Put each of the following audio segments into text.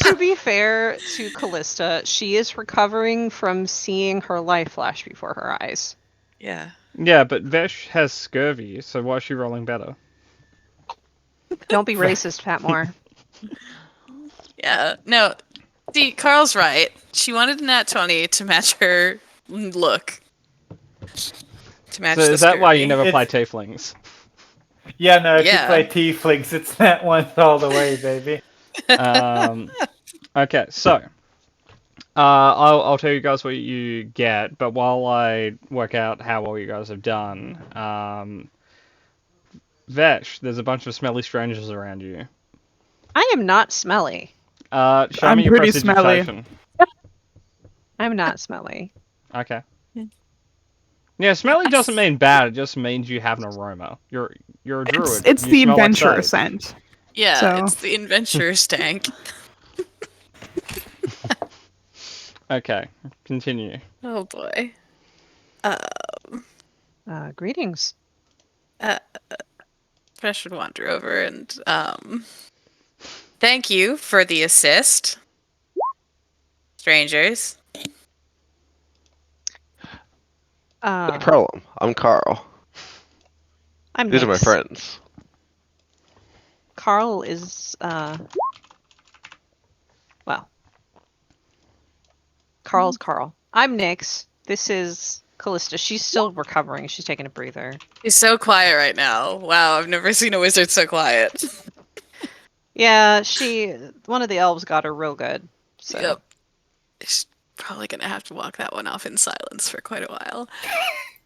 to be fair to Callista, she is recovering from seeing her life flash before her eyes. Yeah. Yeah, but Vesh has scurvy, so why is she rolling better? Don't be racist, Patmore. Yeah. No. See, Carl's right. She wanted a nat 20 to match her look. To match So the is that why you scurvy. never play It's- Tieflings? Yeah, no, if you Yeah. play Tieflings, it's that one all the way, baby. Okay, so I'll tell you guys what you get, but while I work out how well you guys have done, Vesh, there's a bunch of smelly strangers around you. I am not smelly. Show I'm me your pretty smelly. prestidigitation. I'm not smelly. Okay. Yeah, smelly doesn't mean bad. It just means you have an aroma. You're a druid. It's You the smell like adventurer sage. scent. Yeah, So- it's the adventurer's tank. Okay, continue. Oh boy. Greetings. Fresh would wander over and thank you for the assist. Strangers. Uh, No problem. I'm Carl. I'm These are my Nyx. friends. Carl is, well, Carl's Carl. I'm Nyx. This is Callista. She's still recovering. She's taking a breather. He's so quiet right now. Wow, I've never seen a wizard so quiet. Yeah, one of the elves got her real good. So. Yep. He's probably gonna have to walk that one off in silence for quite a while.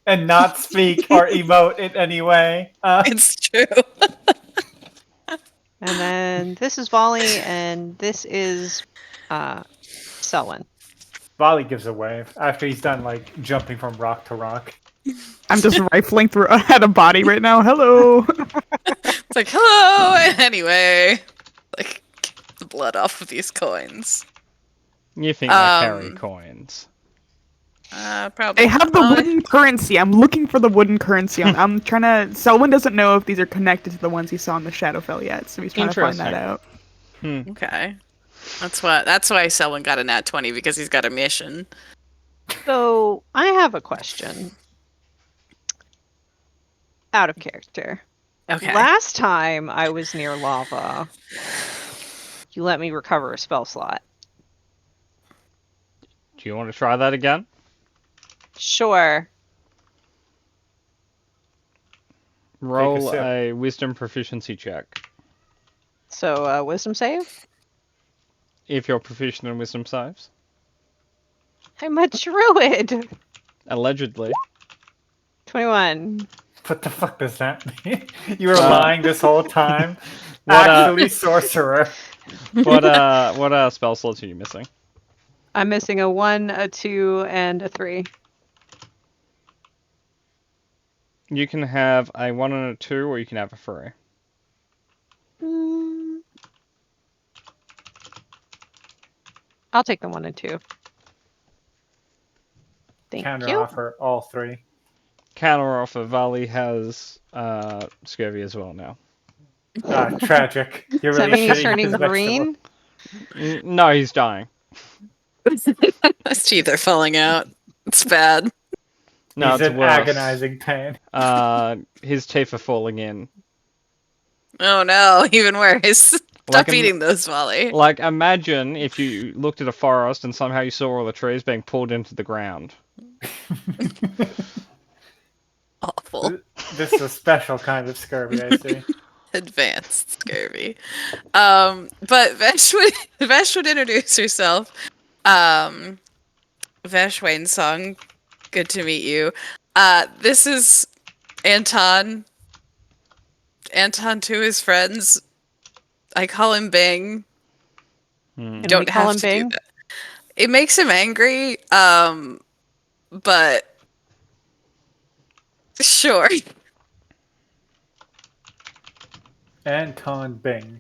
And not speak or emote in any way. It's true. And then this is Volley, and this is Selwyn. Volley gives a wave after he's done like jumping from rock to rock. I'm just rifling through at a body right now. Hello. It's like, hello! Anyway. Like, get the blood off of these coins. You think they carry coins? Probably. I have the wooden currency. I'm looking for the wooden currency. I'm trying to. Selwyn doesn't know if these are connected to the ones he saw in the Shadowfell yet, so he's trying to find that out. Okay. That's why Selwyn got a nat 20, because he's got a mission. So I have a question. Out of character. Okay. Last time I was near lava, you let me recover a spell slot. Do you want to try that again? Sure. Roll sip. a wisdom proficiency check. So, wisdom save? If you're proficient in wisdom saves. I'm a druid! Allegedly. 21. What the fuck does that mean? You were lying this whole time. What, Actually, sorcerer. What spell slots are you missing? I'm missing a 1, a 2, and a 3. You can have a 1 and a 2, or you can have a 3. I'll take the 1 and 2. Thank Counter you. offer all three. Counter offer, Vali has scurvy as well now. Tragic. You're Does that really mean he's shitting turning his vegetable. green? No, he's dying. His teeth are falling out. It's bad. No, He's it's in worse. agonizing pain. His teeth are falling in. Oh no, even worse. Stop Like a- eating those, Volley. Like, imagine if you looked at a forest and somehow you saw all the trees being pulled into the ground. Awful. This is a special kind of scurvy, I see. Advanced scurvy. But Vesh would introduce herself. Vesh Wainsong, good to meet you. This is Anton. Anton to his friends. I call him Bing. And Don't we call have him to Bing? do that. It makes him angry, but sure. Anton Bing.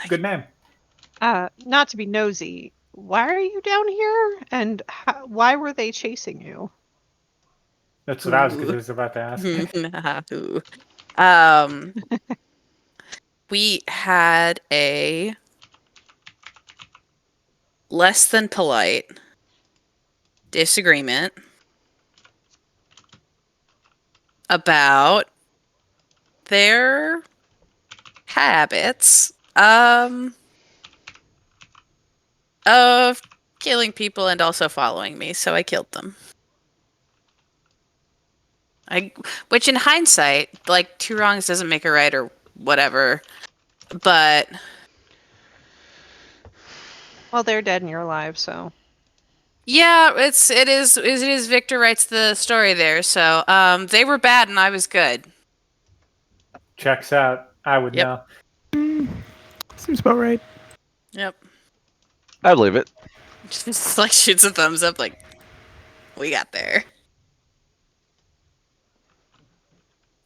Good name. Not to be nosy, why are you down here? And why were they chasing you? That's what I was about to ask. Ooh. we had a less than polite disagreement about their habits of killing people and also following me, so I killed them. Which in hindsight, like, 2 wrongs doesn't make a right or whatever, but Well, they're dead and you're alive, so. yeah, it is Victor writes the story there, so they were bad and I was good. Checks out. I would Yep. know. Seems about right. Yep. I believe it. Just like shoots a thumbs up, like, we got there.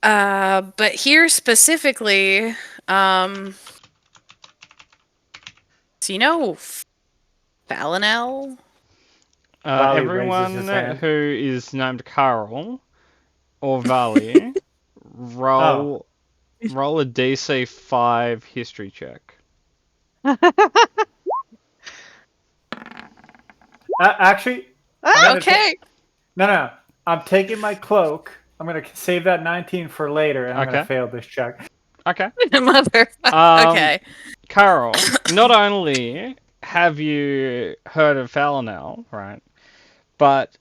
But here specifically, so you know Falinel? Valley raises Everyone his hand. who is named Carl or Valley, roll a DC 5 history check. Actually, I'm gonna Okay. no. I'm taking my cloak. I'm gonna save that 19 for later, and I'm gonna Okay. fail this check. Okay. Mother. Um, Okay. Carl, not only have you heard of Falinel, right, but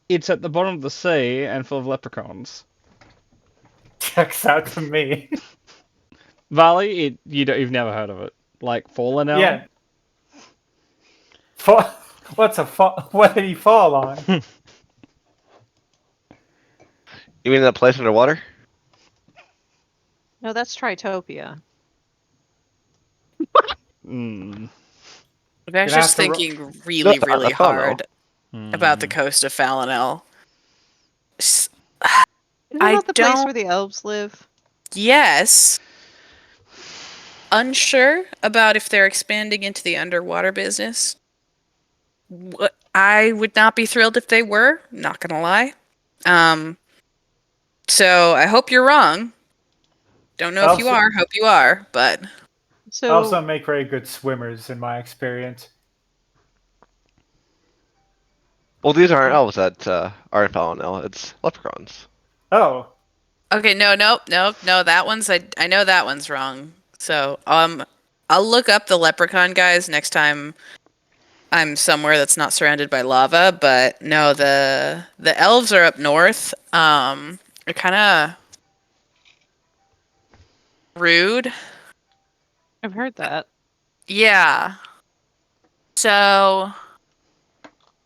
it's at the bottom of the sea and full of leprechauns. Checks out to me. Valley, you've never heard of it. Like Fallenel? Yeah. What did he fall on? You mean that place underwater? No, that's Tritopia. Mm. I was You'd just have to thinking really, No, really I don't know. hard about the coast of Falinel. Isn't I that the place don't- where the elves live? Yes. Unsure about if they're expanding into the underwater business. I would not be thrilled if they were, not gonna lie. So I hope you're wrong. Don't know if you Also- are, hope you are, but So Also make very good swimmers in my experience. Well, these aren't elves that are in Falinel. It's leprechauns. Oh, okay, no, that one's I know that one's wrong. So I'll look up the leprechaun guys next time I'm somewhere that's not surrounded by lava, but no, the elves are up north. They're kinda rude. I've heard that. Yeah. So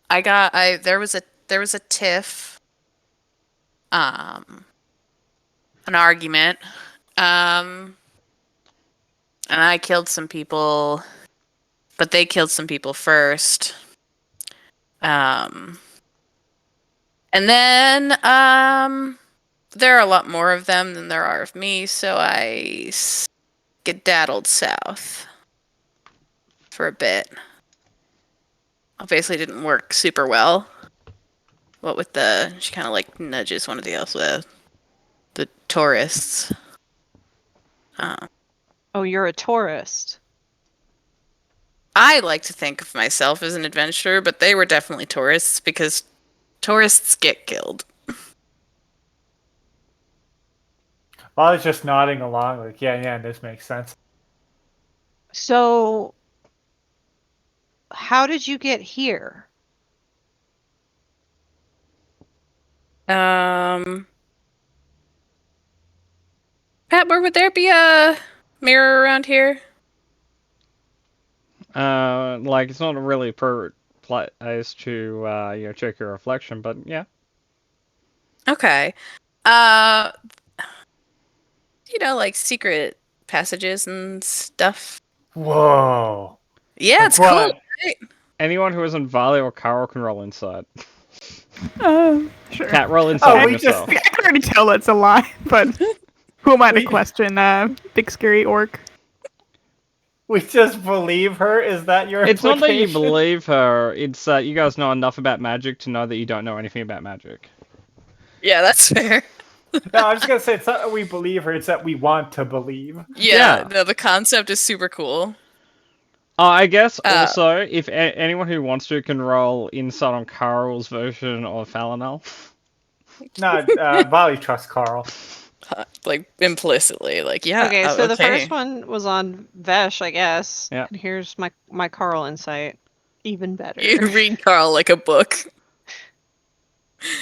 there was a tiff, an argument, and I killed some people, but they killed some people first. And then there are a lot more of them than there are of me, so I skedaddled south for a bit. Obviously didn't work super well. What with she kind of like nudges one of the tourists. Oh, you're a tourist. I like to think of myself as an adventurer, but they were definitely tourists because tourists get killed. well, I was just nodding along, like, yeah, this makes sense. So, how did you get here? Pat, where would there be a mirror around here? Like it's not a really per place to check your reflection, but yeah. Okay. Like secret passages and stuff. Whoa. Yeah, it's What? cool. Right? Anyone who isn't Valley or Carl can roll inside. Sure. Cat roll inside we yourself. I can already tell that's a lie, but who am I to We- question? Big scary orc. We just believe her? Is that your It's not that you implication? believe her, it's that you guys know enough about magic to know that you don't know anything about magic. Yeah, that's fair. No, I was gonna say it's not that we believe her; it's that we want to believe. Yeah, Yeah. no, the concept is super cool. I guess Uh, also, if anyone who wants to can roll insight on Carl's version of Falinel. No, Volley trusts Carl. Like implicitly, like yeah. Okay, so the okay. first one was on Vesh, I guess. Yeah. And here's my Carl insight. Even better. You read Carl like a book,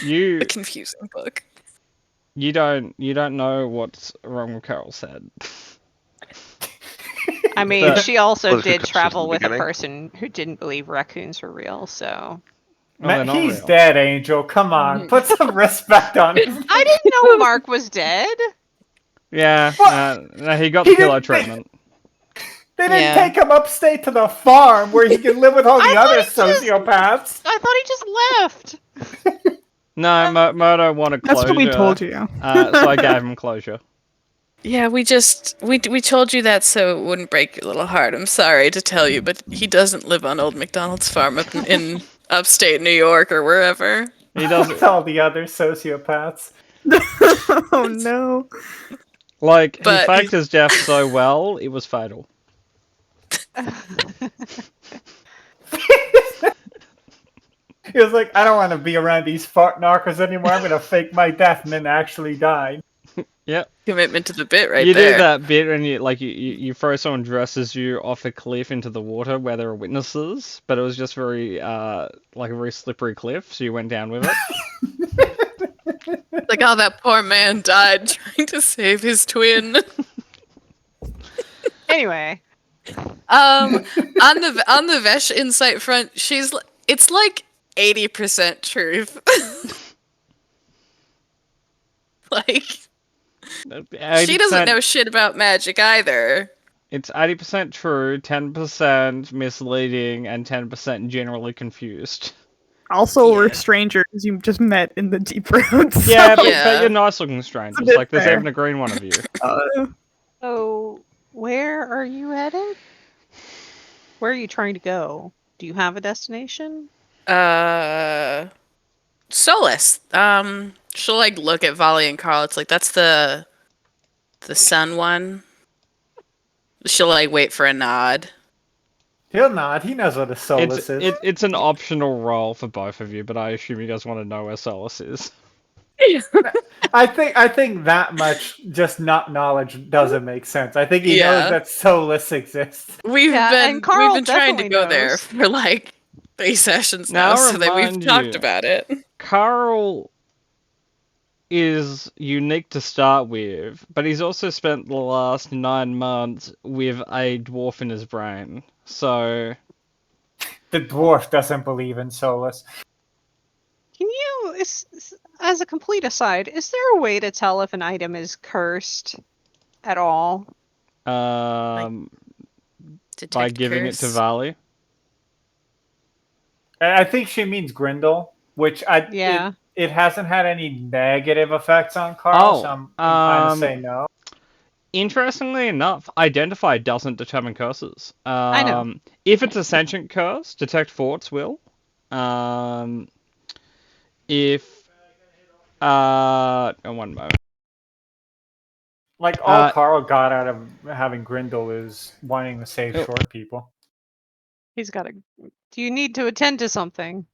You a confusing book. you don't know what's wrong with Carol said. I mean, But- she also Was it did because travel in the with a beginning? person who didn't believe raccoons were real, so. Well, they're not He's real. dead, Angel. Come on, put some respect on him. I didn't know Mark was dead. Yeah, What? no, he got He the pillow didn't- treatment. They didn't Yeah. take him upstate to the farm where he can live with all the I thought other he just- sociopaths. I thought he just left. No, Moto wanted closure. That's what we told you. So I gave him closure. Yeah, we told you that so it wouldn't break your little heart. I'm sorry to tell you, but he doesn't live on Old McDonald's farm up in upstate New York or wherever. He doesn't With all the other sociopaths. Oh no. like But he faked his death so well, it was fatal. He was like, I don't want to be around these fart knockers anymore. I'm gonna fake my death and then actually die. Yep. Commitment to the bit right you there. do that bit and you throw someone dresses you off a cliff into the water where there are witnesses, but it was just very like a very slippery cliff, so you went down with it. Like, oh, that poor man died trying to save his twin. Anyway, on the Vesh insight front, it's like 80% truth. Like, she doesn't know shit about magic either. It's 80% true, 10% misleading, and 10% generally confused. Also, we're Yeah. strangers you just met in the deep roads. Yeah, but Yeah. you're nice looking strangers. bit Like, there's fair. even a green one of you. so where are you headed? Where are you trying to go? Do you have a destination? Solus. She'll like look at Volley and Carl. It's like that's the sun one. She'll like wait for a nod. He'll nod. He knows what a Solus is. It's an optional role for both of you, but I assume you guys want to know where Solus is. I think that much just not knowledge doesn't make sense. I think he Yeah. knows that Solus exists. We've Yeah, and Carl been trying to definitely go there knows. for like 3 sessions Now now, so that we've remind talked you. about it. Carl is unique to start with, but he's also spent the last 9 months with a dwarf in his brain. So The dwarf doesn't believe in Solus. Can you, as a complete aside, is there a way to tell if an item is cursed at all? by Detect giving it to curse. Vali. I think she means Grindel, which Yeah. it hasn't had any negative effects on Carl, so I'm kind of saying no. Interestingly enough, Identify doesn't determine curses. I know. If it's a sentient curse, Detect Forts will. If one moment. Like all Uh, Carl got out of having Grindel is wanting to save Oh. short people. He's got a. Do you need to attend to something?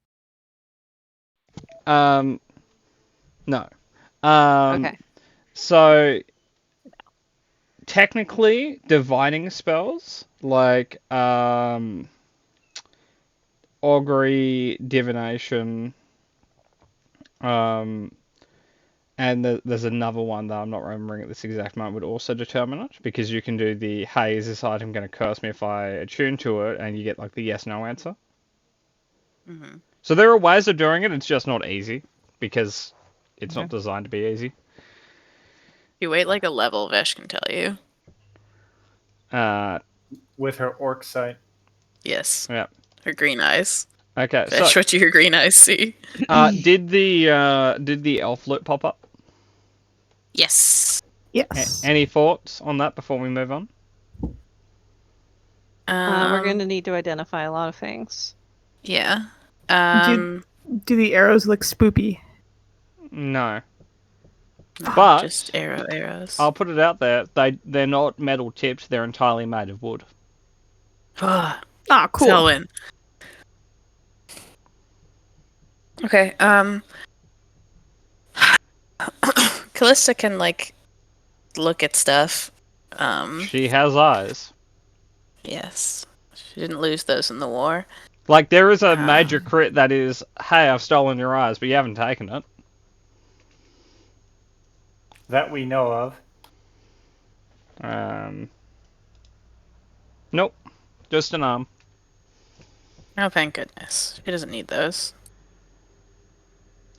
No. Okay. So technically, divining spells like augury, divination, and there's another one that I'm not remembering at this exact moment would also determine it, because you can do the hey, is this item going to curse me if I attune to it, and you get like the yes no answer. Mhm. So there are ways of doing it. It's just not easy because it's not designed to be easy. You wait like a level, Vesh can tell you. With her orc sight. Yes. Yeah. Her green eyes. Okay. Vesh, So, what do your green eyes see? did the elf loot pop up? Yes. Yes. Any thoughts on that before we move on? We're going to need to identify a lot of things. Yeah. Do the arrows look spoopy? No. But Just arrows. I'll put it out there, they're not metal tipped, they're entirely made of wood. Ah, Ah, cool. Selwyn. Okay, Callista can, like, look at stuff. She has eyes. Yes. She didn't lose those in the war. Like, there is a major crit that is, hey, I've stolen your eyes, but you haven't taken it. That we know of. Nope. Just an arm. Oh, thank goodness. She doesn't need those.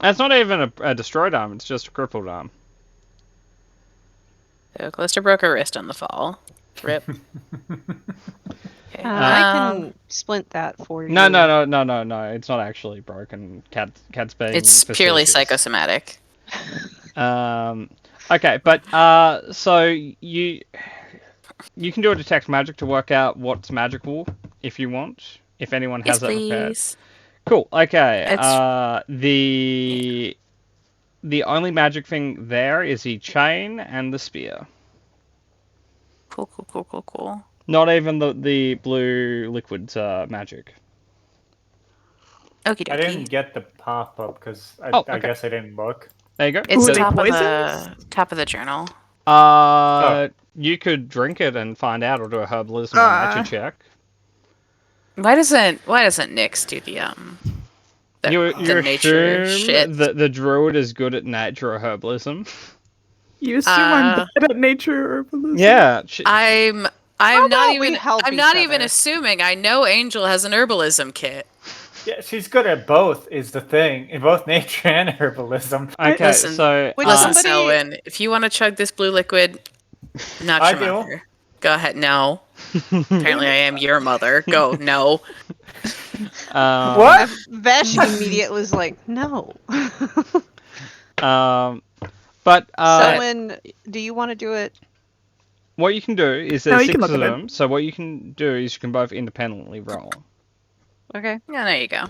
And it's not even a destroyed arm, it's just a crippled arm. So Callista broke her wrist on the fall. Rip. Okay. I can splint that for you. No, it's not actually broken. Cat's being It's purely facetious. psychosomatic. Okay, but so you can do a detect magic to work out what's magical if you want. If anyone has that prepared. Cool. Okay. The only magic thing there is the chain and the spear. Cool. Not even the blue liquid's magic. Okie I dokie. didn't get the pop-up because I Okay. guess I didn't look. There you go. It's Ooh, are they top of the journal. You could drink it and find out, or do a herbalism or nature check. Why doesn't Nyx do the You nature assume shit? that the druid is good at nature or herbalism. You assume I'm bad at nature or herbalism? Yeah. I'm How not about we even help I'm each not even other? assuming. I know Angel has an herbalism kit. Yeah, she's good at both. Is the thing in both nature and herbalism. Okay, Listen, so Would Listen, somebody- Selwyn, if you want to chug this blue liquid, not I your do. mother. Go ahead. No. Apparently, I am your mother. Go. No. What? Vesh immediately was like, no. But Selwyn, do you want to do it? what you can do is No, there's you can 6 of look at it. them. So what you can do is you can both independently roll. Okay. Yeah, there you go.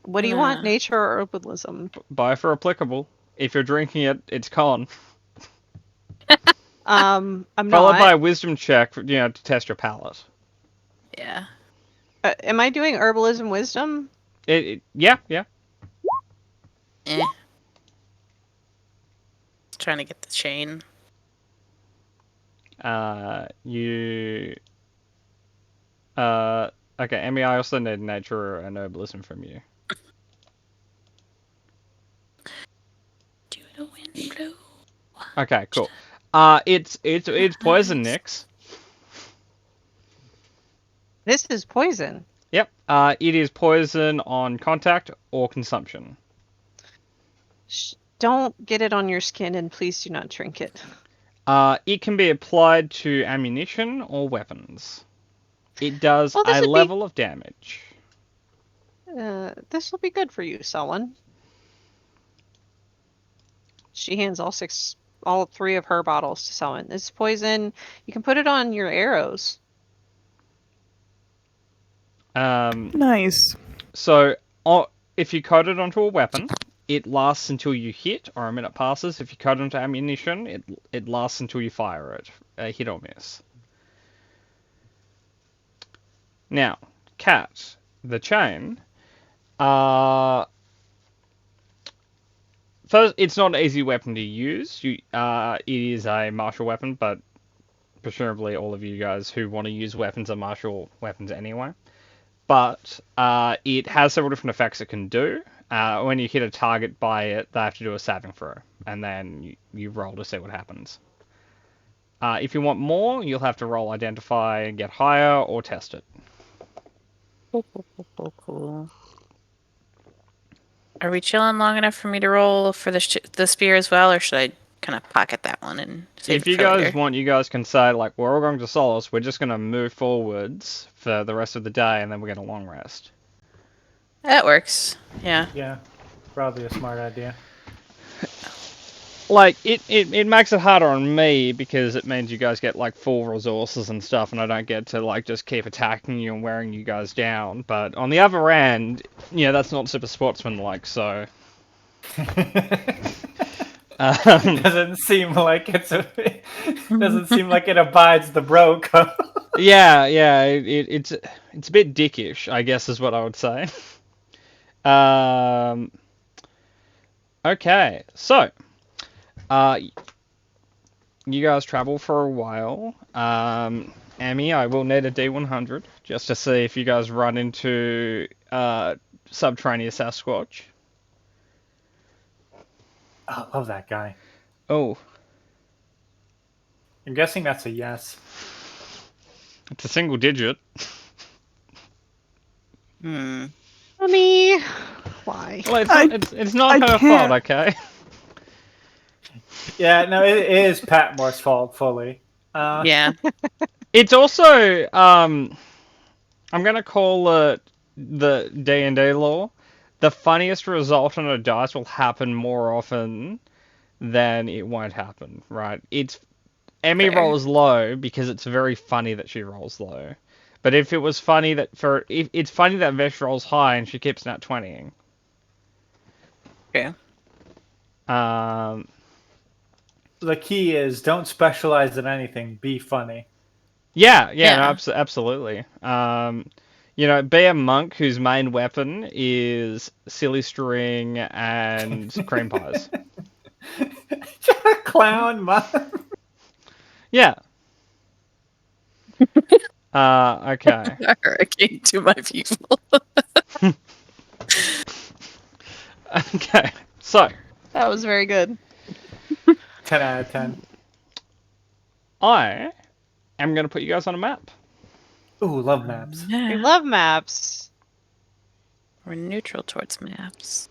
What do you want, nature or herbalism? Both are applicable. If you're drinking it, it's con. I'm Followed not. by a wisdom check, to test your palate. Yeah. Am I doing herbalism wisdom? Yeah. Eh. Trying to get the chain. Okay, Emmy, I also need nature and herbalism from you. Do the wind blow? Okay, cool. It's poison, Nyx. This is poison. Yep. It is poison on contact or consumption. Don't get it on your skin, and please do not drink it. It can be applied to ammunition or weapons. It does Well, this a would be- level of damage. This will be good for you, Selwyn. She hands all 3 of her bottles to Selwyn. This is poison. You can put it on your arrows. Nice. So, if you coat it onto a weapon, it lasts until you hit, or a minute passes. If you coat it onto ammunition, it lasts until you fire it, hit or miss. Now, Cat, the chain. First, it's not an easy weapon to use. It is a martial weapon, but presumably all of you guys who want to use weapons are martial weapons anyway. But it has several different effects it can do. When you hit a target by it, they have to do a saving throw, and then you roll to see what happens. If you want more, you'll have to roll identify and get higher, or test it. Cool. Are we chilling long enough for me to roll for the spear as well, or should I kind of pocket that one and save If it you for guys later? want, you guys can say, like, we're all going to Solace, we're just going to move forwards for the rest of the day, and then we're going to long rest. That works. Yeah. Yeah, probably a smart idea. Like, it makes it harder on me, because it means you guys get, like, full resources and stuff, and I don't get to, like, just keep attacking you and wearing you guys down. But on the other end, that's not super sportsmanlike, so... Doesn't seem like doesn't seem like it abides the bro code. yeah, it's a bit dickish, I guess, is what I would say. Okay, so you guys travel for a while. Emmy, I will need a D100 just to see if you guys run into Subterranean Sasquatch. I love that guy. Oh, I'm guessing that's a yes. it's a single digit. Hmm. Mommy, why? Well, it's I not her can't- fault, okay? Yeah, no, it is Patmore's fault fully. Yeah. It's also I'm gonna call it the D&D law. The funniest result on a dice will happen more often than it won't happen, right? Emmy Fair. rolls low because it's very funny that she rolls low. But if it was funny if it's funny that Vesh rolls high and she keeps nat 20ing. Okay. The key is don't specialize in anything. Be funny. Yeah, Yeah. no, absolutely. Be a monk whose main weapon is silly string and cream pies. Clown, man. Yeah. Okay. A hurricane to my people. Okay. So, That was very good. 10 out of 10. I am going to put you guys on a map. Ooh, love maps. We love maps. We're neutral towards maps.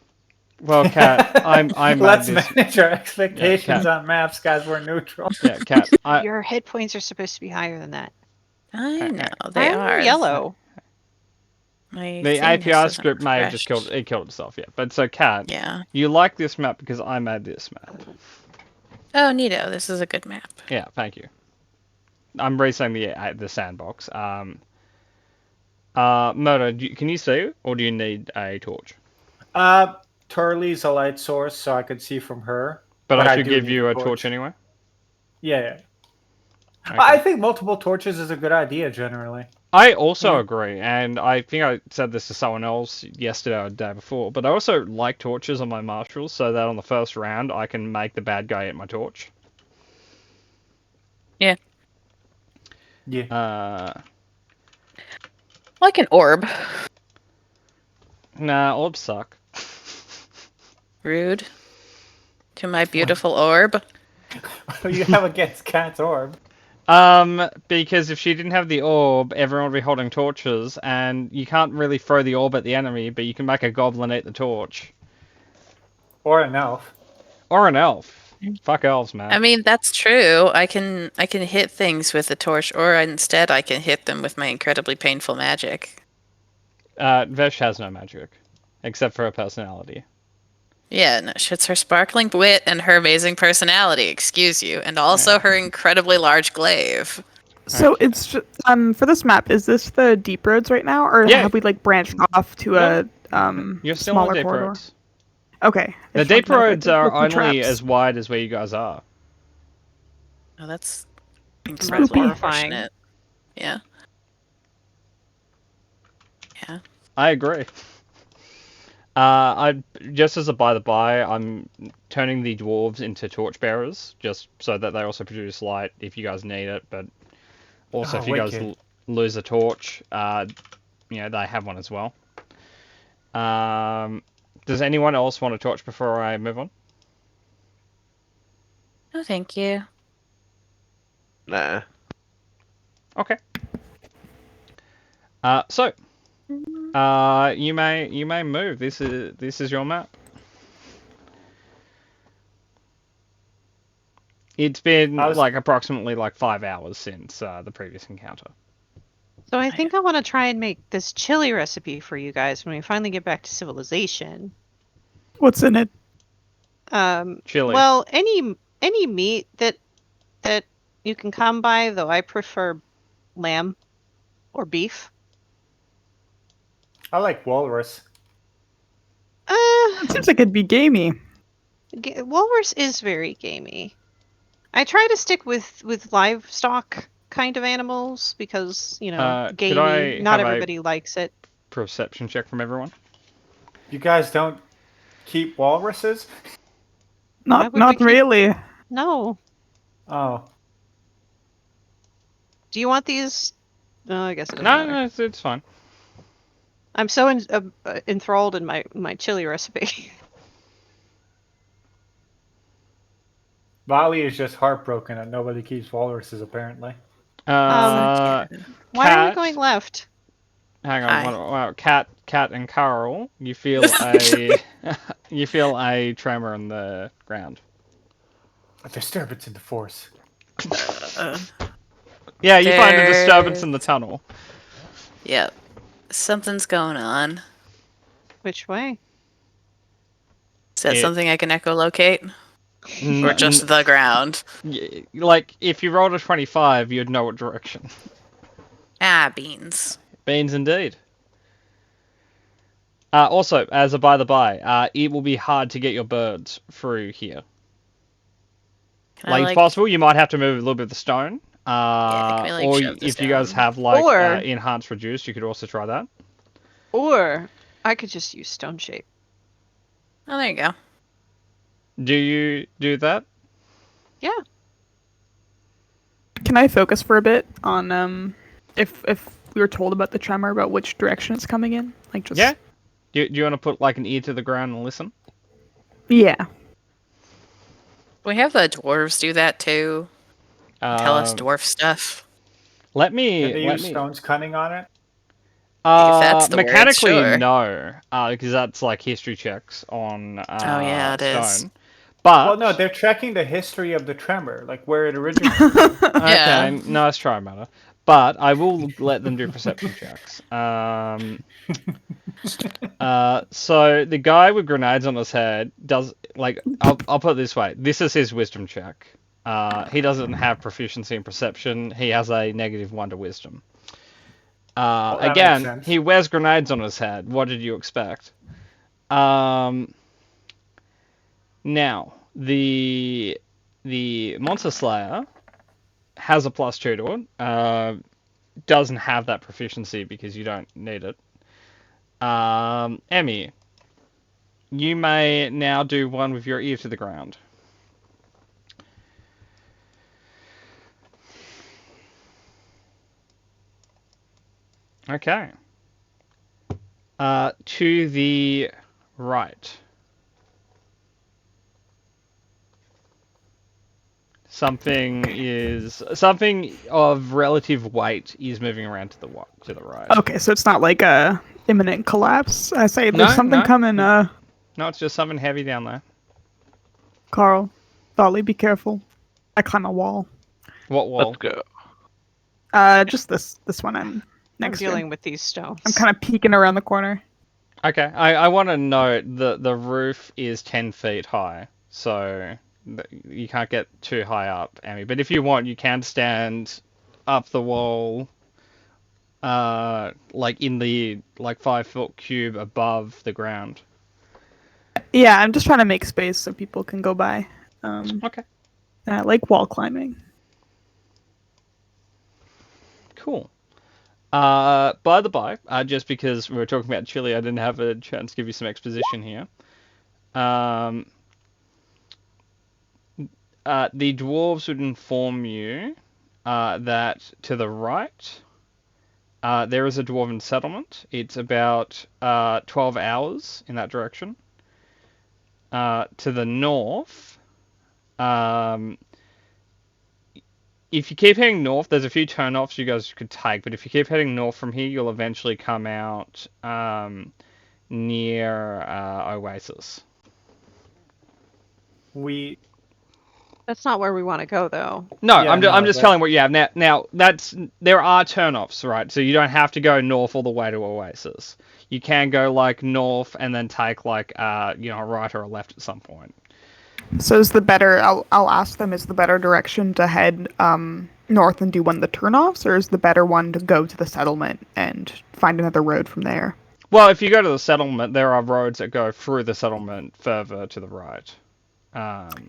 Well, Kat, I made Let's this. manage our expectations Cat. on maps, guys. We're neutral. Yeah, Kat. Your hit points are supposed to be higher than that. I know they I'm are yellow. My The thing API hasn't script may have just refreshed. killed itself. Yeah, but so Kat, Yeah. you like this map because I made this map. Oh, neato. This is a good map. Yeah, thank you. I'm resetting the sandbox. Murder, can you see, or do you need a torch? Turley's a light source, so I could see from her. But I should do give need you a torch anyway. Yeah. Okay. I think multiple torches is a good idea generally. I also agree, and I think I said this to someone else yesterday or the day before, but I also like torches on my marshals so that on the first round I can make the bad guy hit my torch. Yeah. Like an orb. Nah, orbs suck. Rude. To my beautiful orb. What do you have against Cat's orb? Because if she didn't have the orb, everyone would be holding torches, and you can't really throw the orb at the enemy, but you can make a goblin eat the torch. Or an elf. Or an elf. Fuck elves, man. I mean, that's true. I can hit things with a torch, or instead I can hit them with my incredibly painful magic. Vesh has no magic, except for her personality. Yeah, no, it's her sparkling wit and her amazing personality, excuse you, and also her incredibly large glaive. So it's just, for this map, is this the deep roads right now, or Yeah. have we like branched off to No. a You're still smaller on deep corridor? roads. Okay. The I just wanted deep to know if I roads could are look for only traps. as wide as where you guys are. Oh, that's incredibly Spooky. unfortunate. Yeah. Yeah. I agree. I just as a by the by, I'm turning the dwarves into torchbearers, just so that they also produce light if you guys need it. But also, if you guys wicked. lose a torch, they have one as well. Does anyone else want a torch before I move on? No, thank you. Nah. Okay. You may move. This is your map. It's been approximately 5 hours since the previous encounter. So I think I want to try and make this chili recipe for you guys when we finally get back to civilization. What's in it? Chili. Well, any meat that you can come by, though I prefer lamb or beef. I like walrus. It seems like it'd be gamey. Walrus is very gamey. I try to stick with livestock kind of animals because, Could I gamey. Not have a everybody likes it. perception check from everyone? You guys don't keep walruses? Why Not would we not keep- really. No. Oh. Do you want these? No, I guess it doesn't No, matter. no, it's fine. I'm so enthralled in my chili recipe. Vali is just heartbroken that nobody keeps walruses, apparently. Why are we Cat, going left? hang on, Hi. wow, Cat, and Carl, you feel a you feel a tremor in the ground. A disturbance in the force. Yeah, you find a disturbance There's- in the tunnel. Yep. Something's going on. Which way? Is that It- something I can echolocate? Or N- just the ground? like if you rolled a 25, you'd know what direction. Ah, beans. Beans indeed. Also, as a by the by, it will be hard to get your birds through here. Can Like, I, it's possible you might have to move a little bit of the stone. can we, like, Or shove this if you guys down? have like Or- enhanced reduced, you could also try that. Or I could just use stone shape. Oh, there you go. Do you do that? Yeah. Can I focus for a bit on if we were told about the tremor, about which direction it's coming in? Like just Yeah. Do you want to put like an ear to the ground and listen? Yeah. We have the dwarves do that too. Tell us Um, dwarf stuff. Let me. Did they let use me. stone's cunning on it? that's the word, Mechanically, sure. no, because that's like history checks on Oh, yeah, it is. stone. But Well, no, they're checking the history of the tremor, like where it originated. from. okay, Yeah. nice try, Matter. But I will let them do perception checks. So the guy with grenades on his head does like I'll put it this way. This is his wisdom check. He doesn't have proficiency in perception. He has a -1 to wisdom. that makes Again, sense. he wears grenades on his head. What did you expect? Now the Monster Slayer has a +2 to it. Doesn't have that proficiency because you don't need it. Emmy, you may now do one with your ear to the ground. Okay. To the right. Something of relative weight is moving around to the right. Okay, so it's not like a imminent collapse. I say No, there's something no. coming. No, it's just something heavy down there. Carl, Dolly, be careful. I climb a wall. What wall? Let's go. Just this one I'm I'm next to. dealing with these stones. I'm kind of peeking around the corner. Okay, I want to note the roof is 10 feet high, so you can't get too high up, Amy. But if you want, you can stand up the wall, like in the 5-foot cube above the ground. Yeah, I'm just trying to make space so people can go by. Okay, And I like wall climbing. cool. By the by, just because we were talking about chili, I didn't have a chance to give you some exposition here. The dwarves would inform you that to the right there is a dwarven settlement. It's about 12 hours in that direction. To the north, if you keep heading north, there's a few turn-offs you guys could take, but if you keep heading north from here, you'll eventually come out near Oasis. That's not where we want to go, though. No, Yeah, I'm no, just that- telling what you have now. Now there are turn-offs, right? So you don't have to go north all the way to Oasis. You can go like north and then take like a right or a left at some point. So is the better? I'll ask them. Is the better direction to head north and do one of the turnoffs, or is the better one to go to the settlement and find another road from there? Well, if you go to the settlement, there are roads that go through the settlement further to the right.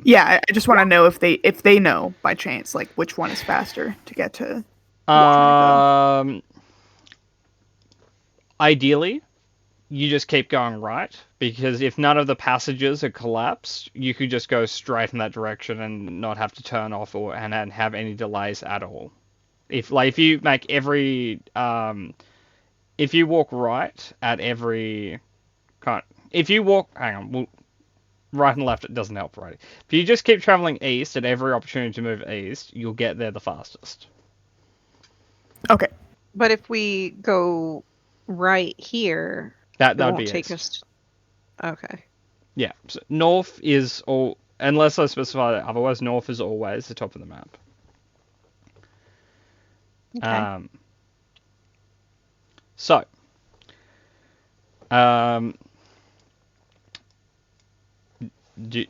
Yeah, I just want to know if they know by chance, like which one is faster to get to. Ideally, you just keep going right, because if none of the passages are collapsed, you could just go straight in that direction and not have to turn off and have any delays at all. If you make if you walk right at every if you walk, hang on, right and left, it doesn't help, right? If you just keep traveling east at every opportunity to move east, you'll get there the fastest. Okay. But if we go right here, That it would won't be take east. us. Okay. Yeah, so north is all, unless I specify it otherwise, north is always the top of the map. Okay. So, do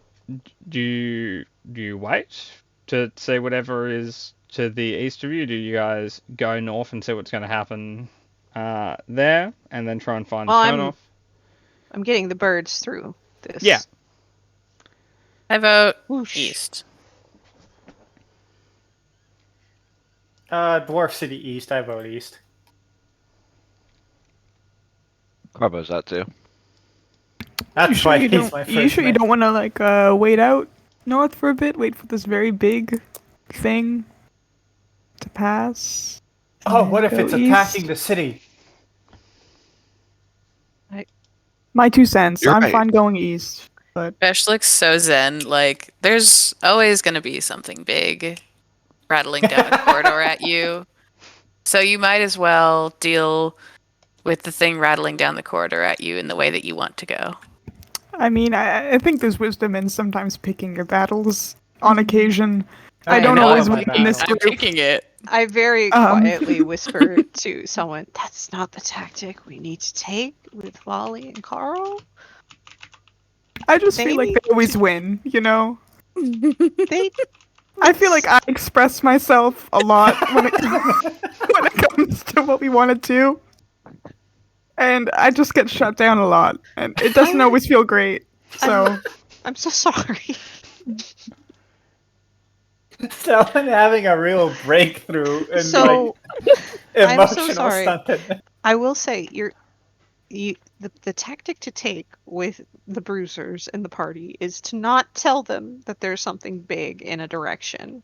you wait to see whatever is to the east of you? Do you guys go north and see what's going to happen there, and then try and find Well, a turn off? I'm getting the birds through this. Yeah. I vote Whoosh. east. Dwarf City East. I vote East. Carbo's that too. That's why he's my first. You sure you don't want to like wait out north for a bit? Wait for this very big thing to pass. Oh, and what if go it's east? attacking the city? My 2 cents. You're I'm right. fine going east, but Vesh looks so zen. Like, there's always going to be something big rattling down a corridor at you. So you might as well deal with the thing rattling down the corridor at you in the way that you want to go. I mean, I think there's wisdom in sometimes picking your battles on occasion. I don't know always my win in this battles. I'm group. picking it. I very quietly whisper to someone, "That's not the tactic we need to take with Volley and Carl. I just feel like Maybe. they always win, you know? They I feel like I express myself a lot when it comes to what we want to do. And I just get shut down a lot. And it doesn't always feel great. So, I'm so sorry. Someone having a real breakthrough and So like I'm emotional so sorry. stunted. I will say the tactic to take with the bruisers and the party is to not tell them that there's something big in a direction.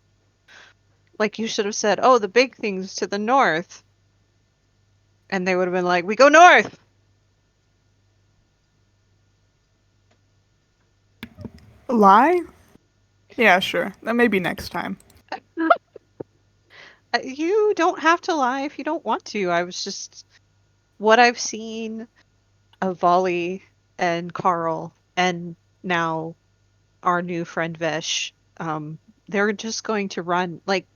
Like you should have said, "Oh, the big thing's to the north." And they would have been like, "We go north." lie? Yeah, sure. That may be next time. You don't have to lie if you don't want to. I was just what I've seen of Volley and Carl and now our new friend Vesh. They're just going to run. Like,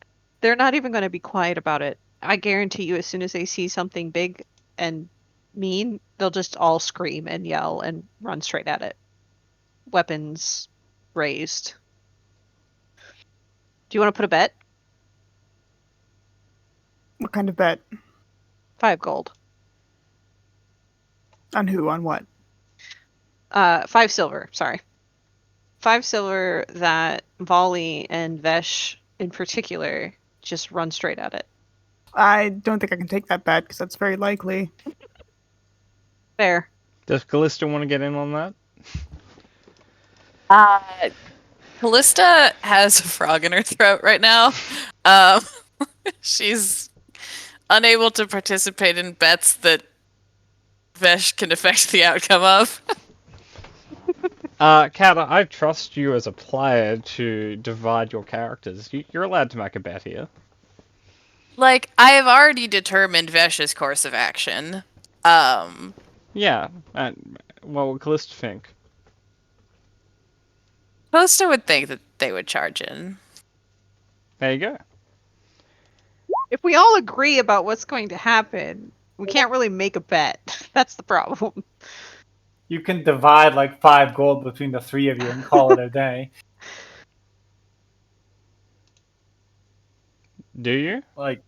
they're not even going to be quiet about it. I guarantee you, as soon as they see something big and mean, they'll just all scream and yell and run straight at it. Weapons raised. Do you want to put a bet? What kind of bet? 5 gold. On who? On what? 5 silver. Sorry. 5 silver that Volley and Vesh in particular just run straight at it. I don't think I can take that bet because that's very likely. Fair. Does Callista want to get in on that? Callista has a frog in her throat right now. She's unable to participate in bets that Vesh can affect the outcome of. Kat, I trust you as a player to divide your characters. You're allowed to make a bet here. Like, I have already determined Vesh's course of action. Yeah. And what would Callista think? Callista would think that they would charge in. There you go. If we all agree about what's going to happen, we can't really make a bet. That's the problem. You can divide like 5 gold between the 3 of you and call it a day. Do you? Like,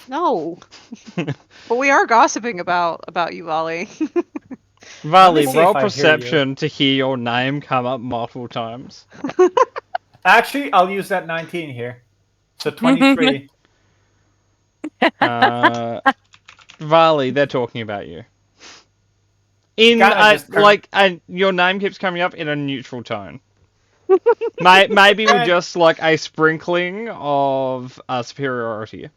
No. But we are gossiping about you, Volley. Varley, see roll if I hear you. perception to hear your name come up multiple times. Actually, I'll use that 19 here. So 23. Varley, they're talking about you. In Gotta just turn- and your name keeps coming up in a neutral tone. Maybe with just like a sprinkling of superiority.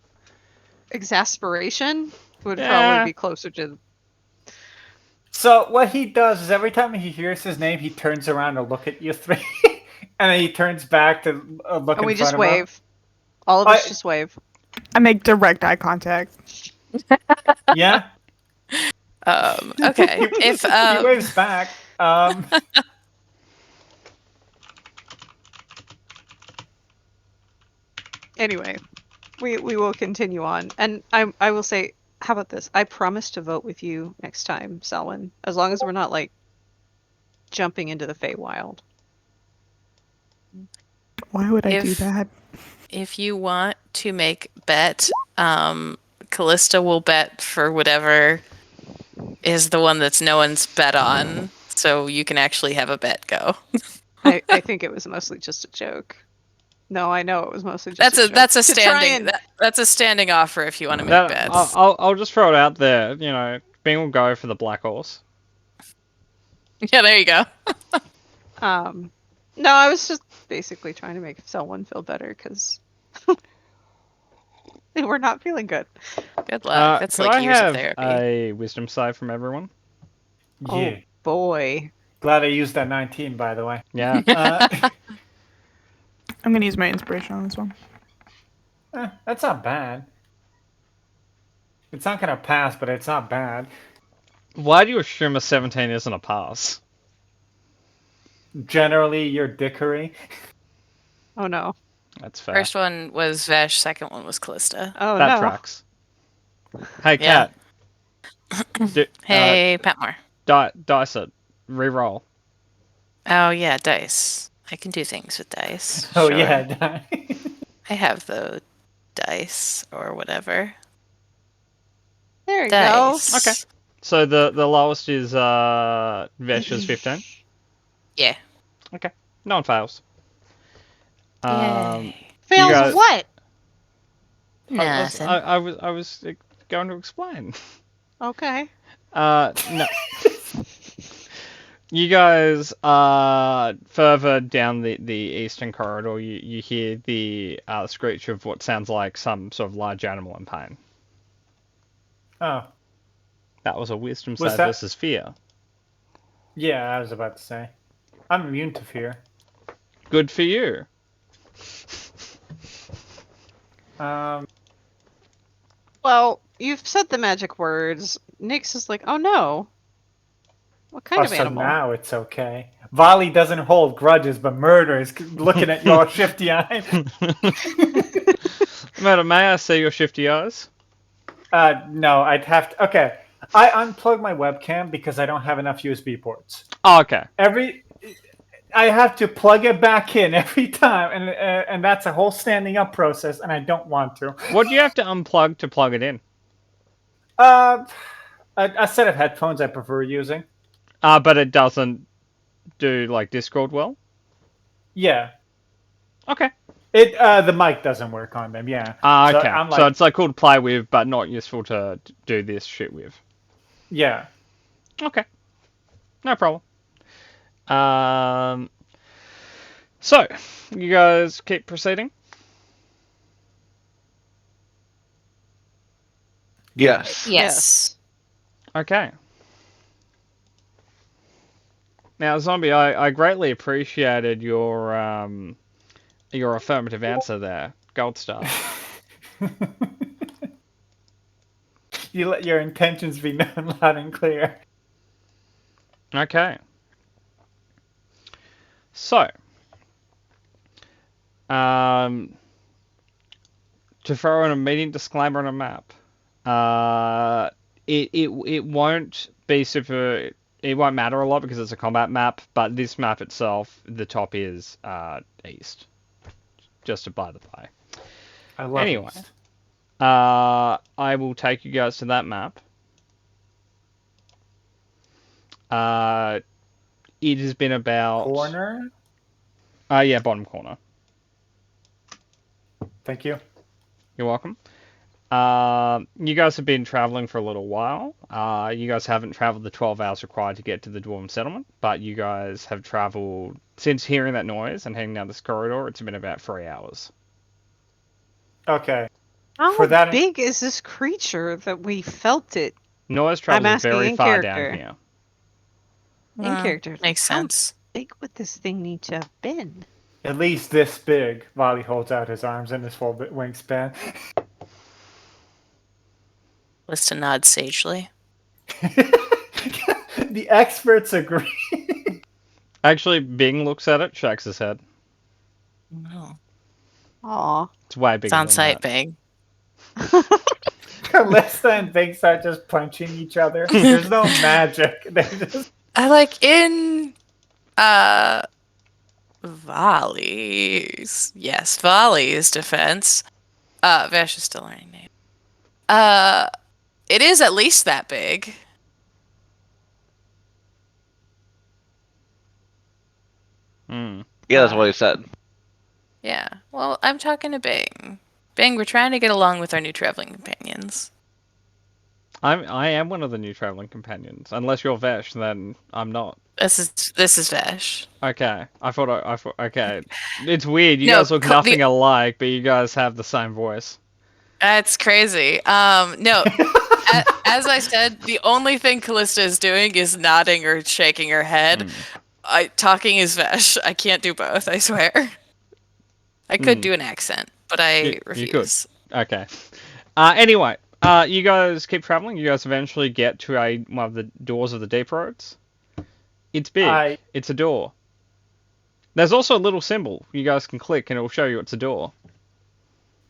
Exasperation would Yeah. probably be closer to. So what he does is every time he hears his name, he turns around to look at you three, and then he turns back to look And in we front just of him. wave. All of us just wave. I make direct eye contact. Yeah. Okay. If He waves back. Anyway, we will continue on, and I will say, how about this? I promise to vote with you next time, Selwyn, as long as we're not like jumping into the Feywild. Why would I do If- that? if you want to make bet, Callista will bet for whatever is the one that's no one's bet on, so you can actually have a bet go. I think it was mostly just a joke. No, I know it was mostly just a joke. That's a To try standing and- that's a standing offer if you want to make That, bets. I'll just throw it out there. You know, Bing will go for the black horse. Yeah, there you go. No, I was just basically trying to make someone feel better because we're not feeling good. Good luck. That's could like I years have of therapy. a wisdom save from everyone? Yeah. Boy. Glad I used that 19, by the way. Yeah. I'm gonna use my inspiration on this one. That's not bad. It's not gonna pass, but it's not bad. Why do you assume a 17 isn't a pass? Generally, you're dickery. Oh no. That's fair. First one was Vesh, second one was Callista. Oh that no. tracks. Hey, Yeah. Cat. Hey, Patmore. Dice it. Reroll. Oh yeah, dice. I can do things with dice. Oh Sure. yeah. I have the dice or whatever. There you Dice. Okay. So the lowest is Vesh's 15. Yeah. No one fails. Yay. go. Fails guys- what? Nothing. I was going to explain. Okay. No. You guys are further down the eastern corridor. You hear the screech of what sounds like some sort of large animal in pain. Oh, That was a wisdom Was save that- versus fear. yeah. I was about to say. I'm immune to fear. Good for you. Well, you've said the magic words. Nyx is like, oh no. What kind of so animal? now it's okay. Volley doesn't hold grudges, but murder is looking at your shifty eye. Madam, may I see your shifty eyes? No, I'd have to. Okay, I unplugged my webcam because I don't have enough USB ports. Oh, okay. I have to plug it back in every time, and that's a whole standing up process, and I don't want to. What do you have to unplug to plug it in? A set of headphones I prefer using. But it doesn't do like Discord well. Yeah, Okay. the mic doesn't work on them. Yeah. So Okay. I'm So like- it's like cool to play with, but not useful to do this shit with. Yeah. Okay. No problem. So you guys keep proceeding. Yes. Yes. Okay. Now, Zombie, I greatly appreciated your affirmative answer there. Gold star. You let your intentions be known loud and clear. Okay. So, to throw in a meeting disclaimer on a map, it won't be super. It won't matter a lot because it's a combat map, but this map itself, the top is east. Just to by the by. I love Anyway. it. I will take you guys to that map. It has been about Corner. yeah, bottom corner. Thank you. You're welcome. You guys have been traveling for a little while. You guys haven't traveled the 12 hours required to get to the Dwarven settlement, but you guys have traveled since hearing that noise and heading down this corridor. It's been about 3 hours. Okay. How For that- big is this creature that we felt it Noise I'm travels asking very in far character. down here. in character? Makes How sense. big would this thing need to have been? At least this big. Volley holds out his arms in his full wingspan. Lista nods sagely. The experts agree. Actually, Bing looks at it, shakes his head. Oh. Aw. It's way bigger It's on than site, that. big. Lista and Big start just punching each other. There's no magic. They just I like in Volley's defense. Vash is still learning name. It is at least that big. Hmm. Yeah, that's what he said. Yeah. Well, I'm talking to Bing. Bing, we're trying to get along with our new traveling companions. I am one of the new traveling companions. Unless you're Vesh, then I'm not. This is Vash. Okay, I thought. Okay, it's weird. You No, guys look nothing alike, but you guys have the same voice. That's crazy. No. As I said, the only thing Callista is doing is nodding or shaking her head. Talking is Vesh. I can't do both, I swear. I could do an accent, but I You could. refuse. Okay. Anyway, you guys keep traveling. You guys eventually get to one of the doors of the deep roads. It's big. It's a door. There's also a little symbol you guys can click, and it will show you it's a door.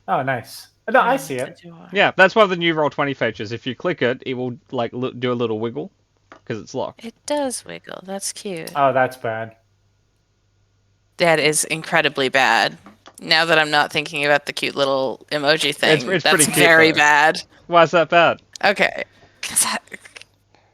Oh, nice. No, I see it. Yeah, that's one of the new Roll20 features. If you click it, it will like do a little wiggle because it's locked. It does wiggle. That's cute. Oh, that's bad. That is incredibly bad. Now that I'm not thinking about the cute little emoji thing, It's that's pretty cute, very though. bad. Why is that bad? Okay. 'Cause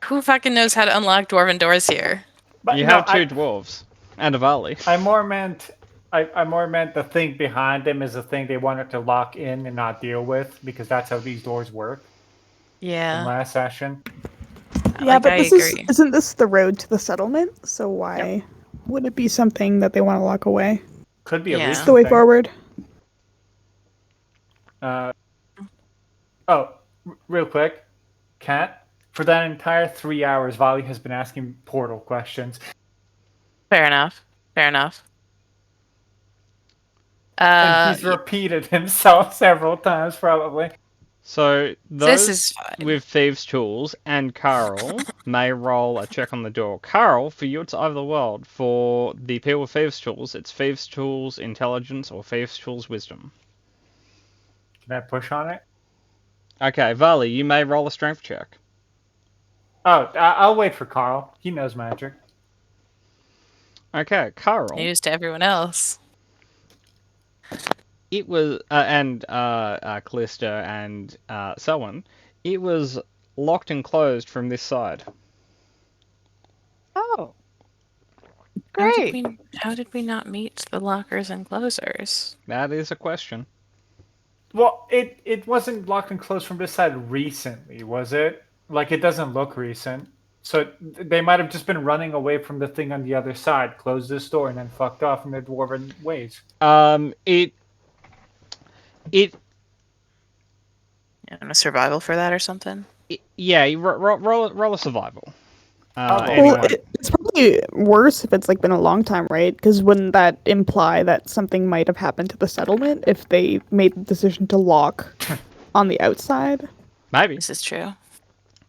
who fucking knows how to unlock dwarven doors here? But You no, have two dwarves and a Valley. I more meant the thing behind them is the thing they wanted to lock in and not deal with because that's how these doors work in Yeah. last session. Yeah, Like, but I this agree. isn't this the road to the settlement? So why would it be something that they want to lock away? Could be a Yeah. recent It's the way thing. forward. Real quick, Kat, for that entire 3 hours, Volley has been asking portal questions. Fair enough. Fair enough. And he's repeated himself several times, probably. So this those is fine. with Thieves' Tools and Carl may roll a check on the door. Carl, for you it's either world. For the people with Thieves' Tools, it's Thieves' Tools Intelligence or Thieves' Tools Wisdom. Can I push on it? Okay, Vali, you may roll a strength check. Oh, I'll wait for Carl. He knows magic. Okay, Carl. News to everyone else. It was and Callista and Selwyn. It was locked and closed from this side. Oh. How Great. did we not meet the lockers and closers? That is a question. Well, it wasn't locked and closed from this side recently, was it? Like, it doesn't look recent. So they might have just been running away from the thing on the other side, closed this door, and then fucked off in their dwarven ways. It And a survival for that or something? yeah, you roll a survival. Well, Anyway. it's probably worse if it's like been a long time, right? Because wouldn't that imply that something might have happened to the settlement if they made the decision to lock on the outside? Maybe. This is true.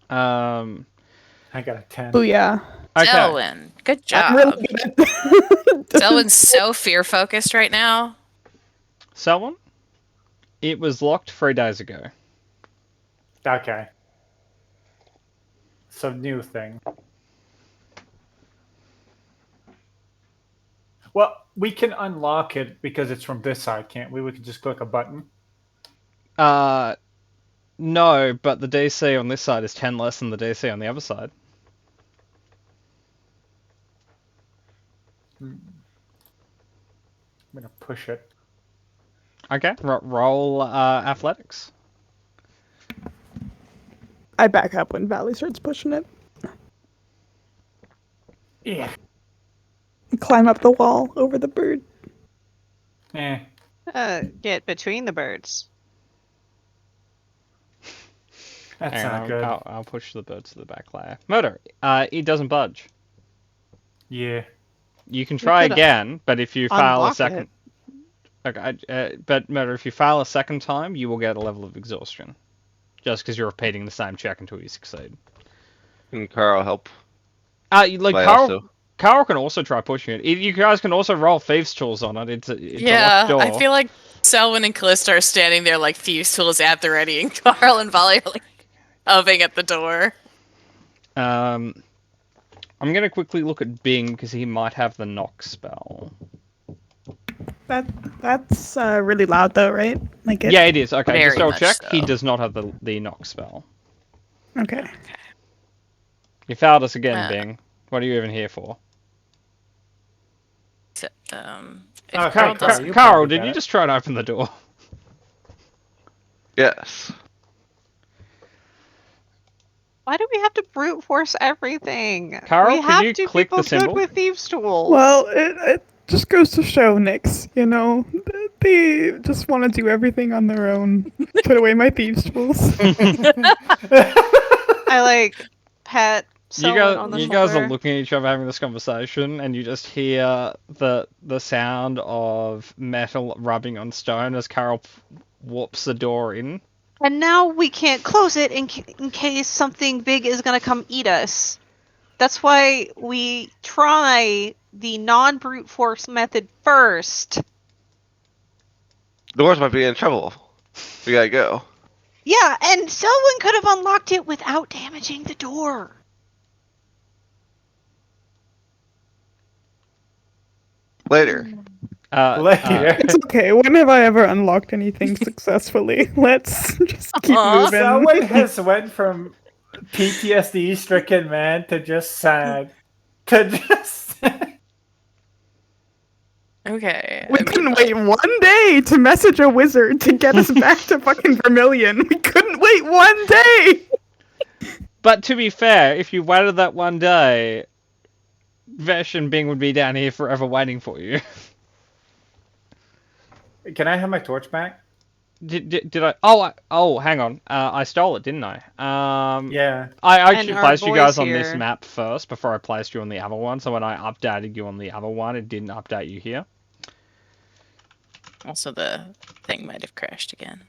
I got a 10. Booyah. Okay. Selwyn, good job. I'm really good at Selwyn's so fear focused right now. Selwyn, it was locked 3 days ago. Okay. So, new thing. Well, we can unlock it because it's from this side, can't we? We can just click a button. No, but the DC on this side is 10 less than the DC on the other side. Oh, okay. So, So, yeah, we you can can unlock it. I'm gonna push it. Okay, roll athletics. I back up when Valley starts pushing it. Yeah. Climb up the wall over the bird. Eh. Get between the birds. That's Hang on, not good. I'll push the bird to the back layer. Murder. It doesn't budge. Yeah. You can try could, again, but if you fail a unlock second, okay, but Murder, if you fail a second time, you will get a level of exhaustion, just because you're repeating the same check until you succeed. Can Carl help? Like By Carl, also- Carl can also try pushing it. You guys can also roll thieves' tools on it. It's a Yeah, locked door. I feel like Selwyn and Callista are standing there like thieves' tools at the ready, and Carl and Volley are like hoving at the door. I'm gonna quickly look at Bing because he might have the knock spell. That's really loud though, right? Like it. Yeah, it is. Okay, Very just double much check. He so. does not have the knock spell. Okay. You failed us again, Uh, Bing. What are you even here for? So, if Okay, Carl Carl, doesn't, you Carl, probably did got you it. just try and open the door? Yes. Why do we have to brute force everything? Carl, we can have you to click the people symbol? good with thieves' tools. Well, it just goes to show, Nyx, you know, they just want to do everything on their own. Put away my thieves' tools. I like pat You Selwyn on the you shoulder. guys are looking at each other having this conversation, and you just hear the sound of metal rubbing on stone as Carol whoops the door in. And now we can't close it in case something big is gonna come eat us. That's why we try the non-brute force method first. Doors might be in trouble. We gotta go. Yeah, and Selwyn could have unlocked it without damaging the door. Later. Later. It's okay. When have I ever unlocked anything successfully? Let's just keep Aw. moving. Someone has went from PTSD stricken man to just sad. To just okay. We I mean, couldn't wait one day to message a wizard to get us back to fucking Vermilion. We couldn't wait one day. But to be fair, if you waited that one day, Vesh and Bing would be down here forever waiting for you. Can I have my torch back? Did I? Oh, hang on. I stole it, didn't I? Yeah. I actually our placed you guys boys on this here. map first before I placed you on the other one. So when I updated you on the other one, it didn't update you here. also, the thing might have crashed again.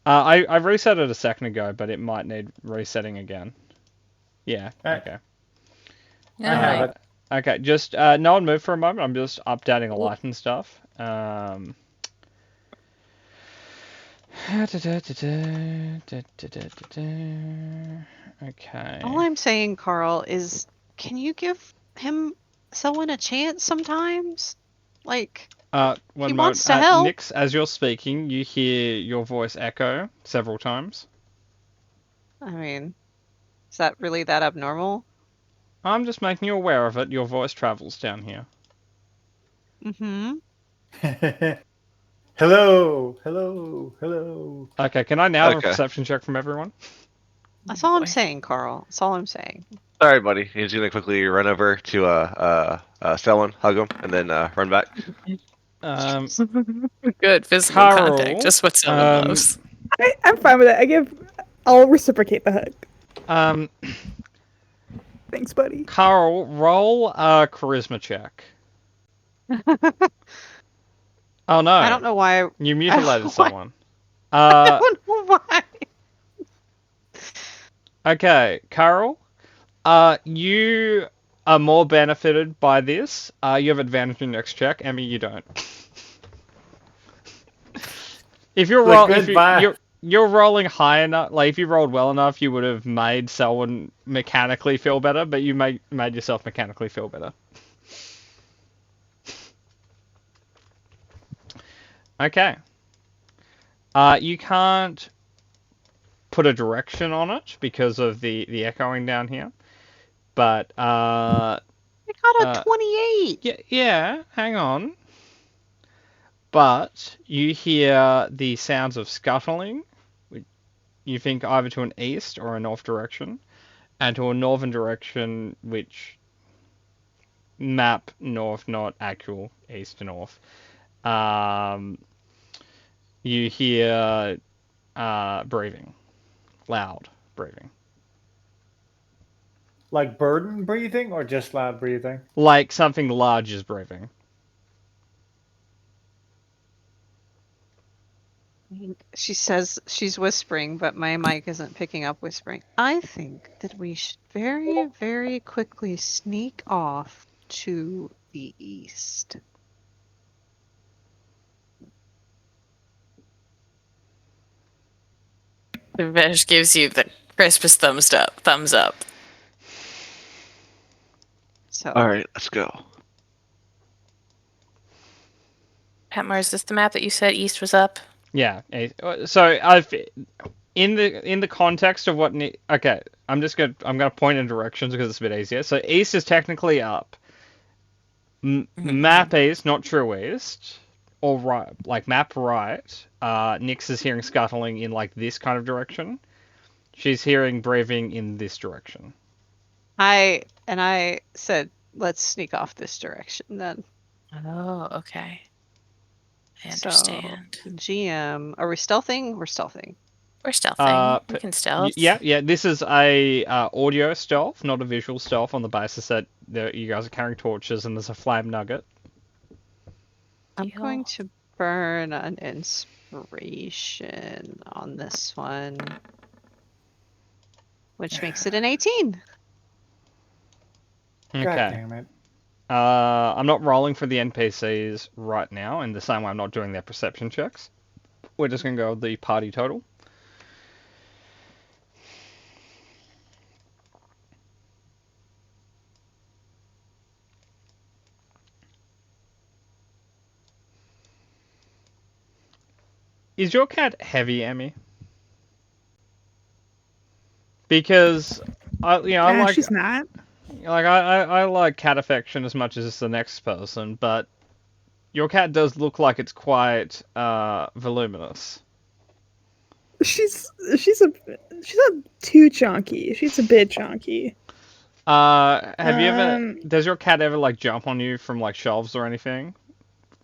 I reset it a second ago, but it might need resetting again. Yeah. Alright. Okay. I have it. Okay. Just no one move for a moment. I'm just updating a light and stuff. Okay. All I'm saying, Carl, is can you give Selwyn a chance sometimes? Like, One He moment. wants to help. Nyx, as you're speaking, you hear your voice echo several times. I mean, is that really that abnormal? I'm just making you aware of it. Your voice travels down here. Mm-hmm. Hello. Hello. Hello. Okay, can I now have a Okay. perception check from everyone? That's all I'm boy. saying, Carl. That's all I'm saying. Sorry, buddy. He's gonna quickly run over to Selwyn, hug him, and then run back. Um, Good physical Carl, contact, just what Selwyn um, loves. I'm fine with it. I'll reciprocate the hug. Thanks, buddy. Carl, roll a charisma check. Oh no! I don't know why. You I mutilated don't know someone. I don't know why. Okay, Carl. You are more benefited by this. You have advantage in your next check. Emmy, you don't. If you're Like, roll, if goodbye. you're rolling high enough, like if you rolled well enough, you would have made Selwyn mechanically feel better, but you made yourself mechanically feel better. Okay. You can't put a direction on it because of the echoing down here, but I got a Uh, 28. Yeah, hang on. But you hear the sounds of scuttling. You think either to an east or a north direction, and to a northern direction, which map north, not actual east to north. Um, you hear breathing, loud breathing, Like burden breathing or just loud breathing? like something large is breathing. She says she's whispering, but my mic isn't picking up whispering. I think that we should very, very quickly sneak off to the east. Vesh gives you the crispest thumbs up. So All right, let's go. Patmar, is this the map that you said east was up? Yeah. So I've in the context of what. Okay, I'm gonna point in directions because it's a bit easier. So east is technically up. Map east, not true east, or right, like map right. Nyx is hearing scuttling in like this kind of direction. She's hearing breathing in this direction. I said, let's sneak off this direction then. Oh, okay. I So, understand. GM, are we stealthing? We're stealthing. We're stealthing. We can stealth. Yeah. This is a audio stealth, not a visual stealth, on the basis that you guys are carrying torches and there's a flame nugget. I'm Deal. going to burn an inspiration on this one, which makes it an 18. Okay. God damn it. I'm not rolling for the NPCs right now, in the same way I'm not doing their perception checks. We're just going to go with the party total. Is your cat heavy, Emmy? Because I like she's not. I like cat affection as much as the next person, but your cat does look like it's quite voluminous. She's not too chunky. She's a bit chunky. Have you ever? Um, Does your cat ever like jump on you from like shelves or anything,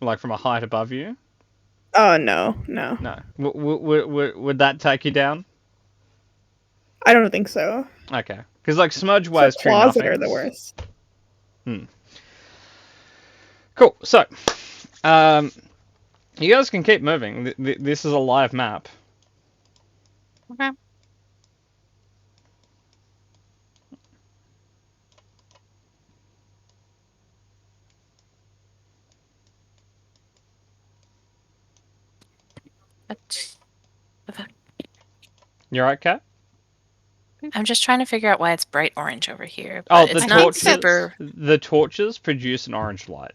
like from a height above you? Oh no. No. Would that take you down? I don't think so. Okay. Because like Smudge So weighs two claws nothings. that are the worst. Cool. So, you guys can keep moving. This is a live map. Okay. You alright, Cat? I'm just trying to figure out why it's bright orange over here. Oh, But the it's not torches. super. The torches produce an orange light.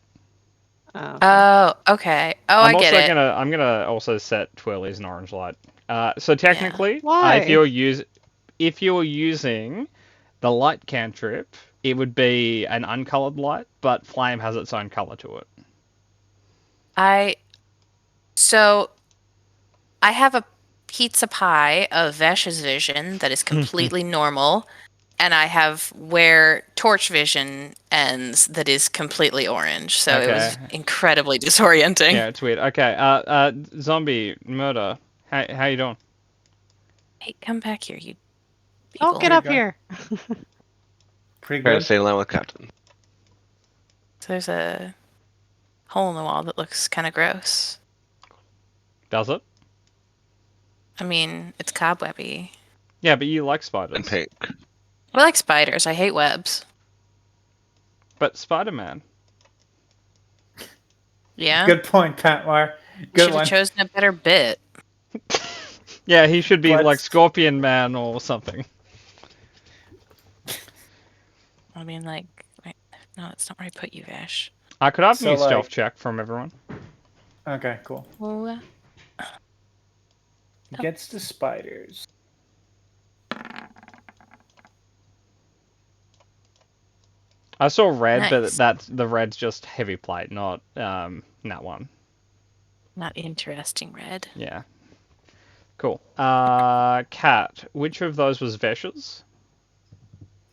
Oh, Oh, okay. Oh, I get it. I'm gonna also set Twirly as an orange light. So technically, Why? if you're using the light cantrip, it would be an uncolored light, but flame has its own color to it. So I have a pizza pie of Vesh's vision that is completely normal, and I have where torch vision ends that is completely orange. So it was Okay. incredibly disorienting. Yeah, it's weird. Okay, zombie murder. How you doing? Hey, come back here, you oh, people. get up go. here. Pretty Trying to good. stay in line with Captain. So there's a hole in the wall that looks kind of gross. Does it? I mean, it's cobwebby. Yeah, but you like spiders. And pink. I like spiders. I hate webs. But Spider-Man. Yeah. Good point, Patmar. Good Should one. have chosen a better bit. Yeah, he should be Let's- like Scorpion Man or something. I mean, like, wait, no, that's not where I put you, Vash. I could have So, a stealth like- check from everyone. Okay, cool. Oh, Gets the spiders. I saw red, but Nice. that's the red's just heavy plate, not that one. Not interesting, Red. Yeah. Cool. Cat. Which of those was Vesh's?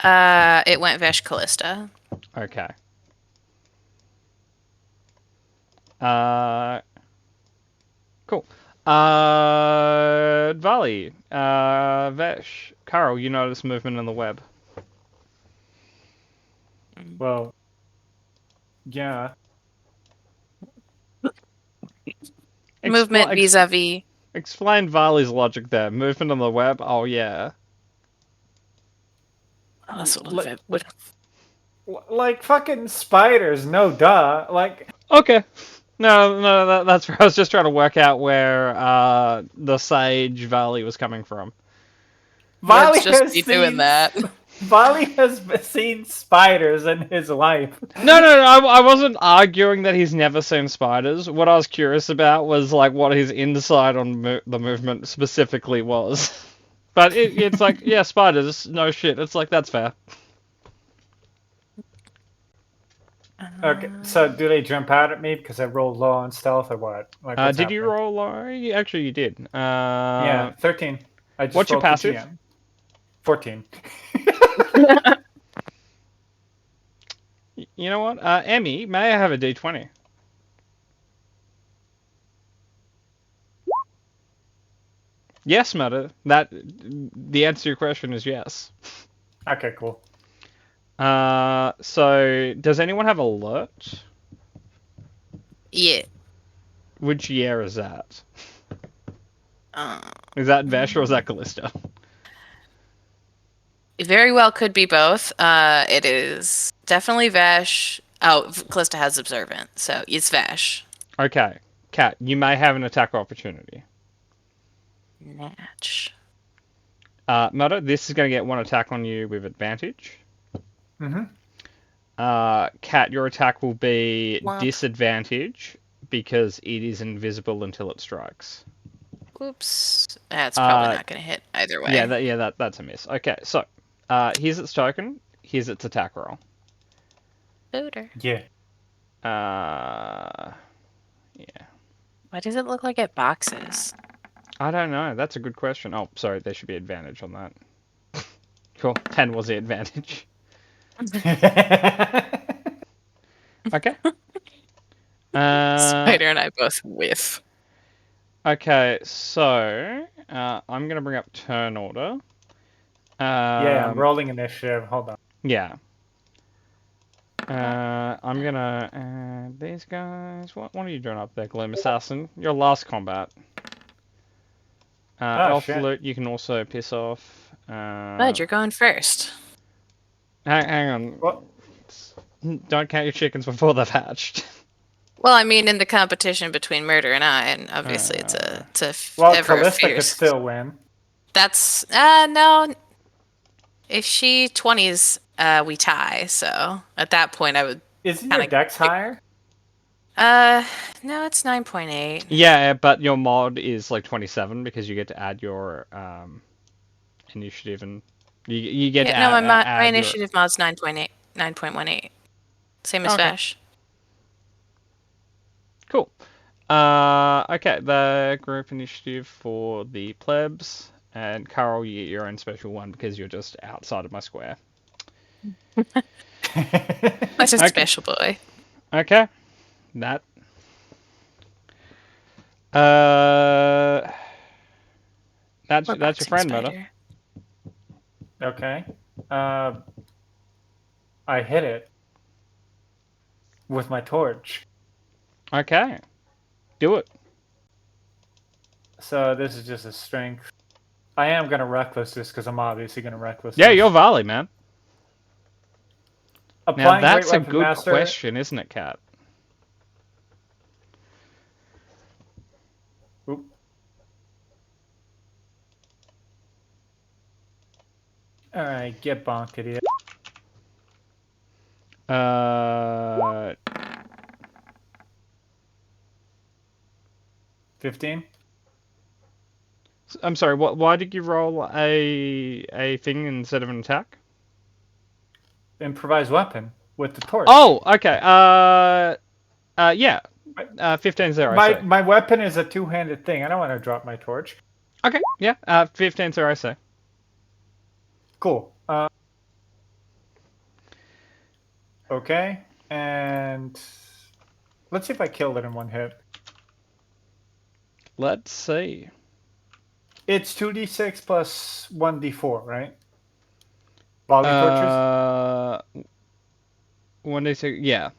It went Vesh Callista. Okay. Cool. Vali. Vesh. Carl, you notice movement in the web. Well, yeah. Movement Expl- ex- vis-a-vis. Explain Vali's logic there. Movement on the web? Oh, yeah. That's what Like- it would. Like fucking spiders, no duh. Like, Okay. No, that's where I was just trying to work out where the sage Vali was coming from. Vali Let's just has be doing seen that. Vali has seen spiders in his life. No, I wasn't arguing that he's never seen spiders. What I was curious about was like what his insight on the movement specifically was. But it's like, yeah, spiders, no shit. It's like, that's fair. Okay, so do they jump out at me because I rolled low on stealth or what? Like, what's Did you happening? roll low? Actually, you did. Yeah, 13. I just what's your rolled the passive? GM. 14. You know what? Emmy, may I have a d20? Yes, Matter. The answer to your question is yes. Okay, cool. So does anyone have alert? Yeah. Which year is that? Uh, Is that Vesh or is that Callista? it very well could be both. It is definitely Vesh. Oh, Callista has Observant, so it's Vesh. Okay, Cat, you may have an attack opportunity. Natch. Matter, this is going to get one attack on you with advantage. Mm-hmm. Cat, your attack will be Womp. disadvantage because it is invisible until it strikes. Oops. That's probably Uh, not going to hit either way. Yeah, that's a miss. Okay, so here's its token. Here's its attack roll. Booter. Yeah. Yeah. Why does it look like it boxes? I don't know. That's a good question. Oh, sorry, there should be advantage on that. Cool. 10 was the advantage. Okay. Spider and I both whiff. Okay, so I'm gonna bring up turn order. Yeah, I'm rolling initiative. Hold on. Yeah. I'm gonna add these guys. What are you doing up there, Gloom Assassin? Your last combat. Elf shit. Loot, you can also piss off. Bud, you're going first. Hang on. What? Don't count your chickens before they've hatched. Well, I mean, in the competition between Murder and I, and obviously it's a Well, ever Callista could fierce. still win. That's no. If she 20s, we tie. So at that point, I would. Isn't Kinda- your dex higher? No, it's 9.8. Yeah, but your mod is like 27 because you get to add your initiative and you get to Yeah, no, add, my add your- initiative mod's 9.8, 9.18. Same as Okay. Vash. Cool. Okay, the group initiative for the plebs, and Carl, you get your own special one because you're just outside of my square. That's just Okay. special boy. Okay, that. That's We're your boxing friend, spider. Murder. Okay. I hit it with my torch. Okay, do it. So this is just a strength. I am gonna reckless this because I'm obviously gonna reckless. Yeah, this. you're Vali, man. Now Applying that's Great a Weapon good Master. question, isn't it, Cat? Oop. All right, get bonked, idiot. 15. I'm sorry. Why did you roll a thing instead of an attack? Improvised weapon. with the torch. Oh, okay. Yeah. 15-0, I see. My weapon is a two-handed thing. I don't want to drop my torch. Okay, yeah. 15-0, I see. Cool. Okay, and let's see if I killed it in one hit. Let's see. It's 2d6 plus 1d4, right? Volley torches? 1d6, yeah.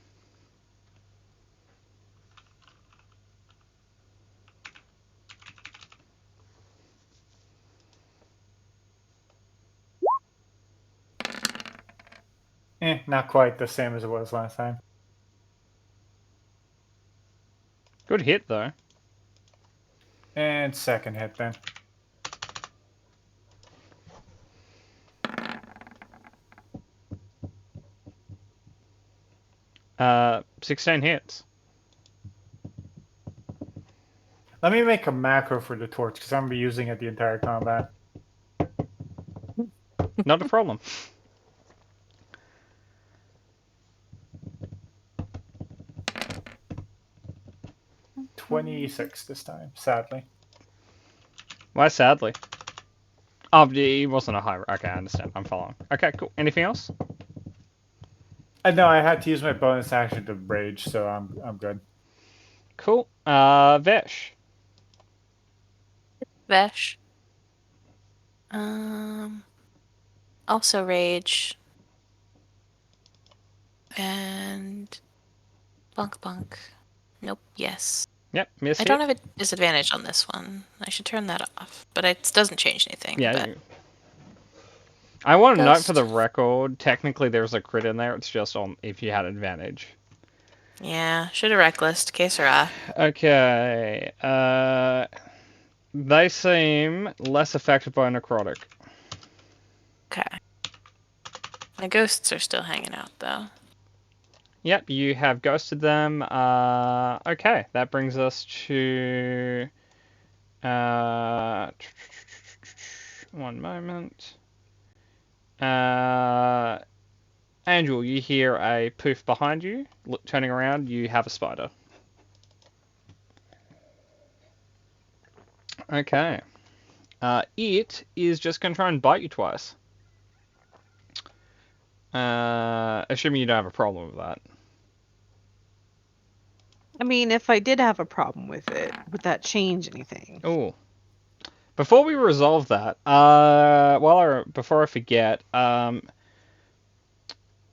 Not quite the same as it was last time. Good hit, though. And second hit then. Uh, 16 hits. Let me make a macro for the torch because I'm going to be using it the entire combat. Not a problem. $26 this time, sadly. Why, sadly? Oh, he wasn't a high... Okay, I understand. I'm following. Okay, cool. Anything else? No, I had to use my bonus action to rage, so I'm good. Cool. Vesh. Vesh. Also rage. And bunk bunk. Nope. Yes. Yep, miss I hit. don't have a disadvantage on this one. I should turn that off, but it doesn't change anything. Yeah. But I want to note Ghost. for the record, technically there's a crit in there. It's just on if you had advantage. yeah, should have reckless. Que sera. Okay. They seem less affected by necrotic. Okay. My ghosts are still hanging out though. Yep, you have ghosted them. Okay, that brings us to... one moment. Angel, you hear a poof behind you. Look, turning around, you have a spider. Okay. It is just going to try and bite you twice. Assuming you don't have a problem with that. I mean, if I did have a problem with it, would that change anything? Oh. Before we resolve that, before I forget,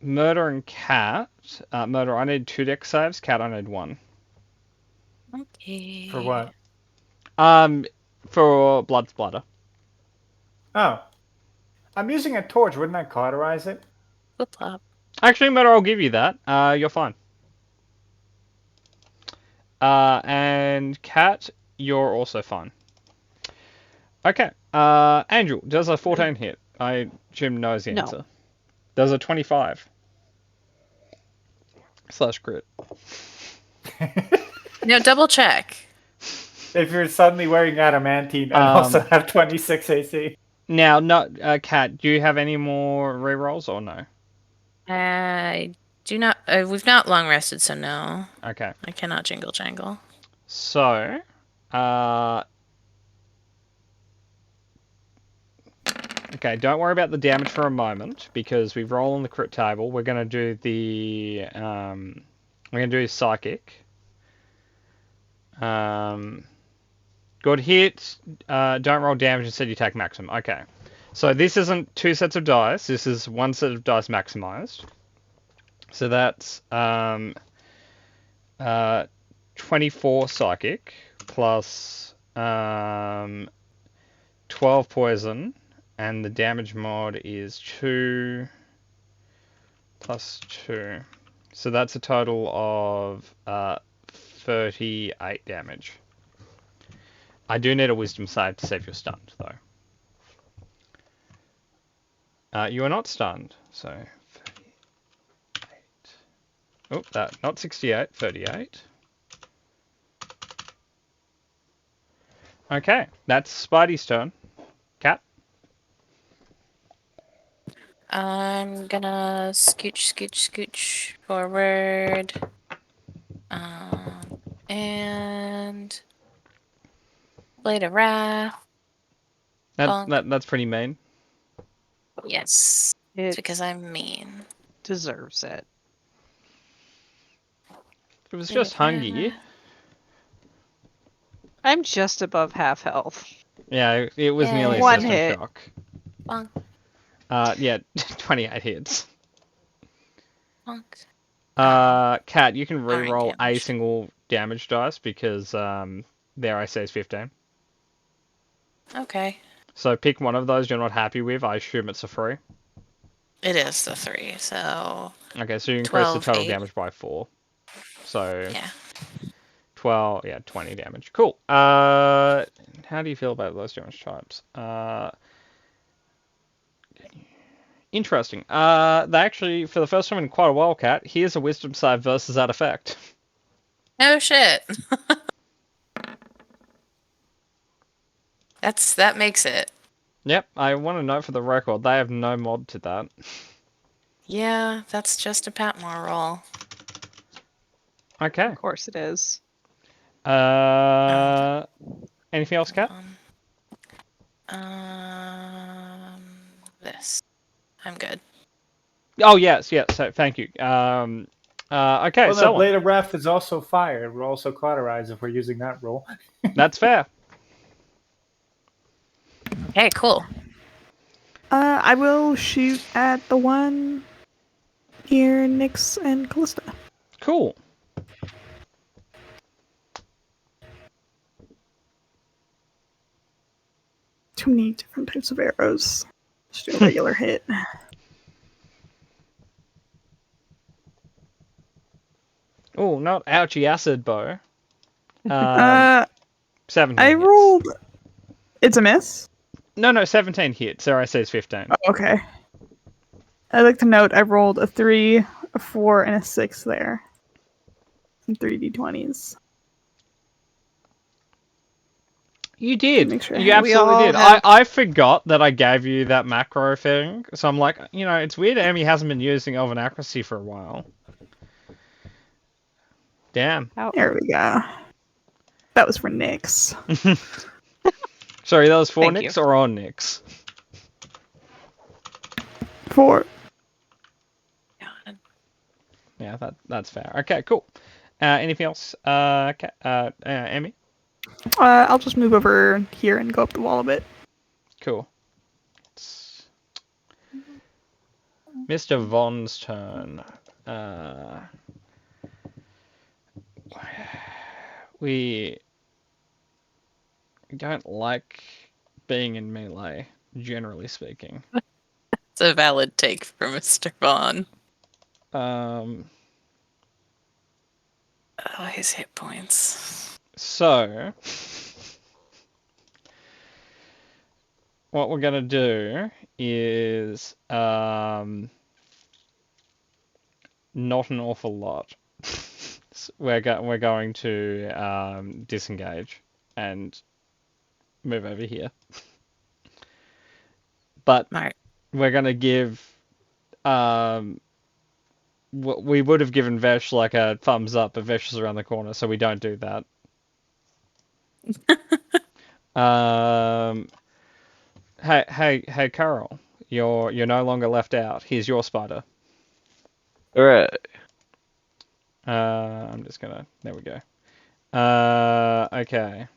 Murder and Cat. Murder, I need 2 dex saves. Cat, I need 1. Okay. For what? For blood splatter. Oh. I'm using a torch. Wouldn't that cauterize it? Flip flop. Actually, Murder, I'll give you that. You're fine. And Cat, you're also fine. Okay. Angel, does a 14 hit? Jim knows the No. answer. Does a 25 / crit? No, double check. If you're suddenly wearing adamantine and also have 26 AC. Now, Cat, do you have any more rerolls or no? I do not. We've not long rested, so no. Okay. I cannot jingle jangle. So, okay, don't worry about the damage for a moment because we roll on the crit table. We're gonna do the psychic. Good hit. Don't roll damage. Instead, you take maximum. Okay. So this isn't 2 sets of dice. This is 1 set of dice maximized. So that's 24 psychic plus 12 poison, and the damage mod is 2 plus 2. So that's a total of 38 damage. I do need a wisdom save to save your stunned, though. You are not stunned, so 38. Oh, not 68, 38. Okay, that's Spidey's turn. Cat? I'm gonna scooch forward. And Blade of Wrath. Bonk. That's pretty mean. Yes. It's It because I'm mean. deserves it. It was Blade just of hungry. Wrath. I'm just above half health. Yeah, it was nearly a Yay. One system hit. shock. Bonk. Yeah, 28 hits. Bonk. Cat, you can Alright, re-roll a damage. single damage dice because their IC is 15. Okay. So pick one of those you're not happy with. I assume it's a 3. It is the 3, so Okay, so you increase the 12, total 8. damage by 4. So Yeah. 12, yeah, 20 damage. Cool. How do you feel about those damage types? Interesting. They actually, for the first time in quite a while, Cat, here's a wisdom save versus that effect. No shit. That makes it. Yep, I want to note for the record, they have no mod to that. Yeah, that's just a Patmore roll. Okay. Of course it is. Anything else, Cat? This. I'm good. Oh, yes, so thank you. Okay, Well, the so Blade of Wrath is also fire. It will also cauterize if we're using that roll. that's fair. Okay, cool. I will shoot at the one near Nyx and Callista. Cool. Too many different types of arrows. Just do a regular hit. Oh, not ouchie acid bow. 17 I hits. rolled. It's a miss. No, 17 hits. Their IC is 15. Oh, okay. I'd like to note I rolled a 3, a 4, and a 6 there. And 3 d20s. You did. Make sure You We absolutely all did. have- I forgot that I gave you that macro thing. So I'm like, it's weird Amy hasn't been using Elven Accuracy for a while. Damn. How There we go. That was for Nyx. Sorry, that was for Thank Nyx you. or on Nyx? 4. God. Yeah, that's fair. Okay, cool. Anything else, Amy? I'll just move over here and go up the wall a bit. Cool. It's Mr. Von's turn. We don't like being in melee, generally speaking. It's a valid take for Mr. Vaughn. Um, Oh, his hit points. so what we're gonna do is not an awful lot. We're going to disengage and move over here. But Smart. we're gonna give we would have given Vesh like a thumbs up, but Vesh is around the corner, so we don't do that. Hey, Carol, you're no longer left out. Here's your spider. Alright. I'm just gonna. There we go. Okay.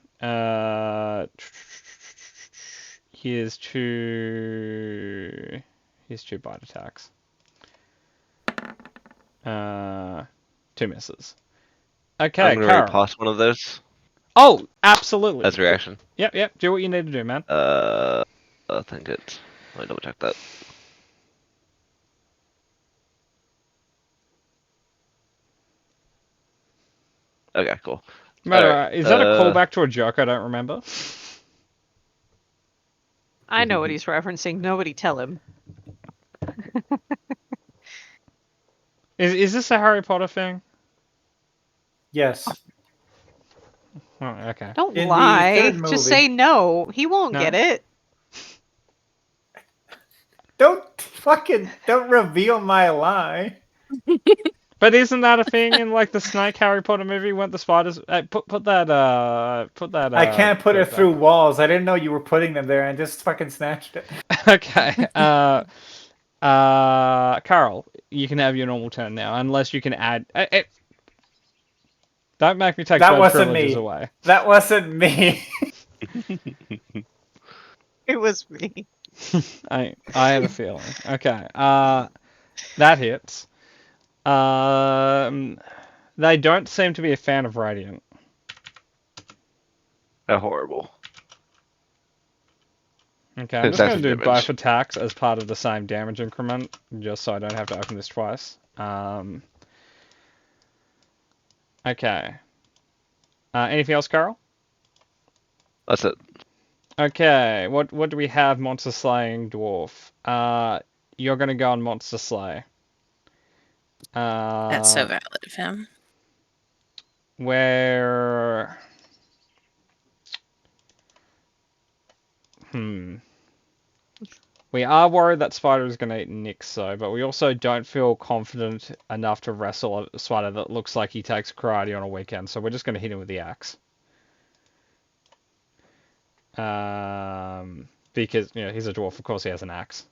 Here's two bite attacks. 2 misses. Okay, I'm gonna Carol. repost one of those Oh, absolutely. as a reaction. Yep. Do what you need to do, man. I think it's. Let me double check that. Okay, cool. Matter. Alright, Is that a callback to a joke I don't remember? I know what he's referencing. Nobody tell him. Is this a Harry Potter thing? Yes. Oh, okay. Don't In the lie. third movie. Just say no. He won't No. get it. Don't Fucking don't reveal my lie. But isn't that a thing in like the Snake Harry Potter movie? Weren't the spiders? Put that. I can't put it through walls. I didn't know you were putting them there and just fucking snatched it. Okay. Carl, you can have your normal turn now, unless you can add. Don't make me take That those wasn't privileges me. away. That wasn't me. It was me. I had a feeling. Okay. That hits. They don't seem to be a fan of Radiant. Horrible. Okay, I'm just going to do Fantastic both damage. attacks as part of the same damage increment, just so I don't have to open this twice. Okay. Anything else, Carl? That's it. Okay, what do we have? Monster Slaying Dwarf. You're going to go on Monster Slay. That's so valid of him. Where... We are worried that Spider is going to eat Nyx, though, but we also don't feel confident enough to wrestle a Spider that looks like he takes karate on a weekend, so we're just going to hit him with the axe. Because, you know, he's a dwarf, of course he has an axe.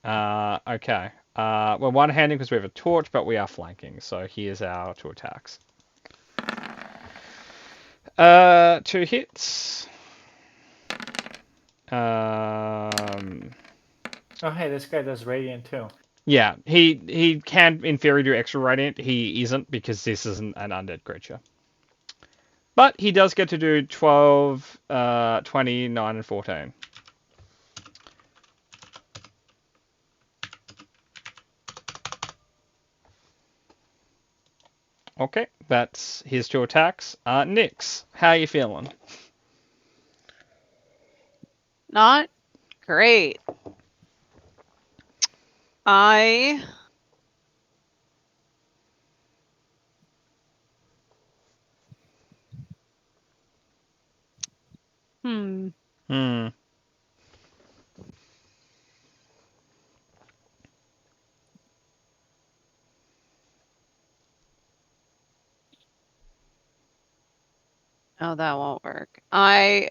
Okay. We're one-handing because we have a torch, but we are flanking, so here's our 2 attacks. 2 hits. Oh, hey, this guy does radiant too. Yeah, he can, in theory, do extra radiant. He isn't, because this isn't an undead creature. But he does get to do 12, 20, 9, and 14. Okay, that's his 2 attacks. Nyx, how are you feeling? Not great. I Hmm. Oh, that won't work.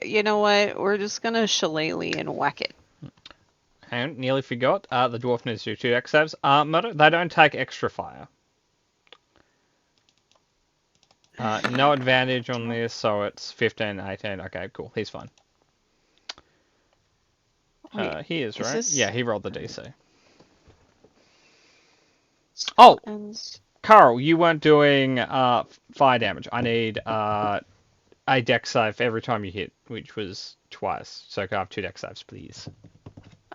You know what? We're just gonna shillelagh and whack it. And nearly forgot, the dwarf needs to do 2 dex saves. They don't take extra fire. No advantage on this, so it's 15, 18. Okay, cool. He's fine. Wait, He is, is right? this- Yeah, he rolled the DC. Oh! Ends. Carl, you weren't doing fire damage. I need a dex save for every time you hit, which was twice. So can I have 2 dex saves, please?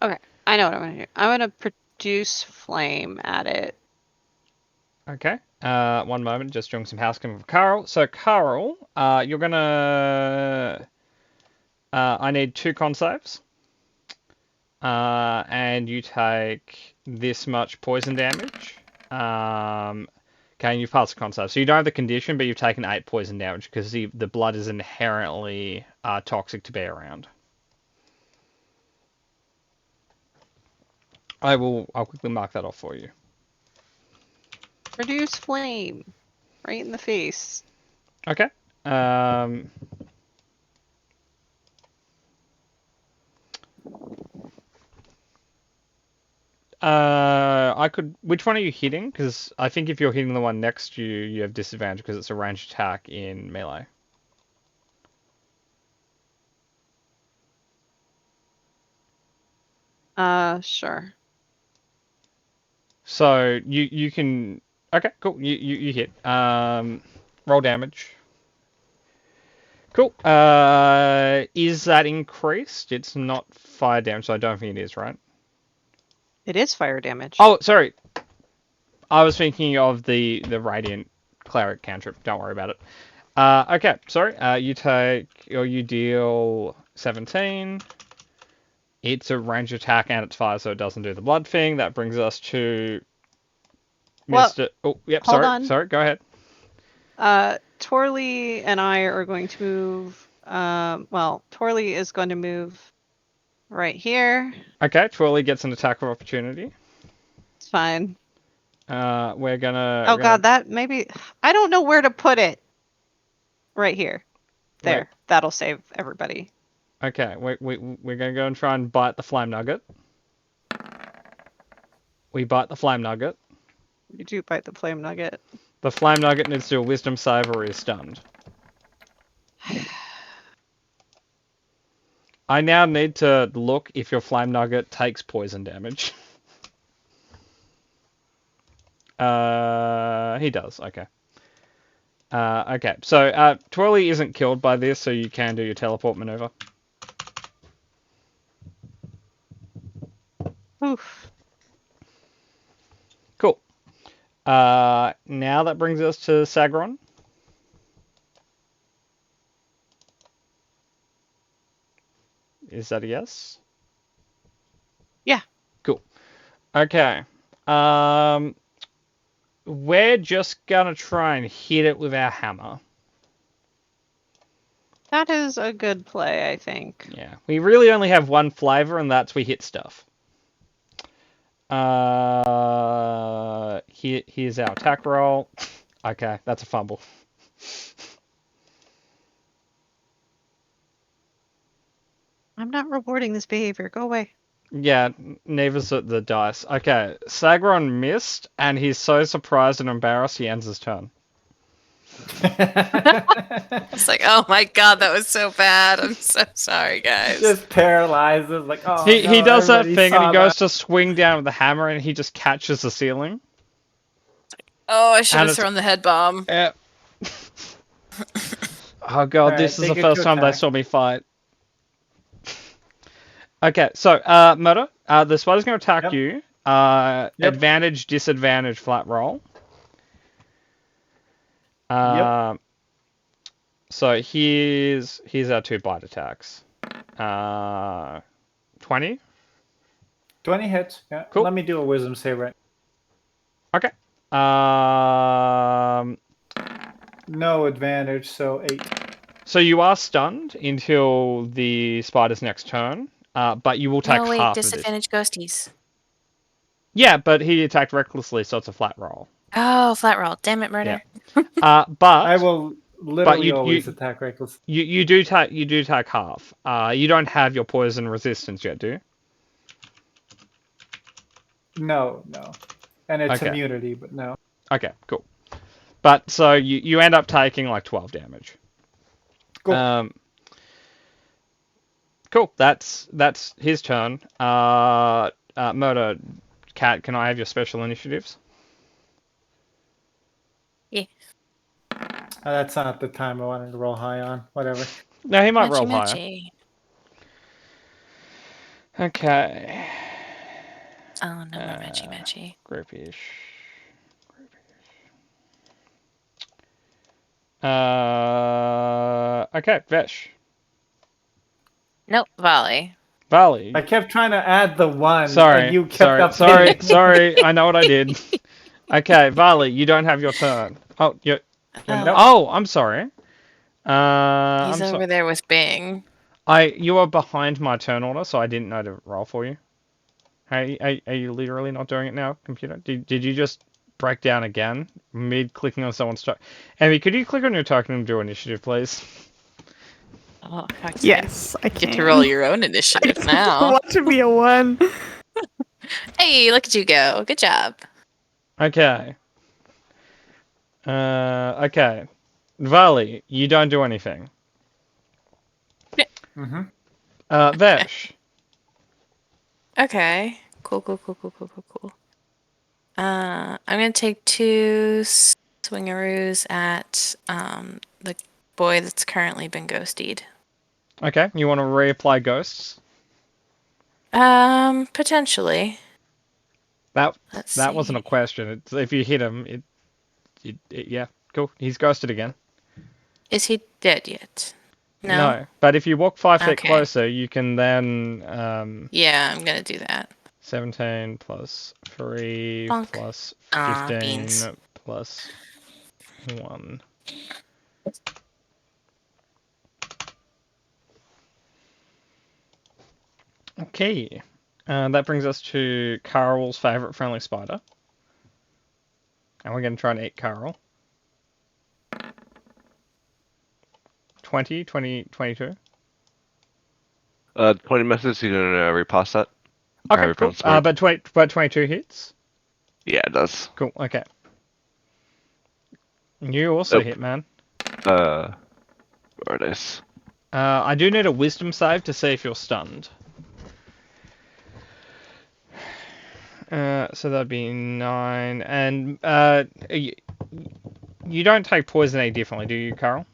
Okay, I know what I'm gonna do. I'm gonna produce flame at it. Okay. One moment, just doing some housekeeping for Carl. So Carl, you're gonna... I need 2 con saves. And you take this much poison damage. Okay, and you've passed the con save. So you don't have the condition, but you've taken 8 poison damage because the blood is inherently toxic to be around. I'll quickly mark that off for you. Produce flame. Right in the face. Okay. I could. Which one are you hitting? Because I think if you're hitting the one next to you, you have disadvantage because it's a ranged attack in melee. Sure. So you can. Okay, cool. You hit. Roll damage. Cool. Is that increased? It's not fire damage, so I don't think it is, right? It is fire damage. Oh, sorry. I was thinking of the Radiant Cleric cantrip. Don't worry about it. Okay, sorry. You deal 17. It's a range attack and it's fire, so it doesn't do the blood thing. That brings us to Well, Mr. Oh, yep. hold Sorry. on. Sorry. Go ahead. Torley and I are going to move. Well, Torley is going to move right here. Okay. Twirly gets an attack of opportunity. It's fine. We're gonna. Oh god, that maybe I don't know where to put it. Right here. There. Wait. That'll save everybody. Okay, we're gonna go and try and bite the flame nugget. We bite the flame nugget. You do bite the flame nugget. The flame nugget needs to do a wisdom save or is stunned. I now need to look if your flame nugget takes poison damage. He does. Okay. Okay. So Twirly isn't killed by this, so you can do your teleport maneuver. Oof. Cool. Now that brings us to Sagron. Is that a yes? Yeah. Cool. Okay. We're just gonna try and hit it with our hammer. That is a good play, I think. Yeah. We really only have one flavor, and that's we hit stuff. Here's our attack roll. Okay, that's a fumble. I'm not rewarding this behavior. Go away. Yeah, neither's the dice. Okay, Sagron missed, and he's so surprised and embarrassed he ends his turn. It's like, oh my god, that was so bad. I'm so sorry, guys. Just paralyzes, like, oh. He no, does that everybody thing, and he saw goes that. to swing down with the hammer, and he just catches the ceiling. Oh, I should And have it's- thrown the head bomb. Yeah. Oh god, Alright, this is they the get first to time they attack. saw me fight. Okay, so Murder, the spider's going to attack Yep. you. Yep. Advantage, disadvantage, flat roll. So here's our 2 bite attacks. 20. 20 hits. Yeah. Cool. Let me do a wisdom save right. Okay. No advantage, so 8. So you are stunned until the spider's next turn, but you will take No, wait, half of this. disadvantage ghosties. Yeah, but he attacked recklessly, so it's a flat roll. Oh, flat roll. Damn it, murder. But I will literally you- always attack reckless. you do take half. You don't have your poison resistance yet, do you? No. And it's Okay. immunity, but no. Okay, cool. But so you end up taking like 12 damage. Cool. Cool. That's his turn. Murder Cat, can I have your special initiatives? That's not the time I wanted to roll high on. Whatever. No, he might Matchy, roll higher. matchy. Okay. Oh, no more matchy, matchy. Groupish. Okay, Vesh. Nope, volley. Valley. I kept trying to add the 1. Sorry. And you kept Sorry. I know what I did. Okay, Vali, you don't have your turn. Oh, you. Oh, Oh, I'm sorry. he's I'm over there with Bing. You were behind my turn order, so I didn't know to roll for you. Hey, are you literally not doing it now, computer? Did you just break down again mid clicking on someone's token? Amy, could you click on your token and do initiative, please? Oh, fuck's sake. Yes, I can. Get to roll your own initiative I now. want to be a 1. Hey, look at you go. Good job. Okay. Okay. Vali, you don't do anything. Mm-hmm. Vesh. Okay. Cool. I'm gonna take 2 swingaroos at the boy that's currently been ghosted. Okay, you want to reapply ghosts? Potentially. That Let's wasn't a see. question. It's, if you hit him, yeah, cool. He's ghosted again. Is he dead yet? No. But if you walk 5 feet Okay. closer, you can then Yeah, I'm gonna do that. 17 plus 3 Bonk. plus Aw, 15 beans. plus 1. Okay. That brings us to Carl's favorite friendly spider. And we're going to try and eat Carl. 20, 22. 20 methods. You gonna repass that? Or have Okay, your cool. friends sort? But 22 hits. Yeah, it does. Cool, okay. You also Nope. hit, man. Where it is. I do need a wisdom save to see if you're stunned. So that'd be 9. And you don't take poison any differently, do you, Carl?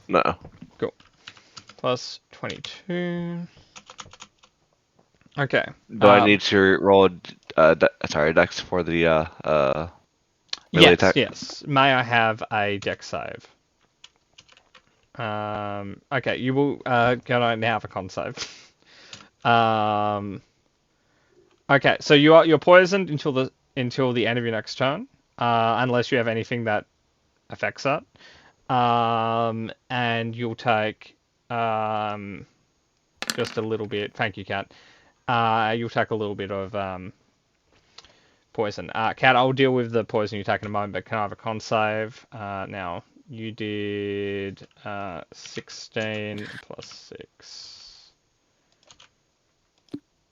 No. Plus 22. Okay. Do I need to roll a dex for the melee Yes, attack? yes. May I have a dex save? Okay, you will gonna now have a con save. Okay, so you're poisoned until the end of your next turn, unless you have anything that affects that. And you'll take just a little bit. Thank you, Kat. You'll take a little bit of poison. Kat, I'll deal with the poison you take in a moment, but can I have a con save? Now, you did 16 plus 6.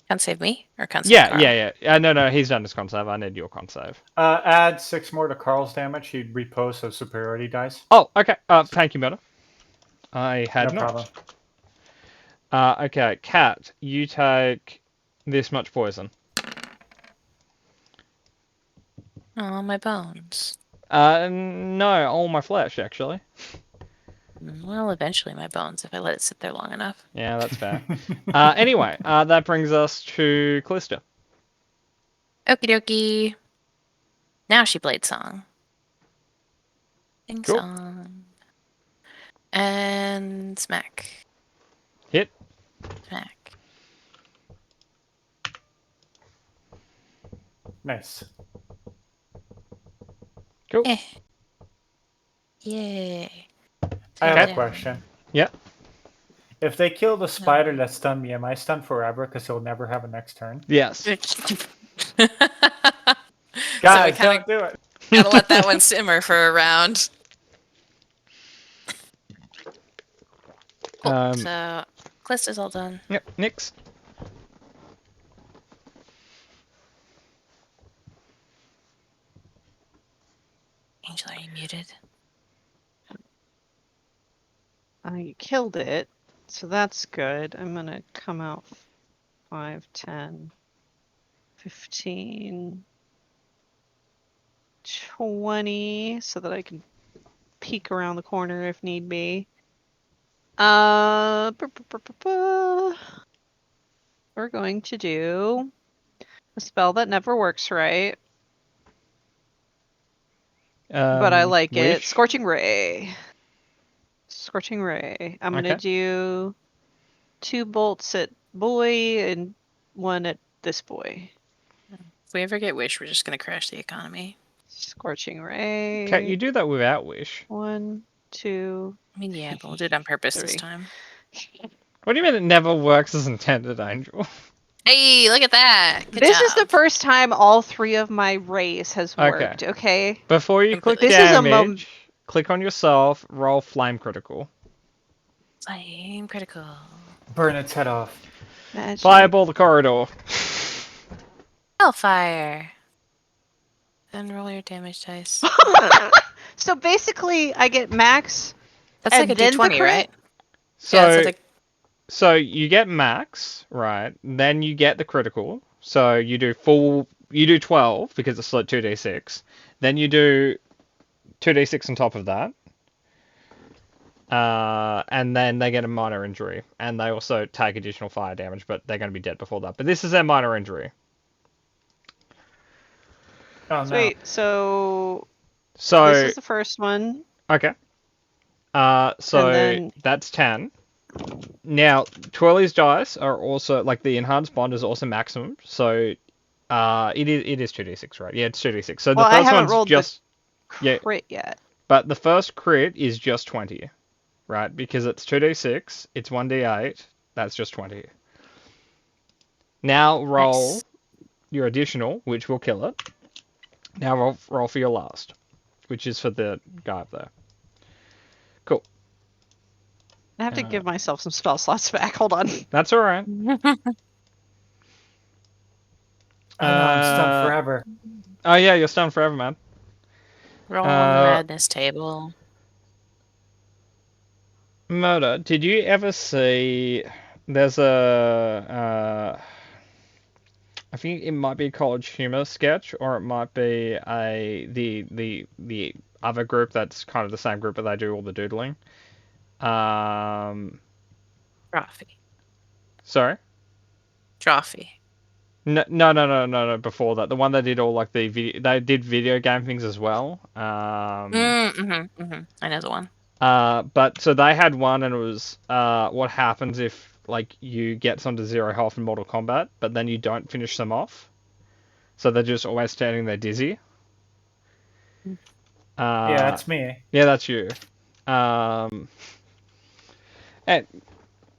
Can't save me or can't save Yeah, Carl? yeah. No, he's done his con save. I need your con save. Add 6 more to Carl's damage. He'd repose those superiority dice. Oh, okay. Thank you, Meta. I had No not. problem. Okay, Kat, you take this much poison. Oh, my bones. No, all my flesh, actually. Well, eventually my bones, if I let it sit there long enough. Yeah, that's fair. Anyway, that brings us to Callista. Okie dokie. Now she played song. Sing Cool. song. And smack. Hit. Smack. Nice. Cool. Eh. Yay. I have Okay. a question. Yeah. If they kill the spider that stunned me, am I stunned forever because he'll never have a next turn? Yes. Guys, kinda- don't do it. Gotta let that one simmer for a round. Cool. So, Callista's all done. Yep. Nix. Angel, are you muted? I killed it, so that's good. I'm gonna come out 5, 10, 15, 20, so that I can peek around the corner if need be. We're going to do a spell that never works right, but I like it. Wish. Scorching Ray. Scorching Ray. I'm gonna Okay. do 2 bolts at boy and 1 at this boy. If we ever get Wish, we're just gonna crash the economy. Scorching Ray. Kat, you do that without wish. 1, 2. I mean, yeah, but we'll do it on purpose this 3. time. What do you mean it never works as intended, Angel? Hey, look at that! Good This is job. the first time all 3 of my rays has Okay. worked. Okay. Before you click Completely. This is a damage, click on yourself, roll flame critical. Flame critical. Burn its head off. Magic. Fireball the corridor. Hellfire. Then roll your damage dice. So basically, I get max. That's And like a then the D20, crit? right? So, Yeah, it's like so you get max, right? Then you get the critical. So you do 12 because it's like 2d6. Then you do 2d6 on top of that. And then they get a minor injury. And they also take additional fire damage, but they're going to be dead before that. But this is their minor injury. Oh no. Sweet. So So, this is the first one. okay. So And then- that's 10. Now, Twirly's dice are also, like, the enhanced bond is also maximum. So, it is 2d6, right? Yeah, it's 2d6. So Well, the I first haven't one's rolled just, yeah. crit yet. but the first crit is just 20, right? Because it's 2d6, it's 1d8, that's just 20. Now roll Nice. your additional, which will kill it. Now roll for your last, which is for the guy up there. Cool. I have to give myself some spell slots back. Hold on. That's all right. Oh no, I'm stunned forever. Oh yeah, you're stunned forever, man. Roll on the madness table. Murder, did you ever see? There's a. I think it might be a College Humor sketch, or it might be the other group that's kind of the same group, but they do all the doodling. Trophy. Sorry. Trophy. No. Before that, the one that did all like they did video game things as well. I know the one. But so they had one, and it was what happens if like you get someone to 0 health in Mortal Kombat, but then you don't finish them off, so they're just always standing there dizzy. Yeah, that's me. Yeah, that's you. And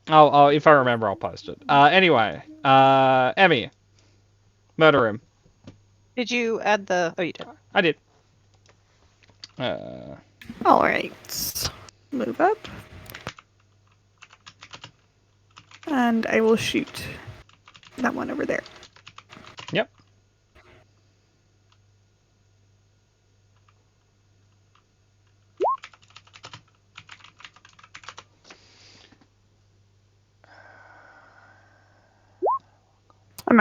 I'll if I remember, I'll post it. Anyway, Emmy, murder him. Did you add the? Oh, you did. I did. All right. Move up. And I will shoot that one over there. Yep.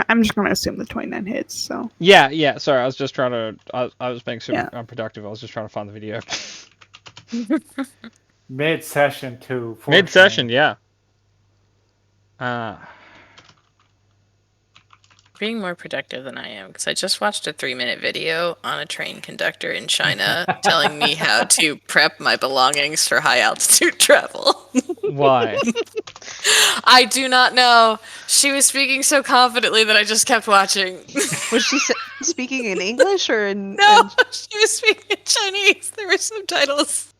I'm just going to assume the 29 hits, so. Yeah. Sorry, I was just trying to. I was being super unproductive. I was just trying to find the video. Mid-session too. Mid-session, yeah. Being more productive than I am, because I just watched a 3-minute video on a train conductor in China telling me how to prep my belongings for high altitude travel. Why? I do not know. She was speaking so confidently that I just kept watching. Was she speaking in English or in? No, she was speaking in Chinese. There were subtitles.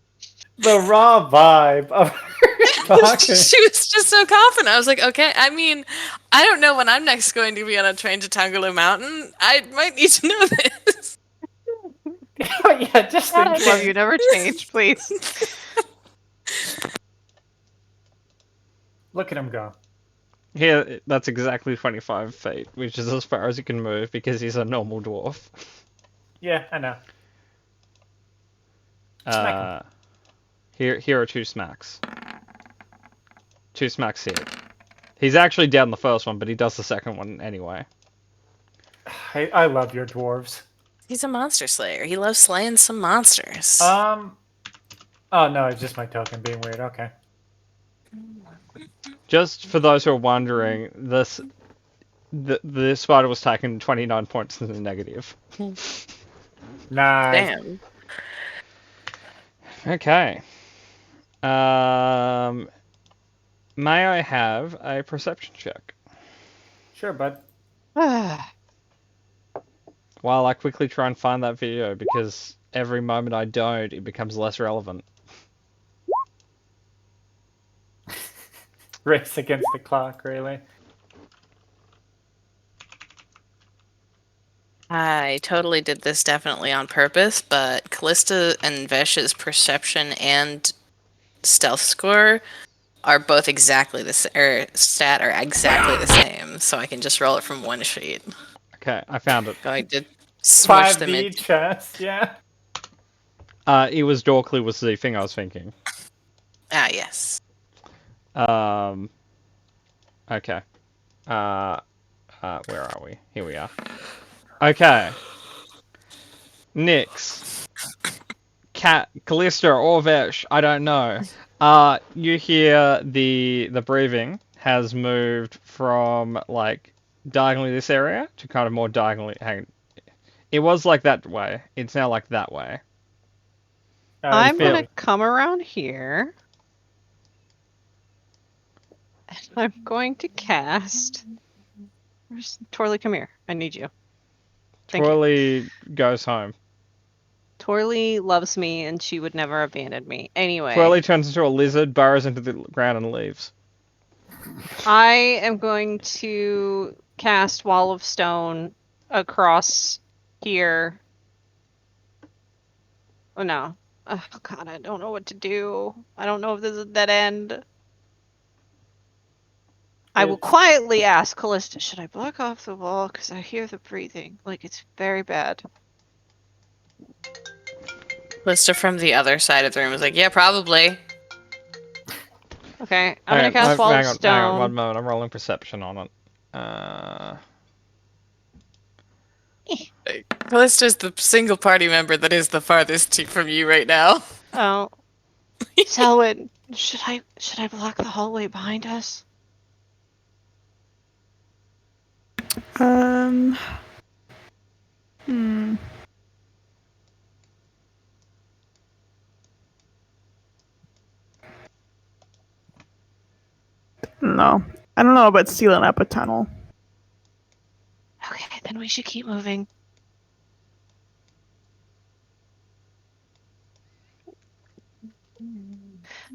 The raw vibe of her talking. She was just so confident. I was like, okay. I mean, I don't know when I'm next going to be on a train to Tangalooma Mountain. I might need to know this. Yeah, just in I love case. you. Never change, please. Look at him go. Yeah, that's exactly 25 feet, which is as far as he can move because he's a normal dwarf. Yeah, I know. Smack him. Here are 2 smacks. 2 smacks hit. He's actually down the first one, but he does the second one anyway. I love your dwarves. He's a monster slayer. He loves slaying some monsters. Oh no, it's just my token being weird. Okay. Just for those who are wondering, the spider was taking 29 points in the negative. Nice. Damn. Okay. May I have a perception check? Sure, bud. While I quickly try and find that video, because every moment I don't, it becomes less relevant. Race against the clock, really. I totally did this definitely on purpose, but Callista and Vesh's perception and stealth score are both exactly the same, or stat are exactly the same, so I can just roll it from one sheet. Okay, I found it. Going to switch them 5D in. chess, yeah. It was Dorkly was the thing I was thinking. Ah, yes. Okay. Where are we? Here we are. Okay. Nyx. Callista or Vesh, I don't know. You hear the breathing has moved from like diagonally this area to kind of more diagonally. It was like that way. It's now like that way. I'm feel- gonna come around here. And I'm going to cast. Where's Torley? Come here. I need you. Thank you. Twirly goes home. Torley loves me and she would never abandon me. Anyway. Twirly turns into a lizard, burrows into the ground, and leaves. I am going to cast Wall of Stone across here. Oh no. Oh god, I don't know what to do. I don't know if this is a dead end. I will It's- quietly ask Callista, should I block off the wall? Because I hear the breathing. Like, it's very bad. Lista from the other side of the room was like, yeah, probably. Okay, I'm gonna cast Wall of hang Stone. on, one moment. I'm rolling perception on it. Callista's the single party member that is the farthest from you right now. Oh. Selwyn, should I block the hallway behind us? Hmm. No. I don't know about sealing up a tunnel. Okay, then we should keep moving.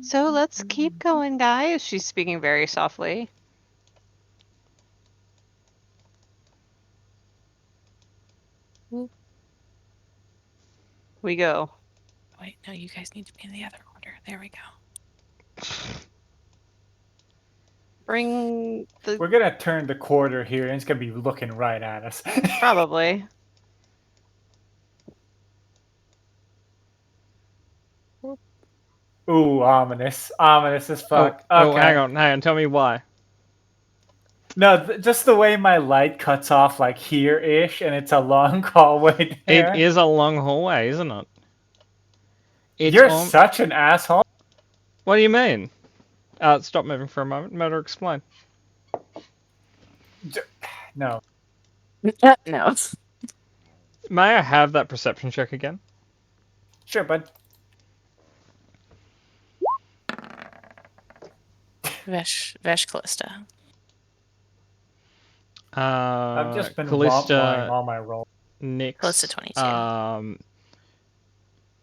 So let's keep going, guys. She's speaking very softly. We go. Wait, no, you guys need to be in the other order. There we go. Bring the We're gonna turn the quarter here, and it's gonna be looking right at us. probably. Ooh, ominous. Ominous as fuck. Oh, Okay. hang on. Tell me why. No, just the way my light cuts off, like here-ish, and it's a long hallway there. It is a long hallway, isn't it? It's You're on- such an asshole. What do you mean? Stop moving for a moment. Matter, explain. No. No. May I have that perception check again? Sure, bud. Vesh Callista. I've just been Callista, blowing all my rolls. Nix. Close to 22.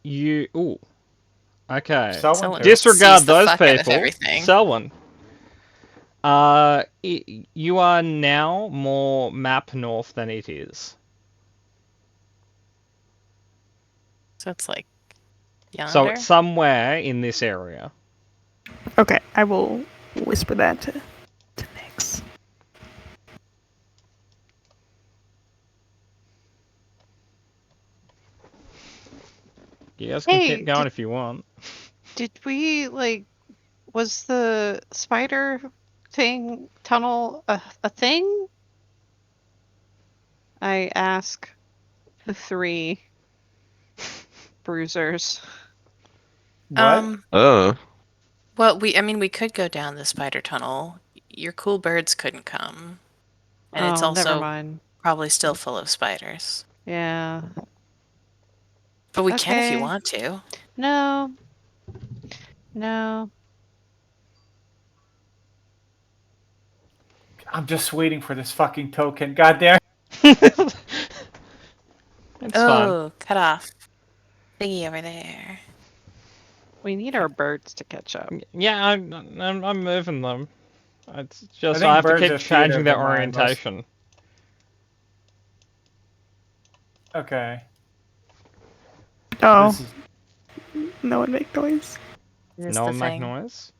You. Ooh. Okay. Someone Disregard sees the those fuck out of people. everything. Selwyn. You are now more map north than it is. So it's like yonder. So it's somewhere in this area. Okay, I will whisper that to Nix. You guys can Hey, keep going if you want. Did we was the spider thing tunnel a thing? I ask the three bruisers. What? Oh. Well, we could go down the spider tunnel. Your cool birds couldn't come. And it's Oh, never also mind. probably still full of spiders. Yeah. But we can if Okay. you want to. No. No. I'm just waiting for this fucking token. Goddamn. It's fine. Oh, cut off. Thingy over there. We need our birds to catch up. Yeah, I'm moving them. It's just think I have to birds keep are theater changing their of the mind, most- orientation. Okay. Oh, This is- no one make noise. Is this No the one make thing? noise.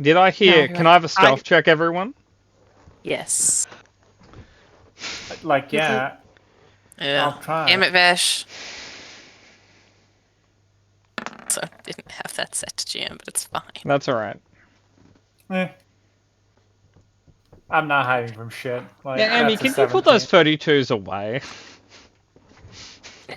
Did I hear? No, Can I have a stealth check, everyone? Yes. like, yeah. Yeah. I'll try. Damn it, Vesh. So I didn't have that set to GM, but it's fine. That's all right. Eh. I'm not hiding from shit. Like, Yeah, Amy, that's a can you put those 17. 32s away?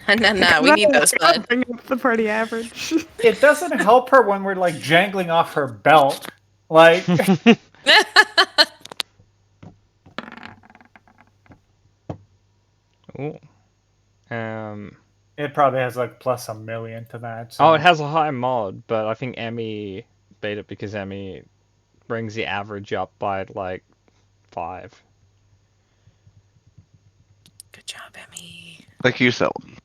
No, we need those, bud. Bring up the party average. It doesn't help her when we're like jangling off her belt. Like, Ooh. it probably has like plus a million to that. So. Oh, it has a high mod, but I think Emmy beat it because Emmy brings the average up by like 5. Good job, Emmy. Thank you, Selwyn.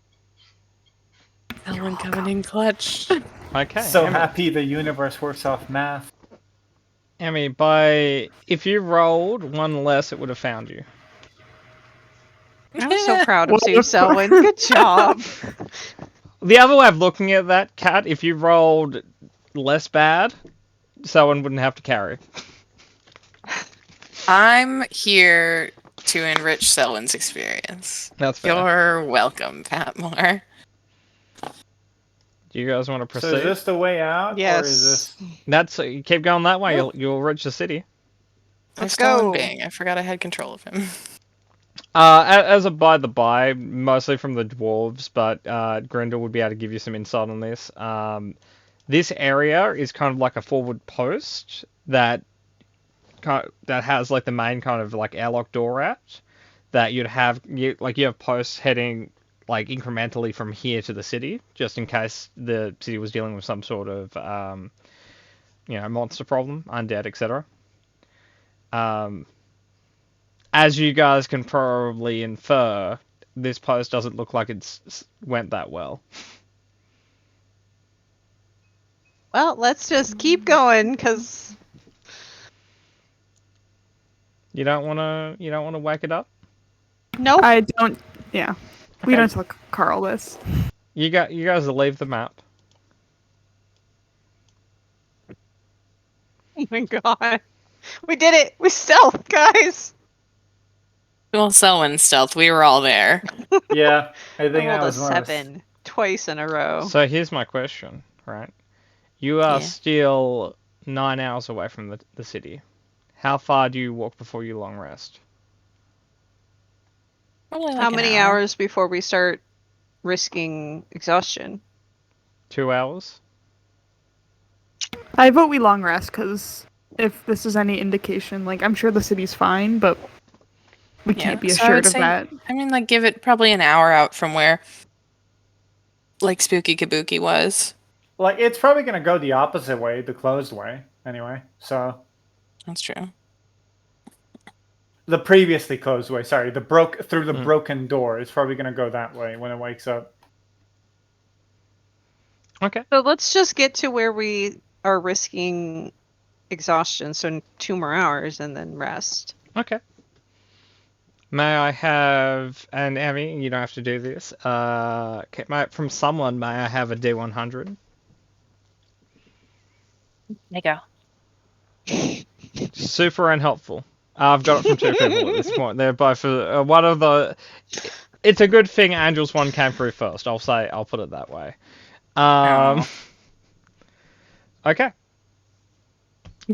Ellen coming in clutch. Okay. So Emmy. happy the universe works off math. Emmy, if you rolled one less, it would have found you. I'm so proud of What you, the Selwyn. fuck? Good job. The other way of looking at that, Cat, if you rolled less bad, someone wouldn't have to carry. I'm here to enrich Selwyn's experience. That's fair. You're welcome, Patmore. Do you guys want to proceed? So is this the way out, or is Yes. this? That's you keep going that way. Oh. You'll reach the city. Let's Where's Stellan go. Bing? I forgot I had control of him. As a by the by, mostly from the dwarves, but Grendel would be able to give you some insight on this. This area is kind of like a forward post that has like the main kind of like airlock door at that you have posts heading like incrementally from here to the city, just in case the city was dealing with some sort of monster problem, undead, etc. As you guys can probably infer, this post doesn't look like it's went that well. Well, let's just keep going, because You don't wanna whack it up. nope. I don't. Yeah. We Okay. don't tell Carl this. You guys will leave the map. Oh my god. We did it! We stealth, guys! Well, Selwyn stealth. We were all there. Yeah, I I think that rolled a was one of the 7 twice in a row. So here's my question, right? You are Yeah. still 9 hours away from the city. How far do you walk before you long rest? Probably like How an many hour. hours before we start risking exhaustion? 2 hours? I vote we long rest because if this is any indication, like I'm sure the city's fine, but we Yeah, can't be so I would assured of say- that. I mean, like, give it probably an hour out from where, like, Spooky Kabuki was. like it's probably gonna go the opposite way, the closed way, anyway. So That's true. the previously closed way, sorry, the Mm. broken door. It's probably gonna go that way when it wakes up. Okay. So let's just get to where we are risking exhaustion, so 2 more hours, and then rest. Okay. May I have, and Emmy, you don't have to do this. From someone, may I have a D100? There you go. Super unhelpful. I've got it from 2 people at this point. They're both one of the. It's a good thing Angel's one came through first. I'll put it that way. Aw. Okay.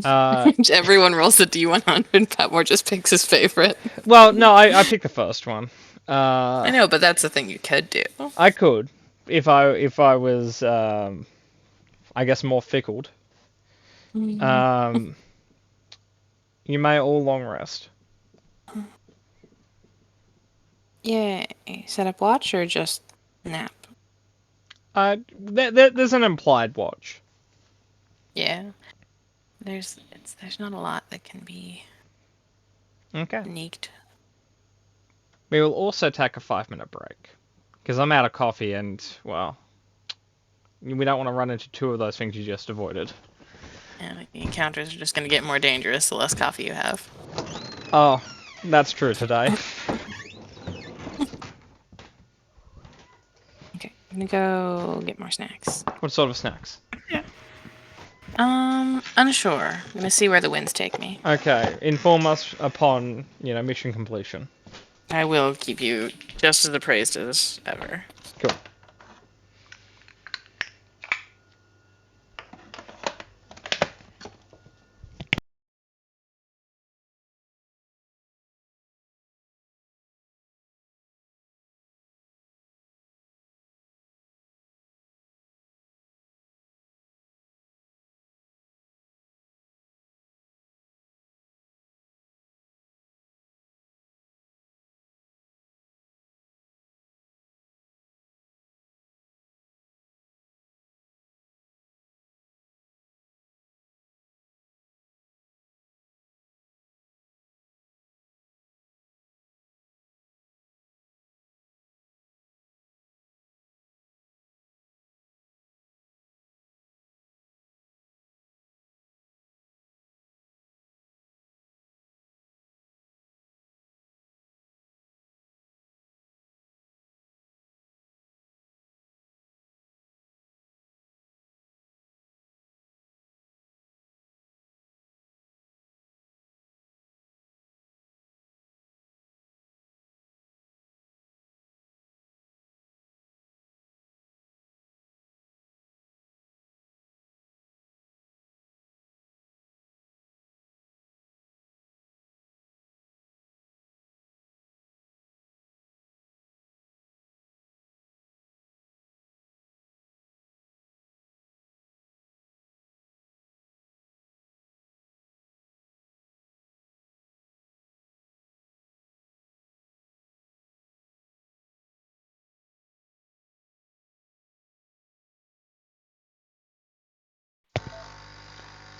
Everyone rolls the D100. Patmore just picks his favorite. Well, no, I picked the first one. I know, but that's the thing you could do. I could, if I was, I guess, more fickled. You may all long rest. Yeah, set up watch or just nap? There's an implied watch. Yeah. There's not a lot that can be Okay. sneaked. We will also take a 5-minute break. Because I'm out of coffee and, well, we don't want to run into 2 of those things you just avoided. Yeah, the encounters are just going to get more dangerous the less coffee you have. Oh, that's true today. Okay, I'm gonna go get more snacks. What sort of snacks? Unsure. I'm gonna see where the winds take me. Okay, inform us upon, mission completion. I will keep you just as appraised as ever. Cool.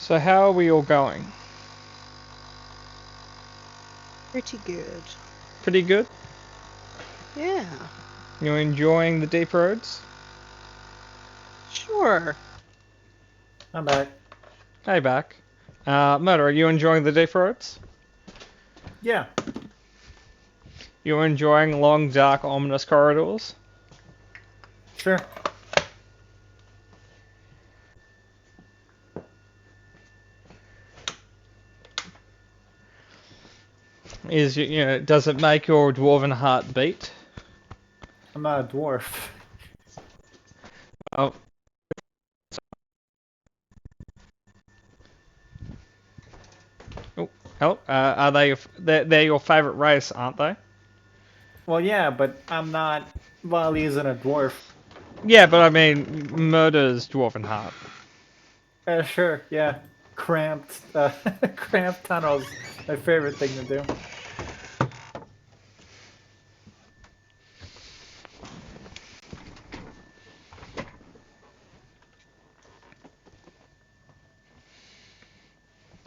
So how are we all going? Pretty good. Pretty good? Yeah. You enjoying the deep roads? Sure. I'm back. Hey, back. Murder, are you enjoying the deep roads? Yeah. You enjoying long, dark, ominous corridors? Sure. Does it make your dwarven heart beat? I'm not a dwarf. Oh. Oh, hello. Are they? They're your favorite race, aren't they? Well, yeah, but I'm not. Well, he isn't a dwarf. Yeah, but I mean, murder's dwarven heart. Sure. Yeah. Cramped. Cramped tunnels. My favorite thing to do.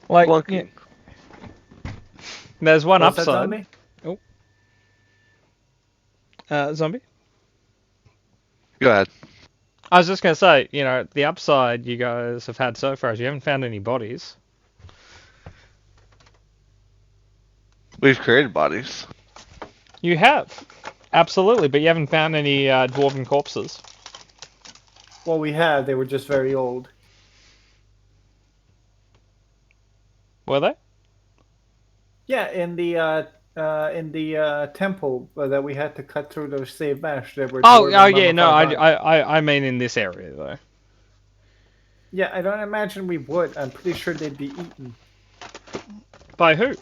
Like, Flunking. there's one What's that, upside. zombie? Zombie. Go ahead. I was just gonna say, the upside you guys have had so far is you haven't found any bodies. We've created bodies. You have, absolutely, but you haven't found any dwarven corpses. Well, we had. They were just very old. Were they? Yeah, in the temple that we had to cut through to save Vash, there were. Oh, dwarven yeah, no, mummified bodies. I mean in this area though. Yeah, I don't imagine we would. I'm pretty sure they'd be eaten. By who?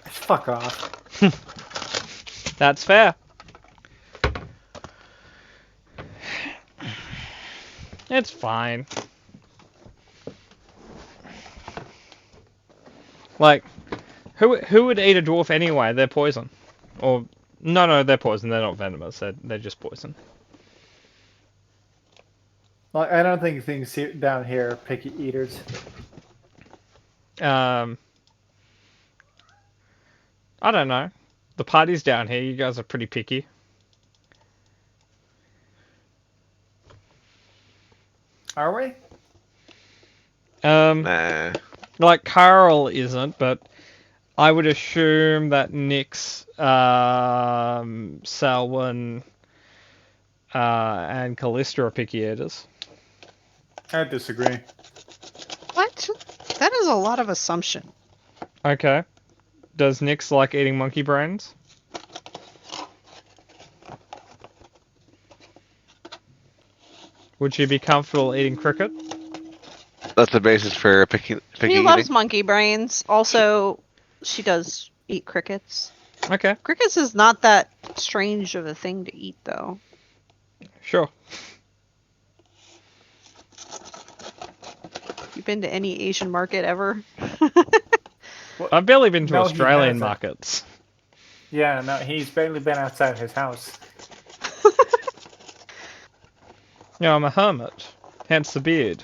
Fuck off. That's fair. It's fine. Like, who would eat a dwarf anyway? They're poison. Or no, they're poison. They're not venomous. They're just poison. Like, I don't think things down here are picky eaters. I don't know. The party's down here. You guys are pretty picky. Are we? Nah. Like Carl isn't, but I would assume that Nyx, Selwyn, and Callista are picky eaters. I disagree. What? That is a lot of assumption. Okay. Does Nyx like eating monkey brains? Would she be comfortable eating cricket? That's the basis for picky She loves eating. monkey brains. Also, she does eat crickets. Okay, Crickets is not that strange of a thing to eat, though. sure. You been to any Asian market ever? I've barely been to No, he Australian hasn't. markets. Yeah, no, he's barely been outside his house. I'm a hermit, hence the beard.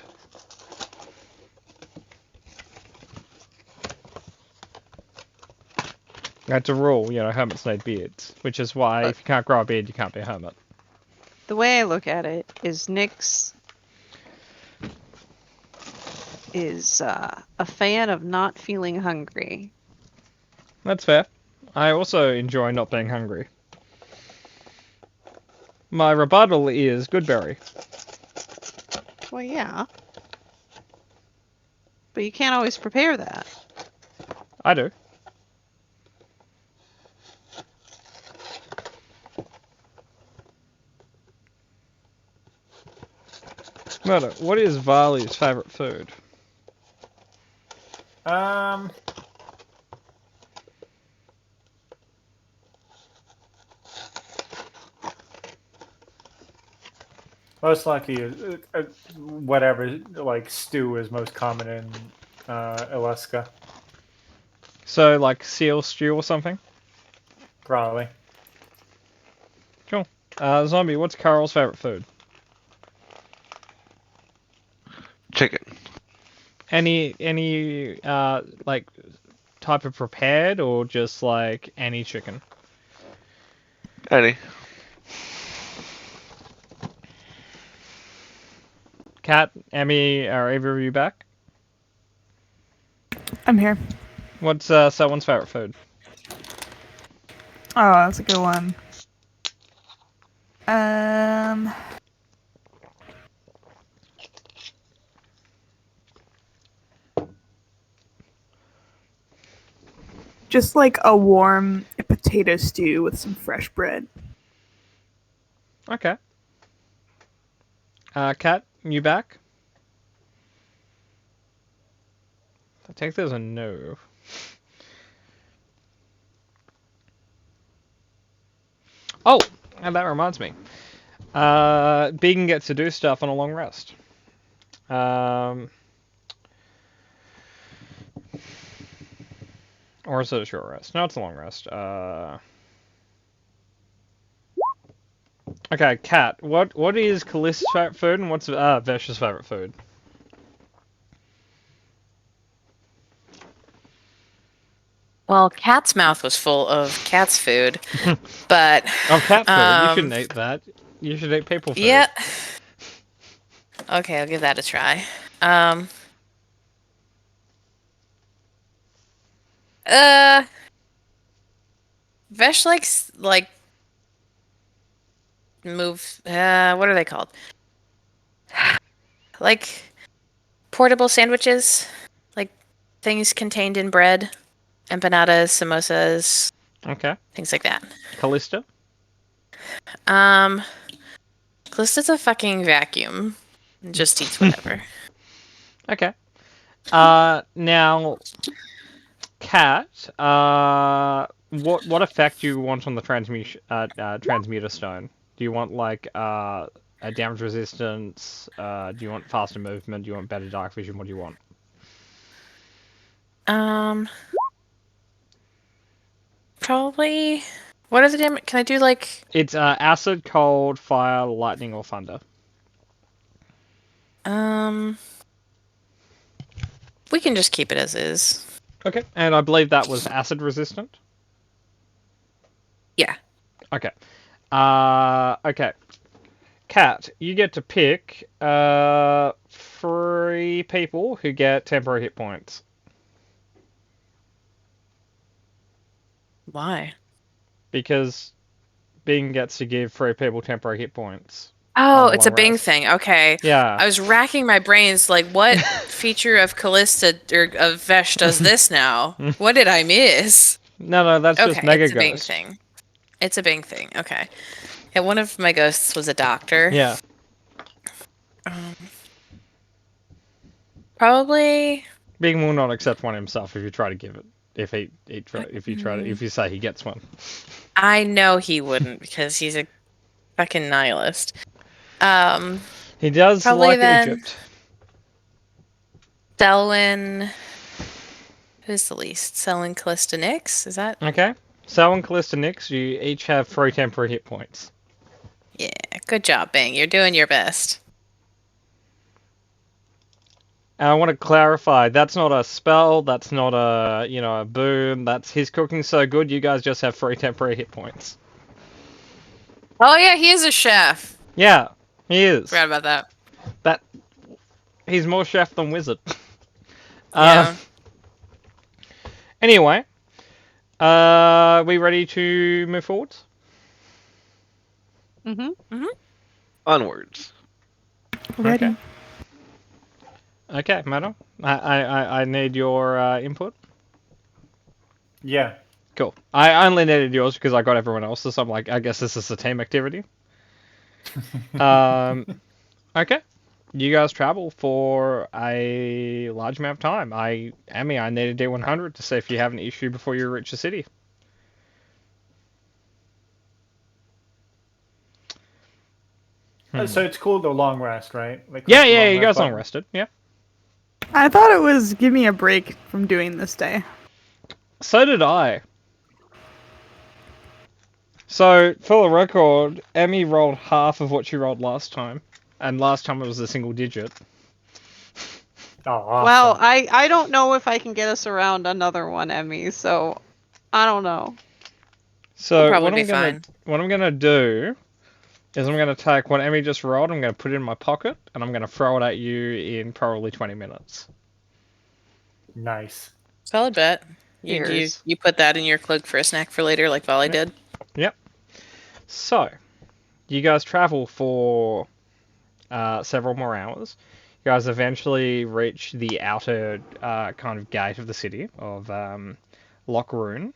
That's a rule, hermits need beards, which is why if you can't grow a beard, you can't be a hermit. The way I look at it is Nyx is a fan of not feeling hungry. That's fair. I also enjoy not being hungry. My rebuttal is Goodberry. Well, yeah. But you can't always prepare that. I do. Murder, what is Varley's favourite food? Most likely, whatever like stew is most common in Alaska. So, like seal stew or something? Probably. Cool. Zombie, what's Carol's favourite food? Chicken. Any like type of prepared or just like any chicken? Any. Cat, Emmy, are either of you back? I'm here. What's someone's favorite food? Oh, that's a good one. Um, just like a warm potato stew with some fresh bread. Okay. Cat, you back? I take this as a no. Oh, and that reminds me. Beacon gets to do stuff on a long rest. Or is it a short rest? No, it's a long rest. Okay, Cat, what is Callista's favorite food and what's Vesh's favorite food? Well, Cat's mouth was full of cat's food, but Oh, cat food. You Um, shouldn't eat that. You should eat people food. yeah. Okay, I'll give that a try. Vesh likes like move. What are they called? Like portable sandwiches, like things contained in bread, empanadas, samosas, Okay. things like that. Callista? Callista's a fucking vacuum. Just eats whatever. Okay. Now, Cat, what effect do you want on the transmuter stone? Do you want like a damage resistance? Do you want faster movement? Do you want better dark vision? What do you want? Probably. What are the damage? Can I do like? It's acid, cold, fire, lightning, or thunder. We can just keep it as is. Okay. And I believe that was acid resistant. Yeah. Okay. Okay. Cat, you get to pick 3 people who get temporary hit points. Why? Because Bing gets to give 3 people temporary hit points. Oh, On it's a long Bing rest. thing. Okay. Yeah. I was racking my brains like what feature of Callista or of Vesh does this now? What did I miss? No, that's just Okay, Mega it's a Bing Ghost. thing. It's a Bing thing. Okay. Yeah, one of my ghosts was a doctor. Yeah. Probably. Bing will not accept one himself if you try to give it. If you say he gets one. I know he wouldn't because he's a fucking nihilist. He does Probably like then- Egypt. Selwyn. Who's the least? Selwyn, Callista, Nyx? Is that? Okay. So and Callista Nyx, you each have 3 temporary hit points. Yeah. Good job, Bing. You're doing your best. And I want to clarify, that's not a spell, that's not a boon, that's his cooking so good, you guys just have 3 temporary hit points. Oh yeah, he is a chef. Yeah, he is. Forgot about that. He's more chef than wizard. Yeah. Anyway, we ready to move forward? Onwards. Ready? Okay, madam. I need your input. Yeah. Cool. I only needed yours because I got everyone else's. So I'm like, I guess this is a team activity. Okay. You guys travel for a large amount of time. I need a D100 to see if you have an issue before you reach the city. So it's called a long rest, right? Like Yeah, click the you guys rest long button. rested. Yeah. I thought it was give me a break from doing this day. So did I. So, for the record, Emmy rolled half of what she rolled last time. And last time it was a single digit. Oh, awesome. Well, I don't know if I can get us around another one, Emmy. So I don't know. So probably what be I'm gonna fine. what I'm gonna do is I'm gonna take what Emmy just rolled. I'm gonna put it in my pocket, and I'm gonna throw it at you in probably 20 minutes. Nice. Solid bet. You Cheers. you put that in your cloak for a snack for later, like Volley did. Yep. So you guys travel for several more hours. You guys eventually reach the outer kind of gate of the city of Lochroon.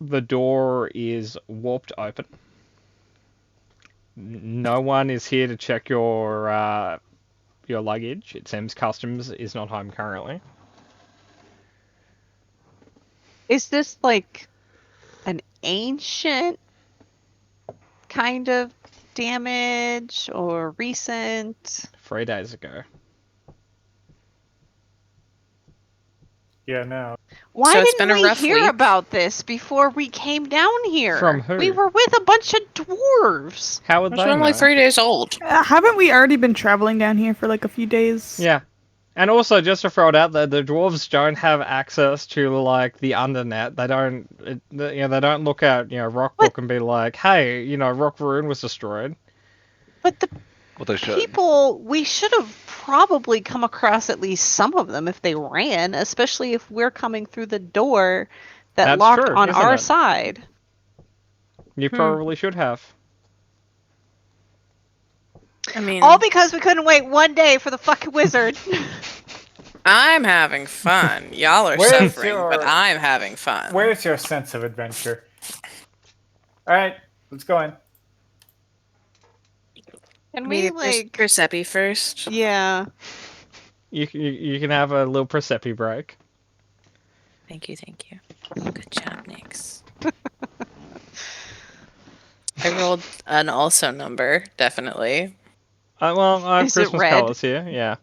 The door is warped open. No one is here to check your luggage. It seems customs is not home currently. Is this like an ancient kind of damage or recent? 3 days ago. Yeah, no. Why So it's didn't been a we rough hear week. about this before we came down here? From who? We were with a bunch of dwarves. How would It's they only know? 3 days old. Haven't we already been traveling down here for like a few days? Yeah. And also, just to throw it out there, the dwarves don't have access to like the undernet. They don't, they don't look at Rockbook and be like, "Hey, Rockroon was destroyed." But the Well, they should. people, we should have probably come across at least some of them if they ran, especially if we're coming through the door that That's locked true, on isn't our it? side. You probably should have. I mean, All because we couldn't wait one day for the fucking wizard. I'm having fun. Y'all are Where's suffering, your- but I'm having fun. Where's your sense of adventure? All right, let's go in. Can Maybe we like? Persepi first. Yeah. You can have a little Persepi break. Thank you. Good job, Nix. I rolled an also number, definitely. Well, I have Is it Christmas red? colors here. Yeah.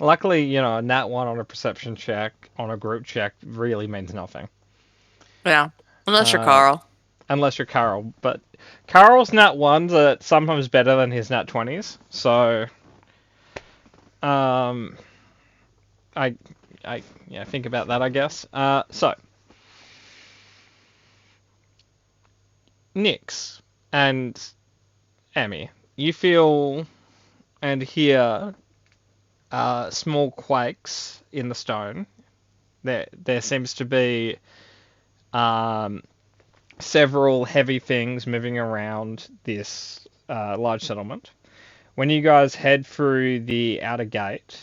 Luckily, a nat 1 on a perception check on a group check really means nothing. Yeah. Unless you're Uh, Carl. Unless you're Carl. But Carl's nat 1s are sometimes better than his nat 20s. So, I think about that, I guess. So, Nyx and Emmy, you feel and hear small quakes in the stone. There seems to be several heavy things moving around this large settlement. When you guys head through the outer gate,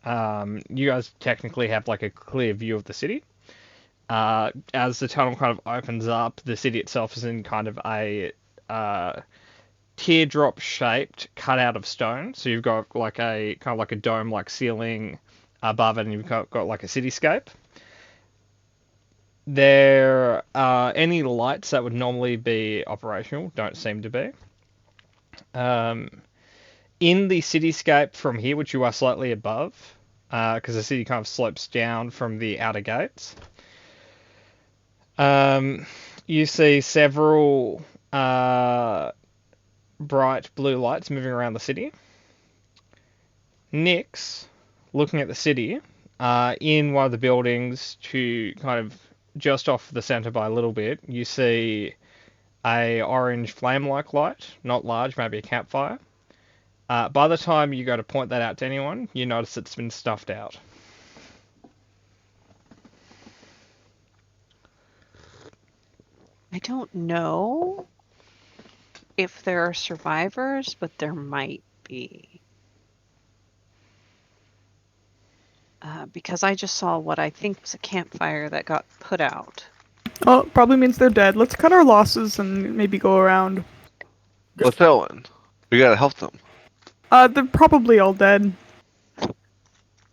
you guys technically have like a clear view of the city. As the tunnel kind of opens up, the city itself is in kind of a teardrop shaped cut out of stone. So you've got like a kind of like a dome like ceiling above it, and you've got like a cityscape. There any lights that would normally be operational don't seem to be. In the cityscape from here, which you are slightly above, because the city kind of slopes down from the outer gates, you see several bright blue lights moving around the city. Nyx, looking at the city, in one of the buildings to kind of just off the center by a little bit, you see a orange flame-like light, not large, maybe a campfire. By the time you go to point that out to anyone, you notice it's been stuffed out. I don't know if there are survivors, but there might be. Because I just saw what I think was a campfire that got put out. Oh, probably means they're dead. Let's cut our losses and maybe go around. Let's go in. We gotta help them. They're probably all dead.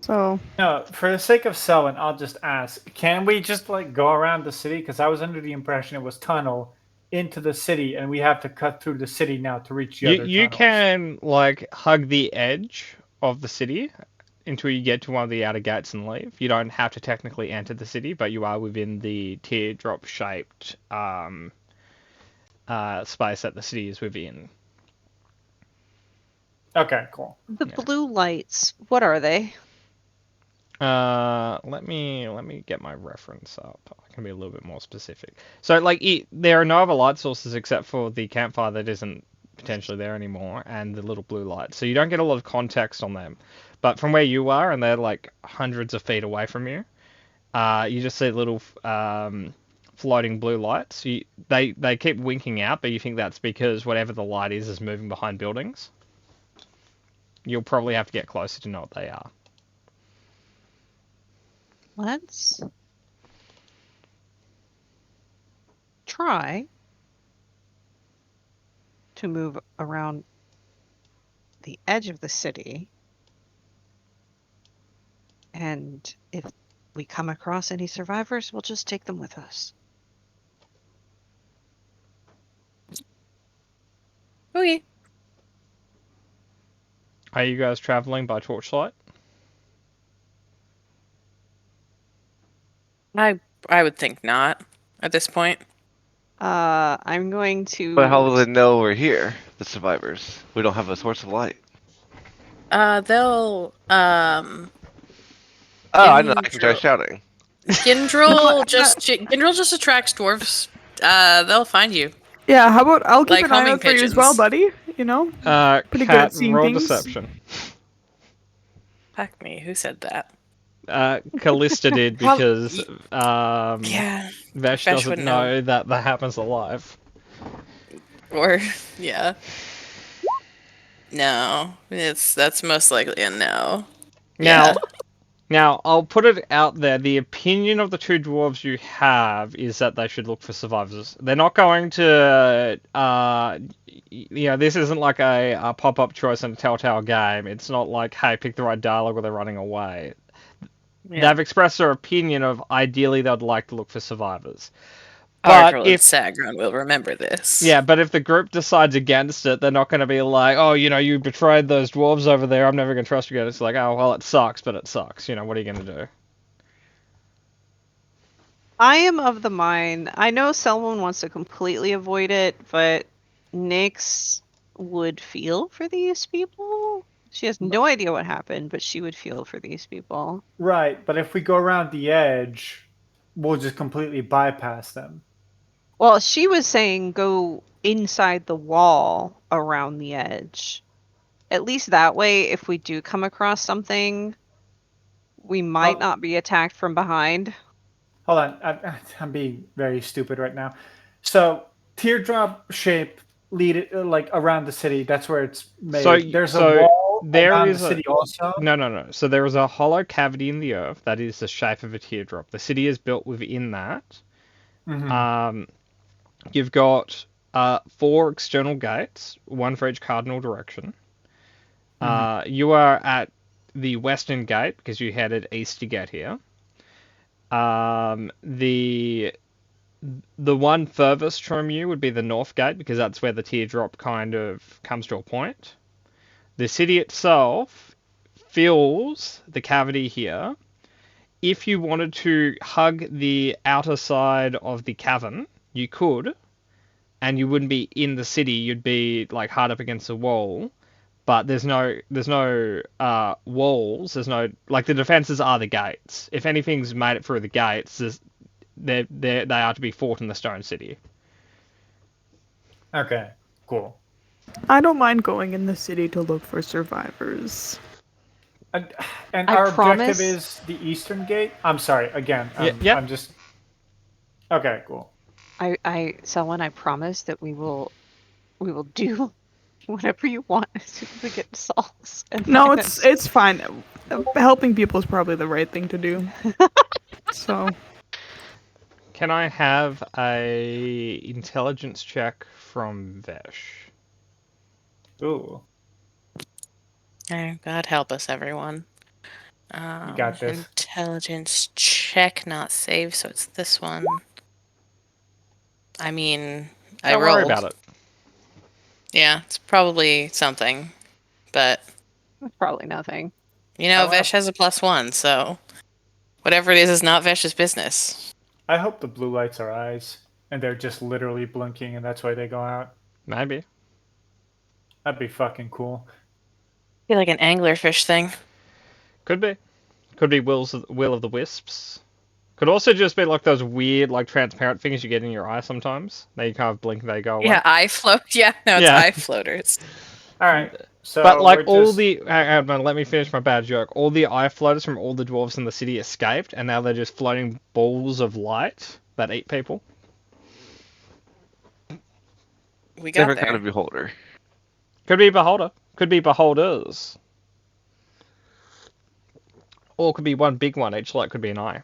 So, No, for the sake of Selwyn, I'll just ask: can we just like go around the city? Because I was under the impression it was tunnel into the city, and we have to cut through the city now to reach the other You tunnels. can like hug the edge of the city until you get to one of the outer gates and leave. You don't have to technically enter the city, but you are within the teardrop shaped space that the city is within. Okay, cool. The Yeah. blue lights, what are they? Let me get my reference up. I can be a little bit more specific. So, like, there are no other light sources except for the campfire that isn't potentially there anymore, and the little blue light. So you don't get a lot of context on them. But from where you are, and they're like hundreds of feet away from you, you just see little floating blue lights. They keep winking out, but you think that's because whatever the light is moving behind buildings. You'll probably have to get closer to know what they are. Let's try to move around the edge of the city. And if we come across any survivors, we'll just take them with us. Okay. Are you guys traveling by torchlight? I would think not at this point. I'm going to. But how will they know we're here, the survivors? We don't have a source of light. They'll Oh, I know. I can try Gindrel- shouting. Gindrel just attracts dwarves. They'll find you. Yeah, how about I'll keep Like an eye homing out for you as well, pigeons. buddy? You know? Pretty good Cat, at seeing roll things. deception. Fuck me, who said that? Callista did because Yeah. Vesh Vesh doesn't wouldn't know that happens alive. Or yeah. No. That's most likely a no. Now, Yeah. now I'll put it out there. The opinion of the two dwarves you have is that they should look for survivors. They're not going to, this isn't like a pop-up choice in a Telltale game. It's not like, hey, pick the right dialogue or they're running away. Yeah. They've expressed their opinion of ideally they'd like to look for survivors. Arkel and if Sagron will remember this. Yeah, but if the group decides against it, they're not going to be like, oh, you betrayed those dwarves over there, I'm never going to trust you again. It's like, oh, well, it sucks, but it sucks. What are you going to do? I am of the mind. I know someone wants to completely avoid it, but Nyx would feel for these people. She has no idea what happened, but she would feel for these people. Right, but if we go around the edge, we'll just completely bypass them. Well, she was saying go inside the wall around the edge. At least that way, if we do come across something, we might not be attacked from behind. Hold on, I'm being very stupid right now. So teardrop shape lead it like around the city. That's where it's made. There's a wall around the city also. No. So there is a hollow cavity in the earth that is the shape of a teardrop. The city is built within that. Mm-hmm. You've got 4 external gates, one for each cardinal direction. You are at the western gate because you headed east to get here. The one furthest from you would be the north gate because that's where the teardrop kind of comes to a point. The city itself fills the cavity here. If you wanted to hug the outer side of the cavern, you could, and you wouldn't be in the city. You'd be like hard up against the wall. But there's no walls. There's no the defenses are the gates. If anything's made it through the gates, they are to be fought in the stone city. Okay, cool. I don't mind going in the city to look for survivors. And I our promise- objective is the eastern gate. I'm sorry again. Yeah. I'm just. Okay, cool. Selwyn, I promise that we will do whatever you want as soon as we get salts. No, it's fine. Helping people is probably the right thing to do. So Can I have a intelligence check from Vesh? Ooh, Oh, God help us, everyone. you got this. Intelligence check, not save, so it's this one. I mean, I Don't rolled. worry about it. Yeah, it's probably something, but probably nothing. Vesh has a +1, so whatever it is not Vesh's business. I hope the blue lights are eyes. and they're just literally blinking, and that's why they go out. Maybe. That'd be fucking cool. Be like an anglerfish thing. Could be. Could be Will of the Wisps. Could also just be like those weird, like transparent things you get in your eye sometimes. They kind of blink, they go away. Yeah, eye float. Yeah, no, it's Yeah. eye floaters. All right. So But like we're all just- the, hang on, let me finish my bad joke. All the eye floaters from all the dwarves in the city escaped, and now they're just floating balls of light that eat people. We got Different there. kind of beholder. Could be beholder. Could be beholders. Or could be one big one. Each light could be an eye.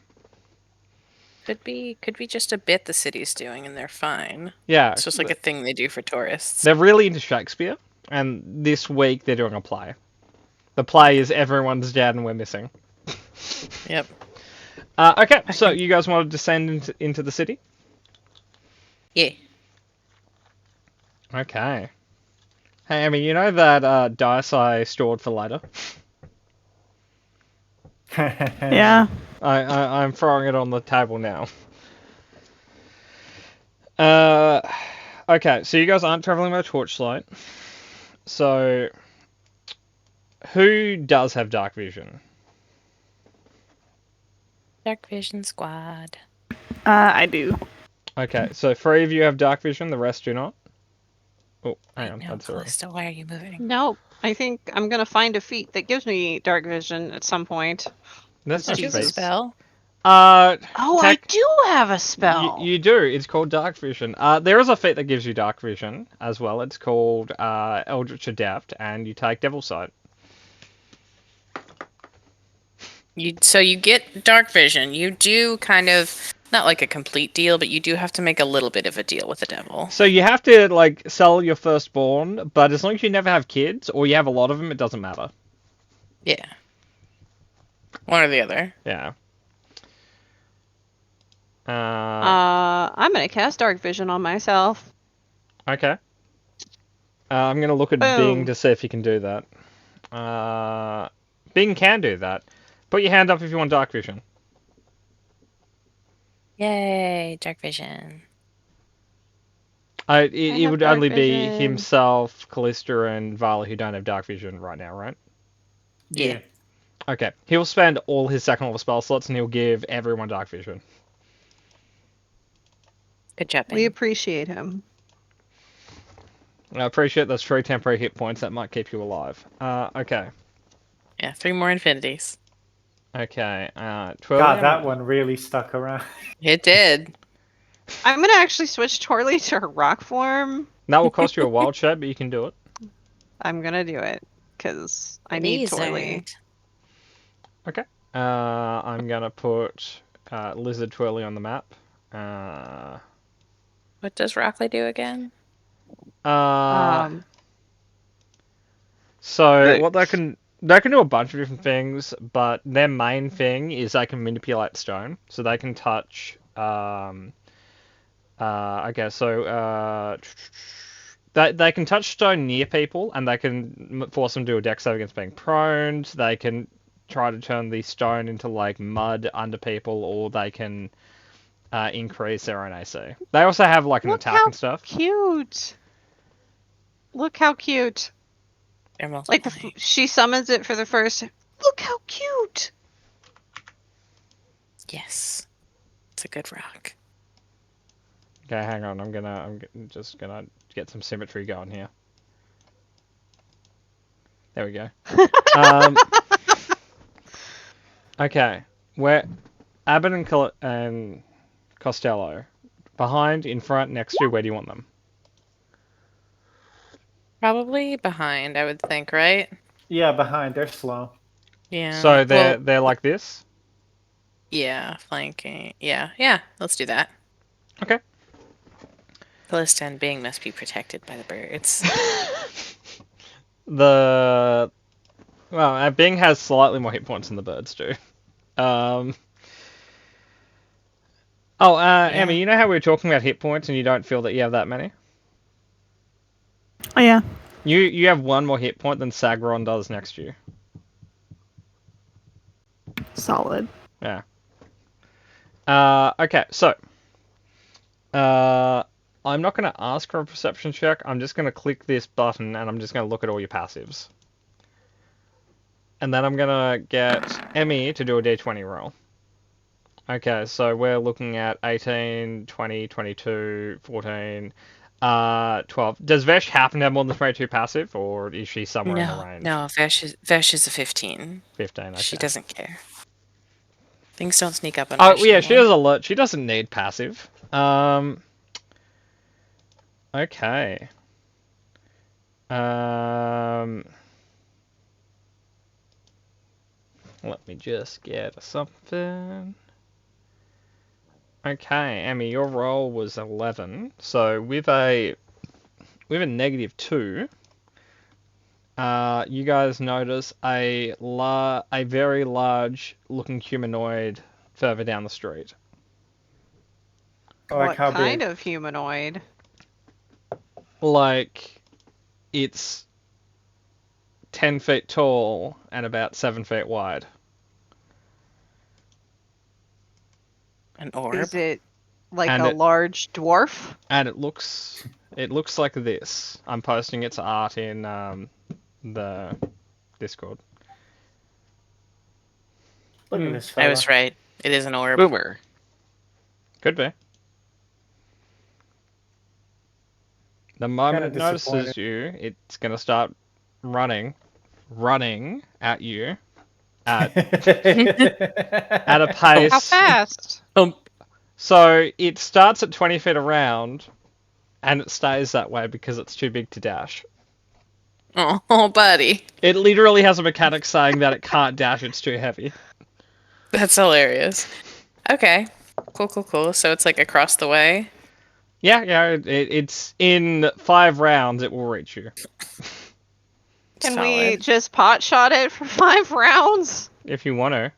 Could be just a bit the city's doing, and they're fine. Yeah. It's just like a thing they do for tourists. They're really into Shakespeare, and this week they're doing a play. The play is Everyone's Dead and We're Missing. Yep. Okay, so you guys want to descend into the city? Yeah. Okay. Hey, I mean, you know that dice I stored for later? Yeah. I'm throwing it on the table now. Okay, so you guys aren't traveling by torchlight. So, who does have dark vision? Dark Vision Squad. I do. Okay, so 3 of you have dark vision, the rest do not. Oh, hang on, No, that's all right. Callista, why are you moving? Nope. I think I'm gonna find a feat that gives me dark vision at some point. That's Don't not you have a space. spell? Oh, I Tech- do have a spell. You do. It's called dark vision. There is a feat that gives you dark vision as well. It's called Eldritch Adept, and you take Devil Sight. So you get Dark Vision. You do kind of not like a complete deal, but you do have to make a little bit of a deal with the devil. So you have to like sell your firstborn, but as long as you never have kids or you have a lot of them, it doesn't matter. Yeah. One or the other. Yeah. I'm gonna cast dark vision on myself. Okay. I'm gonna look at Boom. Bing to see if he can do that. Bing can do that. Put your hand up if you want dark vision. Yay, Dark Vision. It have would dark only be vision. himself, Callista, and Vala who don't have dark vision right now, right? Yeah. Okay. He'll spend all his second level spell slots and he'll give everyone dark vision. Good job. We Bing. appreciate him. I appreciate those 3 temporary hit points that might keep you alive. Okay. Yeah, 3 more infinities. Okay. God, Twirly, that one really stuck around. It did. I'm gonna actually switch Torley to her rock form. That will cost you a wild shape, but you can do it. I'm gonna do it because I need Torley. Wizard. I'm gonna put Lizard Twirly on the map. What does Rockley do again? So what Thanks. they can do a bunch of different things, but their main thing is they can manipulate stone. So they can touch okay, so they can touch stone near people, and they can force them to do a dex save against being prone. They can try to turn the stone into like mud under people, or they can increase their own AC. They also have like an Look attack how and stuff. Cute. Look how cute. They're Like multiplying. she summons it for the first. Look how cute. Yes. It's a good rock. Okay, hang on. Just gonna get some symmetry going here. There we go. Okay, where Abbott and Costello, behind, in front, next to. Where do you want them? Probably behind, I would think, right? Yeah, behind. They're slow. Yeah. So well, they're like this. yeah, flanking. Yeah. Let's do that. Okay. Callista and Bing must be protected by the birds. Bing has slightly more hit points than the birds do. Emma, you know how we were talking about hit points and you don't feel that you have that many? Oh yeah. You have 1 more hit point than Sagron does next to you. Solid. Yeah. Okay, so I'm not going to ask for a perception check. I'm just going to click this button and I'm just going to look at all your passives. And then I'm going to get Emmy to do a d20 roll. Okay, so we're looking at 18, 20, 22, 14, 12. Does Vesh happen to have more than 22 passive, or is she somewhere in the range? No, Vesh is a 15. 15, okay. She doesn't care. Things don't sneak up on Oh, Vesh yeah, she anymore. is alert. She doesn't need passive. Okay. Let me just get something. Okay, Emmy, your roll was 11. So with a -2, you guys notice a very large looking humanoid further down the street. Like What how kind big? of humanoid? Like, it's 10 feet tall and about 7 feet wide. An orb. Is it like And a it- large dwarf? And it looks like this. I'm posting its art in the Discord. Look at Hmm. this fella. I was right. It is an orb. Boomer. Could be. The moment it Kinda notices disappointed. you, it's gonna start running at you at a pace. How fast? So it starts at 20 feet around, and it stays that way because it's too big to dash. Oh, buddy. It literally has a mechanic saying that it can't dash, it's too heavy. That's hilarious. Okay. Cool. So it's like across the way. Yeah, it's in 5 rounds it will reach you. Can we Solid. just pot shot it for 5 rounds? If you want to.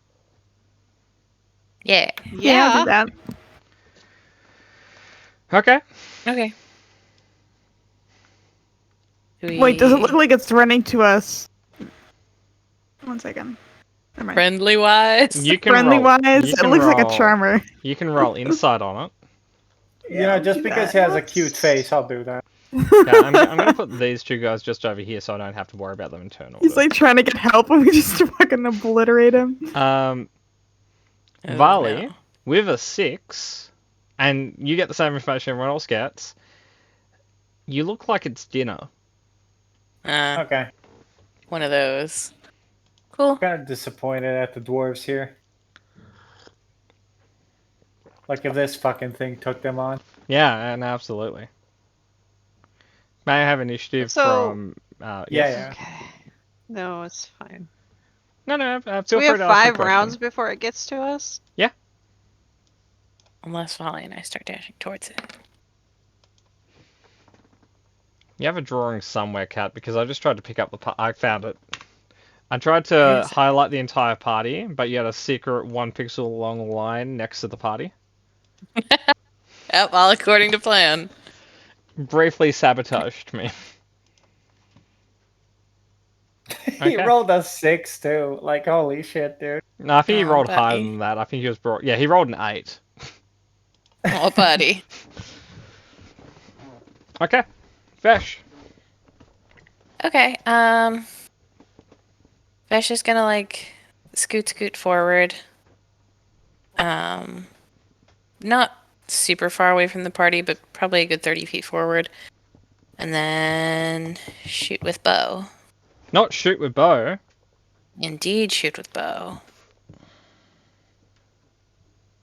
Yeah. I'll do Yeah. that. Okay. Okay. Wait, does it look like it's running to us? 1 second. Never mind. friendly wise? You can Friendly roll, wise, you it can looks like a roll- charmer. You can roll insight on it. You know, just do because that. he has a cute face, I'll do that. Yeah, I'm going to put these two guys just over here so I don't have to worry about them in turn order. He's like trying to get help and we just fucking obliterate him. Oh, Vali, no. with a 6, and you get the same information everyone else gets, you look like it's dinner. Okay. One of those. Cool. Kind of disappointed at the dwarves here. Like if this fucking thing took them on. Yeah, and absolutely. May I have initiative So- from... Yeah, yes? yeah. Okay. No, it's fine. No, So feel we free have to ask a 5 question. rounds before it gets to us? Unless Volley and I start dashing towards it. You have a drawing somewhere, Kat, because I just tried to pick up the... I found it. I tried Where to is it? highlight the entire party, but you had a secret 1 pixel long line next to the party. Yep, all according to plan. Briefly sabotaged me. He Okay. rolled a 6 too. Like holy shit, dude. No, I think he Oh, rolled higher buddy. than that. I think he was brought... Yeah, he rolled an 8. Oh, buddy. Okay. Vesh. Okay, Vesh is gonna like scoot forward. Not super far away from the party, but probably a good 30 feet forward. And then shoot with bow. Not shoot with bow. Indeed, shoot with bow.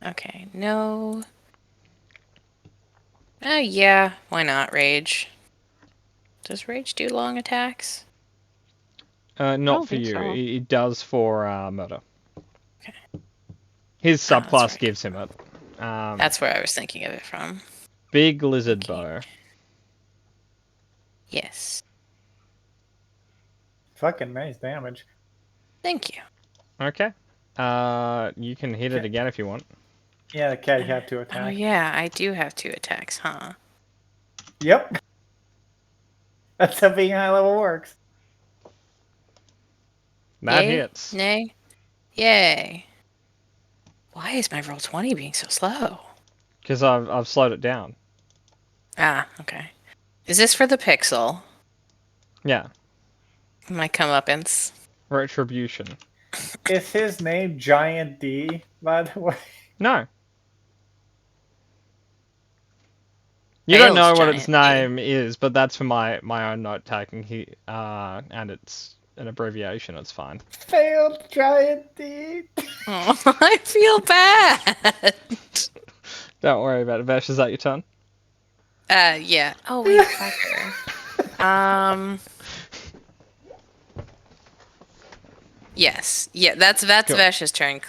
Okay, no. Yeah, why not rage? Does rage do long attacks? Not don't for think you. so. It does for murder. Okay. His Ah, that's subclass right. gives him it. That's where I was thinking of it from. Big lizard Okay. bow. Yes. Fucking nice damage. Thank you. Okay. You can hit it Okay. again if you want. Yeah, the cat you have to Oh attack. yeah, I do have 2 attacks, huh? Yep. That's how being high level works. That Yay? hits. Nay? Yay. Why is my roll 20 being so slow? Because I've slowed it down. Ah, okay. Is this for the pixel? Yeah. My comeuppance. Retribution. Is his name Giant D, by the way? No. You don't Fails know what its Giant name is, but that's for my own note taking. And it's an abbreviation. It's fine. Failed Giant D. Oh, I feel bad. Don't worry about it. Vesh, is that your turn? Yeah. Oh wait, fucker. Yes. Yeah, that's Cool. Vesh's turn.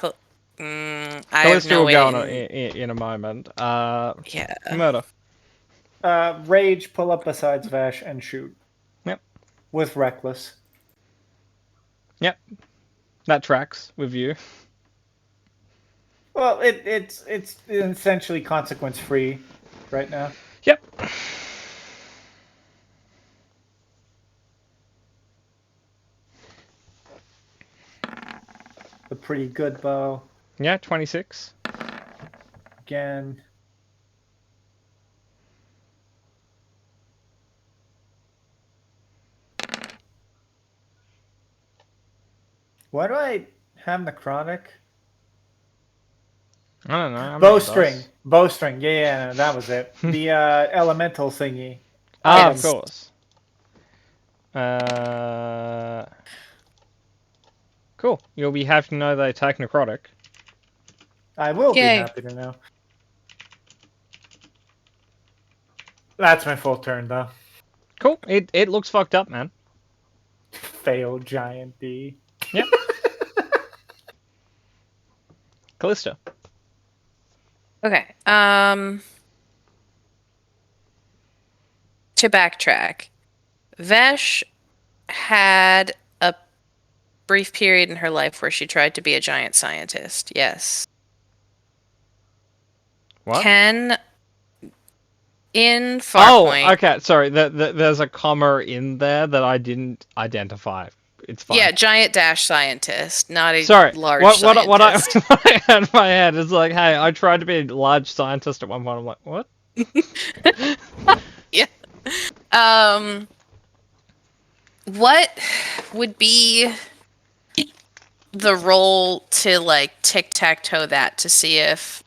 I have Callista no will way. go on in a moment. Yeah. Murder. Rage, pull up besides Vash, and shoot. Yep. With Reckless. Yep. That tracks with you. Well, it's essentially consequence free right now. Yep. A pretty good bow. Yeah, 26. Again. Why do I have necrotic? I don't know. I'm not a Bowstring. boss. Bowstring. Yeah, that was it. The elemental thingy. Ah, Yes. of course. Cool. You'll be happy to know they take necrotic. I will Yay. be happy to know. That's my full turn, though. Cool. It looks fucked up, man. Fail Giant D. Yep. Callista. Okay. To backtrack, Vesh had a brief period in her life where she tried to be a giant scientist. Yes. What? Ken in Farpoint. Oh, okay. Sorry. There's a comma in there that I didn't identify. It's fine. Yeah, giant dash scientist, not a Sorry. large What scientist. what I had in my head is like, hey, I tried to be a large scientist at one point. I'm like, what? Yeah. What would be the role to like tic-tac-toe that to see if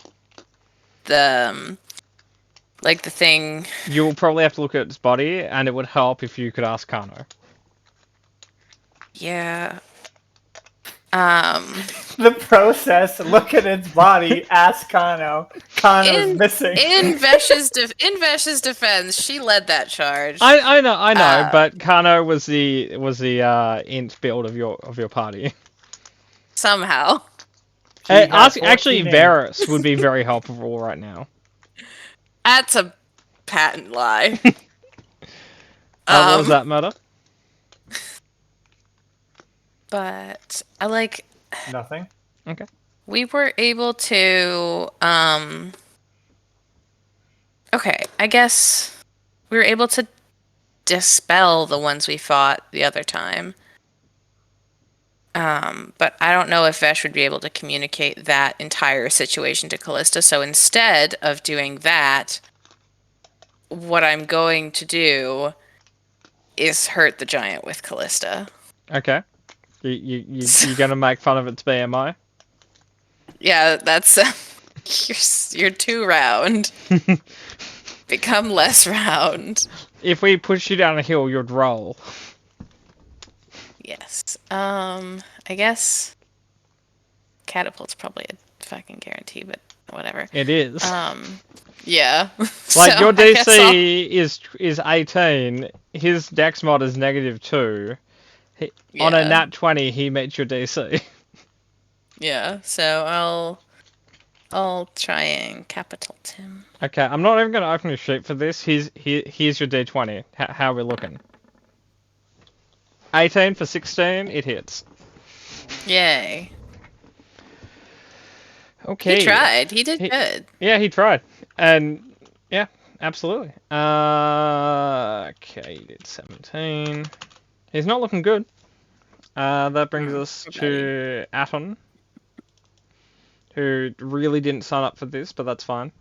the like the thing? You'll probably have to look at its body, and it would help if you could ask Kano. Yeah. The process, look at its body, ask Kano. Kano's missing. In Vesh's defense, she led that charge. I know, Uh, but Kano was the int build of your party. Somehow. He Hey, has actually, 14 Varus would be very helpful right now. That's a patent lie. What was that, Murder? But I like Nothing. Okay. we were able to okay, I guess we were able to dispel the ones we fought the other time. But I don't know if Vesh would be able to communicate that entire situation to Callista. So instead of doing that, what I'm going to do is hurt the giant with Callista. Okay. You're gonna make fun of its BMI? Yeah, that's you're too round. Become less round. If we push you down a hill, you'd roll. Yes. I guess catapult's probably a fucking guarantee, but whatever. It is. Yeah. Like So your I guess I'll- DC is 18. His Dex mod is -2. On a Yeah. nat 20, he meets your DC. Yeah. So I'll try and capital him. Okay, I'm not even gonna open a sheet for this. Here's your D20. How are we looking? 18 for 16. It hits. Yay. Okay. He tried. He did He- good. Yeah, he tried, and yeah, absolutely. Okay, he did 17. He's not looking good. That brings us to Aton, who really didn't sign up for this, but that's fine.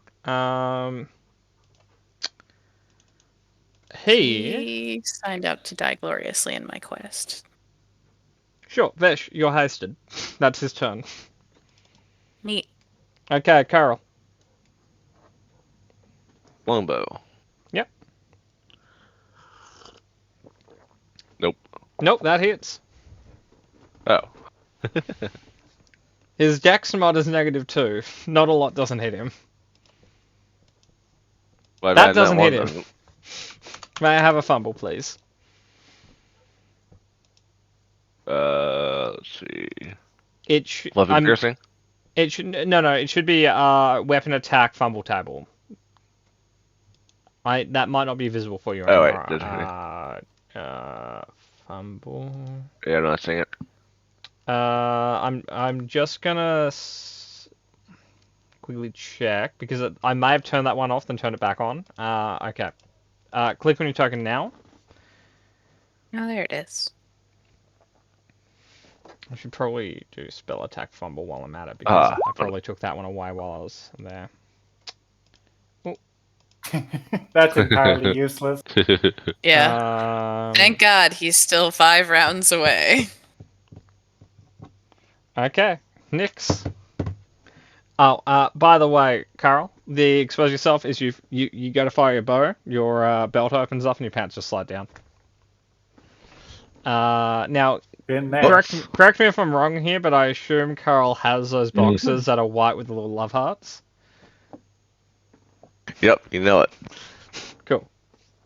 He... He signed up to die gloriously in my quest. Sure, Vesh, you're hasted. That's his turn. Neat. Okay, Carol. Longbow. Yep. Nope. Nope, that hits. Oh. His dex mod is -2. Not a lot doesn't hit him. Well, That man, doesn't one hit him. doesn't. May I have a fumble, please? Let's see. It should. Weapon piercing. It should no. It should be weapon attack fumble table. That might not be visible for you Oh, anymore. wait, doesn't Fumble. Yeah, I'm not seeing it. I'm just gonna quickly check because I may have turned that one off then turned it back on. Okay. Click on your token now. Oh, there it is. I should probably do spell attack fumble while I'm at it because I Ah. probably took that one away while I was there. That's entirely useless. Yeah. Um, Thank God he's still 5 rounds away. Okay, Nix. Oh, by the way, Carl, the expose yourself is you go to fire your bow, your belt opens up and your pants just slide down. Now, Been there. correct me if I'm wrong here, but I assume Carl has those boxes that are white with the little love hearts. Yep, you know it. Cool.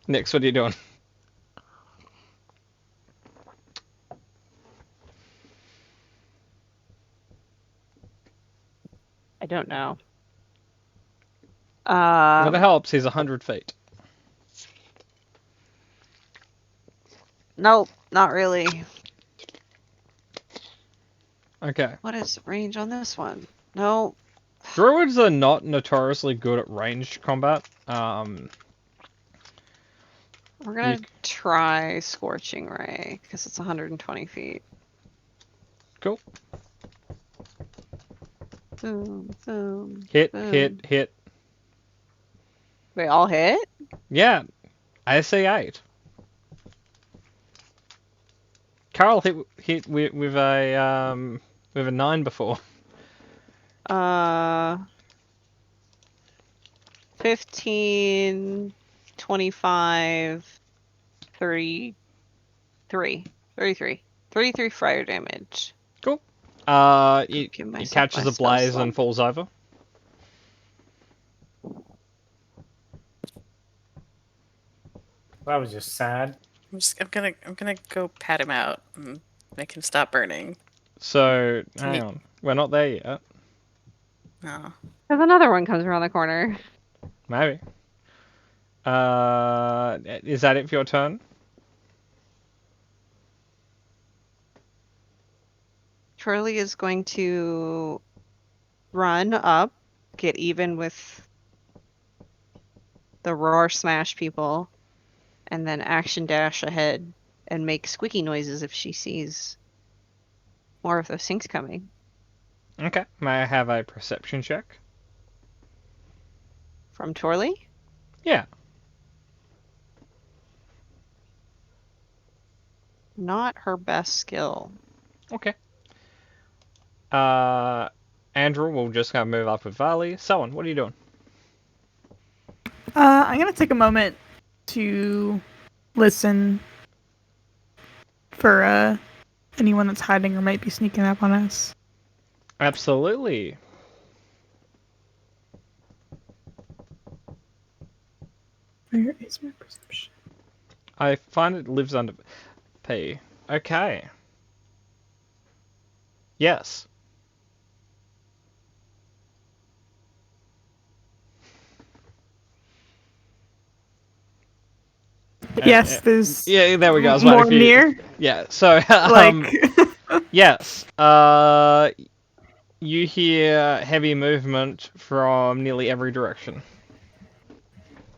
Nix, what are you doing? I don't know. Well, it helps. He's 100 feet. Nope, not really. Okay. What is range on this one? No. Druids are not notoriously good at ranged combat. We're gonna try Scorching Ray, because it's 120 feet. Cool. Boom, boom. Hit, boom. hit. Wait, all hit? Yeah, I say 8. Carl hit with a 9 before. 15, 25, 33. 33 fire damage. Cool. It Give myself catches my a blaze spell and falls over. That was just sad. I'm gonna go pat him out and make him stop burning. So hang on, we're not there yet. No. Because another one comes around the corner. Maybe. Is that it for your turn? Charlie is going to run up, get even with the roar smash people, and then action dash ahead and make squeaky noises if she sees more of those things coming. Okay. May I have a perception check? From Torley? Yeah. Not her best skill. Okay. Andrew will just kind of move up with Vali. Selwyn, what are you doing? I'm gonna take a moment to listen for anyone that's hiding or might be sneaking up on us. Absolutely. Where is my perception? I find it lives under P. Okay. Yes. Yes, there's Yeah, there we go. I was waiting more for you. near. Yeah, so Like, yes. You hear heavy movement from nearly every direction.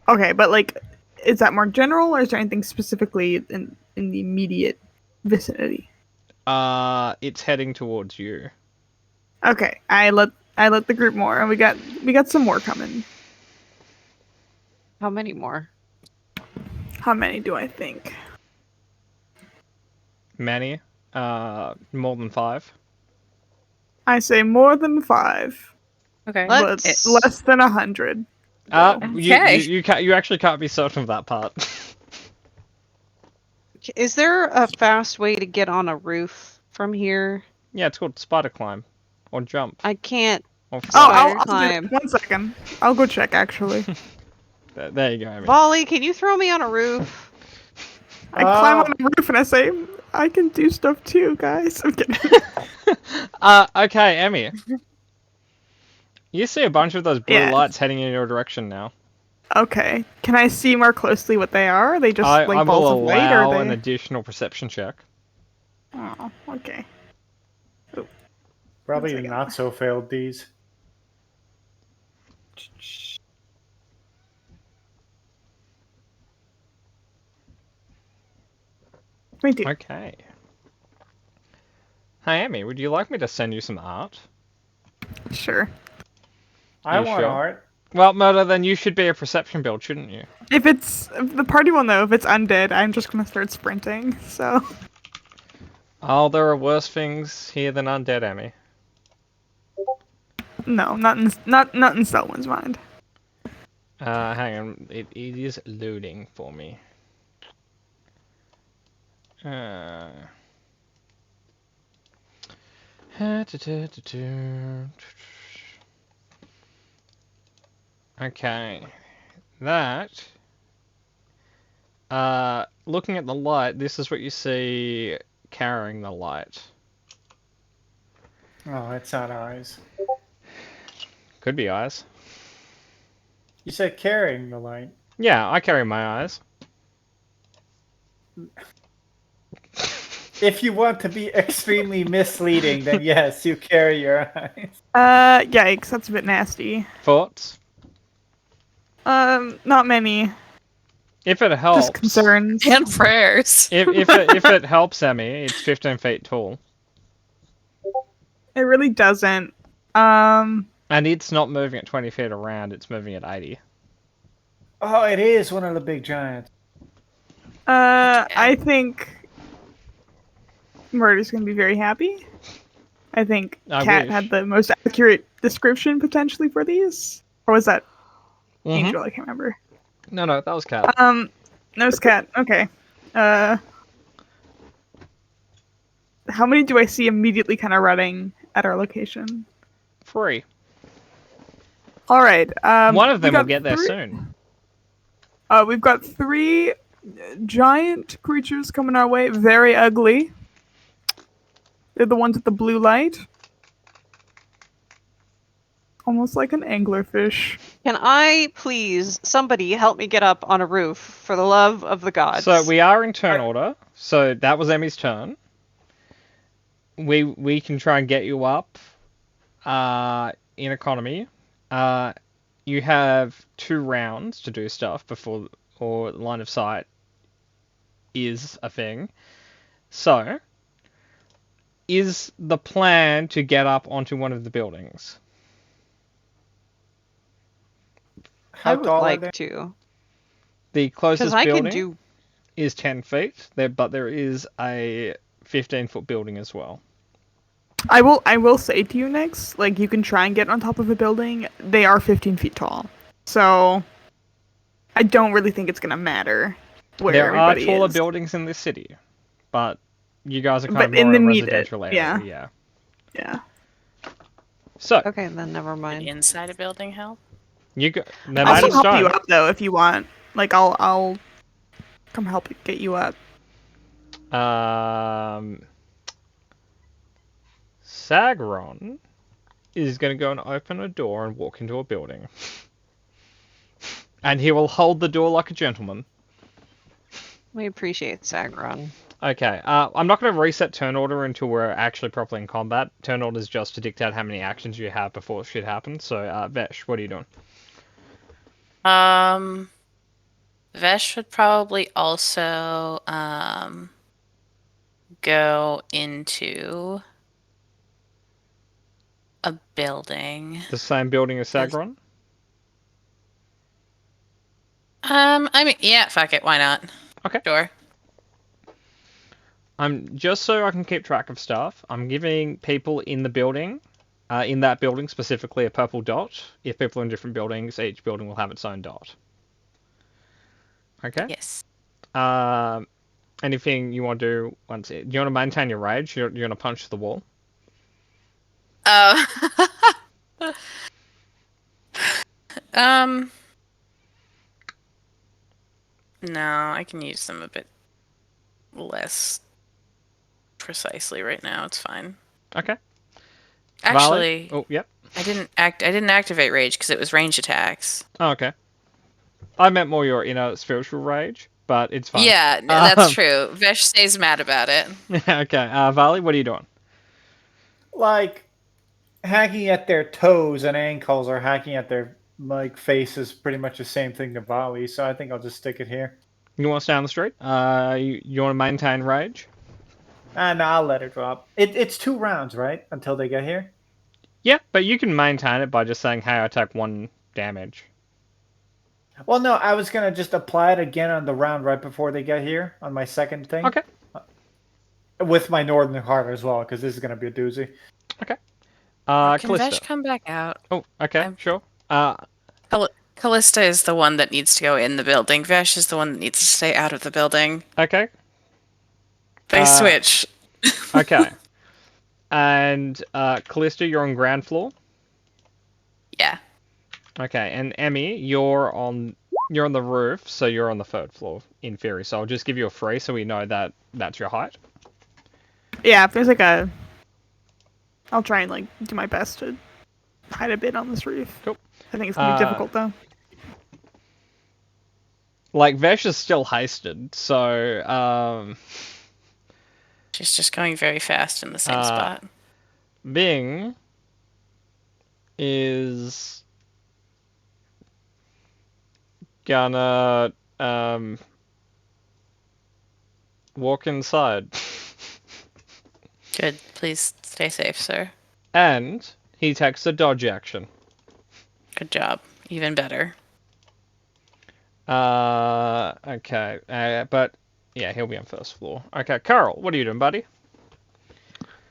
okay, but like, is that more general, or is there anything specifically in the immediate vicinity? It's heading towards you. Okay, I let the group more, and we got some more coming. How many more? How many do I think? Many? More than 5? I say more than 5, Okay. but Let's- less than 100. Okay. You actually can't be certain of that part. Is there a fast way to get on a roof from here? Yeah, it's called spider climb. Or jump. I can't. Or Oh, fly. Spider I'll climb. do 1 second. I'll go check, actually. There you go, Amy. Volley, can you throw me on a roof? I climb on the roof and I say, I can do stuff too, guys. I'm kidding. Okay, Emmy. You see a bunch of those blue Yes. lights heading in your direction now. Okay. Can I see more closely what they are? Are they just I like balls will of light, or allow are an they? additional perception check. Oh, okay. Probably 1 second. not so failed these. Me too. Okay. Hey, Emmy, would you like me to send you some art? Sure. I You want sure? art. Well, Murder, then you should be a perception build, shouldn't you? If the party will know if it's undead, I'm just gonna start sprinting. So Oh, there are worse things here than undead, Emmy. no, not in Selwyn's mind. Hang on, it is loading for me. Okay, that. Looking at the light, this is what you see carrying the light. Oh, it's not eyes. Could be eyes. You said carrying the light. Yeah, I carry my eyes. If you want to be extremely misleading, then yes, you carry your eyes. Yikes, that's a bit nasty. Thoughts? Not many. If it helps. Just concerns. And prayers. If it helps, Emmy, it's 15 feet tall. It really doesn't. And it's not moving at 20 feet around, it's moving at 80. Oh, it is one of the big giants. I think Murder's gonna be very happy. I think I Cat wish. had the most accurate description potentially for these, or was that Mhm. Angel? I can't remember. No, that was Cat. No, it's Cat. Okay. How many do I see immediately kind of running at our location? 3. All right. One of we them will got get there three- soon. We've got 3 giant creatures coming our way. Very ugly. They're the ones with the blue light. Almost like an anglerfish. Can I please, somebody help me get up on a roof for the love of the gods? So we are in turn order. So that was Emmy's turn. We can try and get you up in economy. You have 2 rounds to do stuff before or line of sight is a thing. So is the plan to get up onto one of the buildings? How I would tall are like they? to. The Because closest I building can do. is 10 feet, but there is a 15-foot building as well. I will say to you, Nix, like, you can try and get on top of a building. They are 15 feet tall. So I don't really think it's gonna matter where There are everybody taller is. buildings in this city, but you guys are kind But of in more the in a immediate- residential area. yeah. Yeah. Yeah. So Okay, then never mind. Inside a building help? you go. No, I'll that come is help you stone. up though if you want. Like, I'll come help get you up. Sagron is going to go and open a door and walk into a building, and he will hold the door like a gentleman. We appreciate Sagron. Okay, I'm not going to reset turn order until we're actually properly in combat. Turn order is just to dictate how many actions you have before shit happens. So, Vesh, what are you doing? Vesh would probably also go into a building. The same building as Sagron? I mean, yeah, fuck it, why not? Okay. Sure. I'm just so I can keep track of stuff. I'm giving people in the building, in that building specifically, a purple dot. If people are in different buildings, each building will have its own dot. Okay. Yes. Anything you want to do once? Do you want to maintain your rage? You're going to punch the wall. Oh. um. No, I can use them a bit less precisely right now. It's fine. Okay. Actually, Oh, yep. I didn't activate rage because it was range attacks. Oh, okay. I meant more your inner spiritual rage, but it's fine. Yeah, that's true. Vesh stays mad about it. Okay. Vali, what are you doing? Like hacking at their toes and ankles or hacking at their like face is pretty much the same thing to volley, so I think I'll just stick it here. You want to stay on the street? You want to maintain rage? No, I'll let it drop. It's 2 rounds, right? Until they get here? Yeah, but you can maintain it by just saying, hey, I take 1 damage. Well, no, I was going to just apply it again on the round right before they get here on my second thing. Okay. With my Northern Heart as well, because this is going to be a doozy. Okay. Can Callista. Vesh come back out? Oh, okay, sure. Callista is the one that needs to go in the building. Vesh is the one that needs to stay out of the building. Okay. They switch. Okay. And Callista, you're on ground floor. Yeah. Okay, and Emmy, you're on the roof, so you're on the 3rd floor in theory. So I'll just give you a free, so we know that that's your height. Yeah, if there's like a... I'll try and like do my best to hide a bit on this roof. Cool. I think it's gonna be difficult though. Like Vesh is still hasted, so She's just going very fast in the same spot. Bing is gonna walk inside. Good. Please stay safe, sir. And he takes a dodge action. Good job. Even better. Okay. But yeah, he'll be on 1st floor. Okay, Carl, what are you doing, buddy?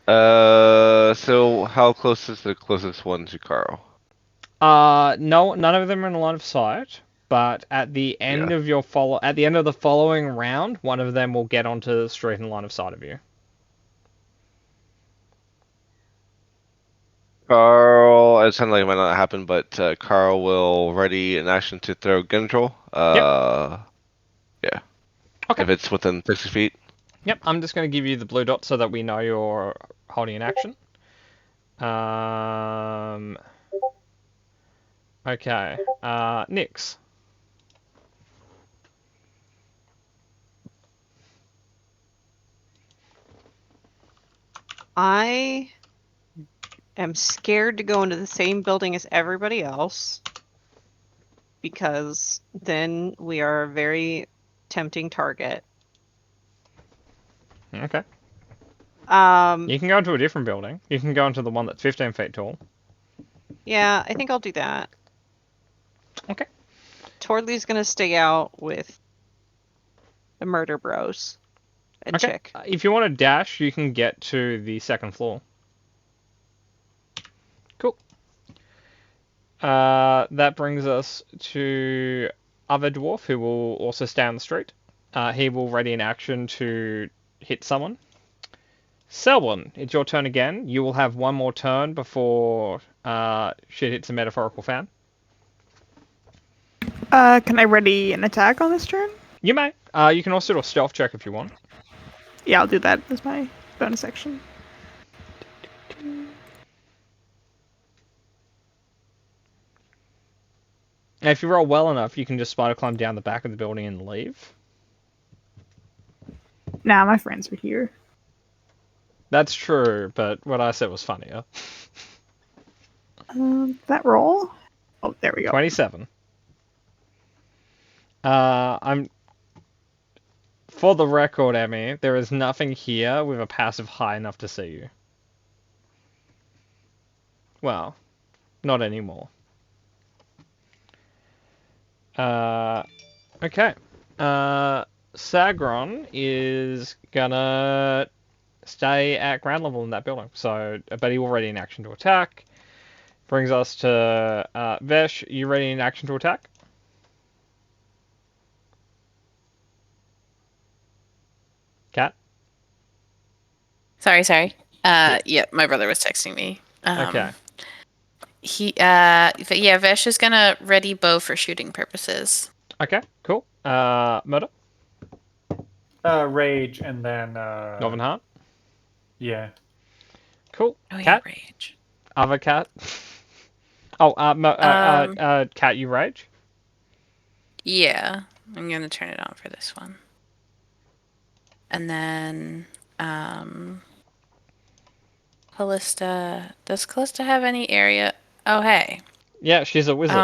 So how close is the closest one to Carl? No, none of them are in line of sight. But at the end of your at the end of the following round, one of them will get onto the street in line of sight of you. Carl, it sounds like it might not happen, but Carl will ready an action to throw gun control. Yeah. Okay. If it's within 60 feet. Yep, I'm just going to give you the blue dot so that we know you're holding an action. Okay. Nyx. I am scared to go into the same building as everybody else because then we are a very tempting target. Okay. Um, You can go into a different building. You can go into the one that's 15 feet tall. yeah, I think I'll do that. Okay. Tordley's gonna stay out with the murder bros and Okay. chick. If you want to dash, you can get to the 2nd floor. Cool. That brings us to other dwarf who will also stay on the street. He will ready an action to hit someone. Selwyn, it's your turn again. You will have 1 more turn before shit hits a metaphorical fan. Can I ready an attack on this turn? You may. You can also do a stealth check if you want. Yeah, I'll do that as my bonus action. Now, if you roll well enough, you can just spider climb down the back of the building and leave. Nah, my friends are here. That's true, but what I said was funnier. That roll? Oh, there we go. 27. I'm... For the record, Emmy, there is nothing here with a passive high enough to see you. Well, not anymore. Okay. Sagron is gonna stay at ground level in that building. So, but he will ready in action to attack. Brings us to Vesh. You ready in action to attack? Cat. Sorry. Yeah, my brother was texting me. Okay. But yeah, Vesh is gonna ready bow for shooting purposes. Okay. Cool. Murder. Rage and then Northern Heart. yeah. Cool. Oh yeah, Cat. rage. Other cat. Oh, cat. You rage. Yeah, I'm gonna turn it on for this one. And then, Callista. Does Callista have any area? Oh, hey. Yeah, she's a wizard.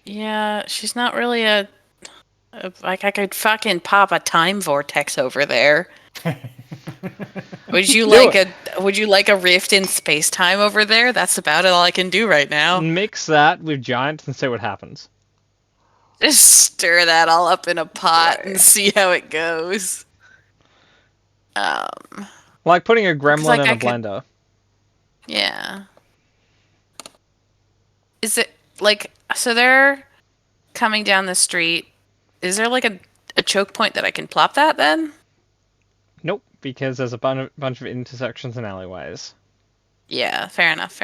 Yeah, she's not really like I could fucking pop a time vortex over there. Would you like a rift in space time over there? That's about all I can do right now. Mix that with giants and see what happens. Just stir that all up in a pot and see how it goes. Like putting a gremlin like in I a could- blender. Yeah. Is it like so they're coming down the street? Is there like a choke point that I can plop that then? Nope, because there's a bunch of intersections and alleyways. Yeah, fair enough.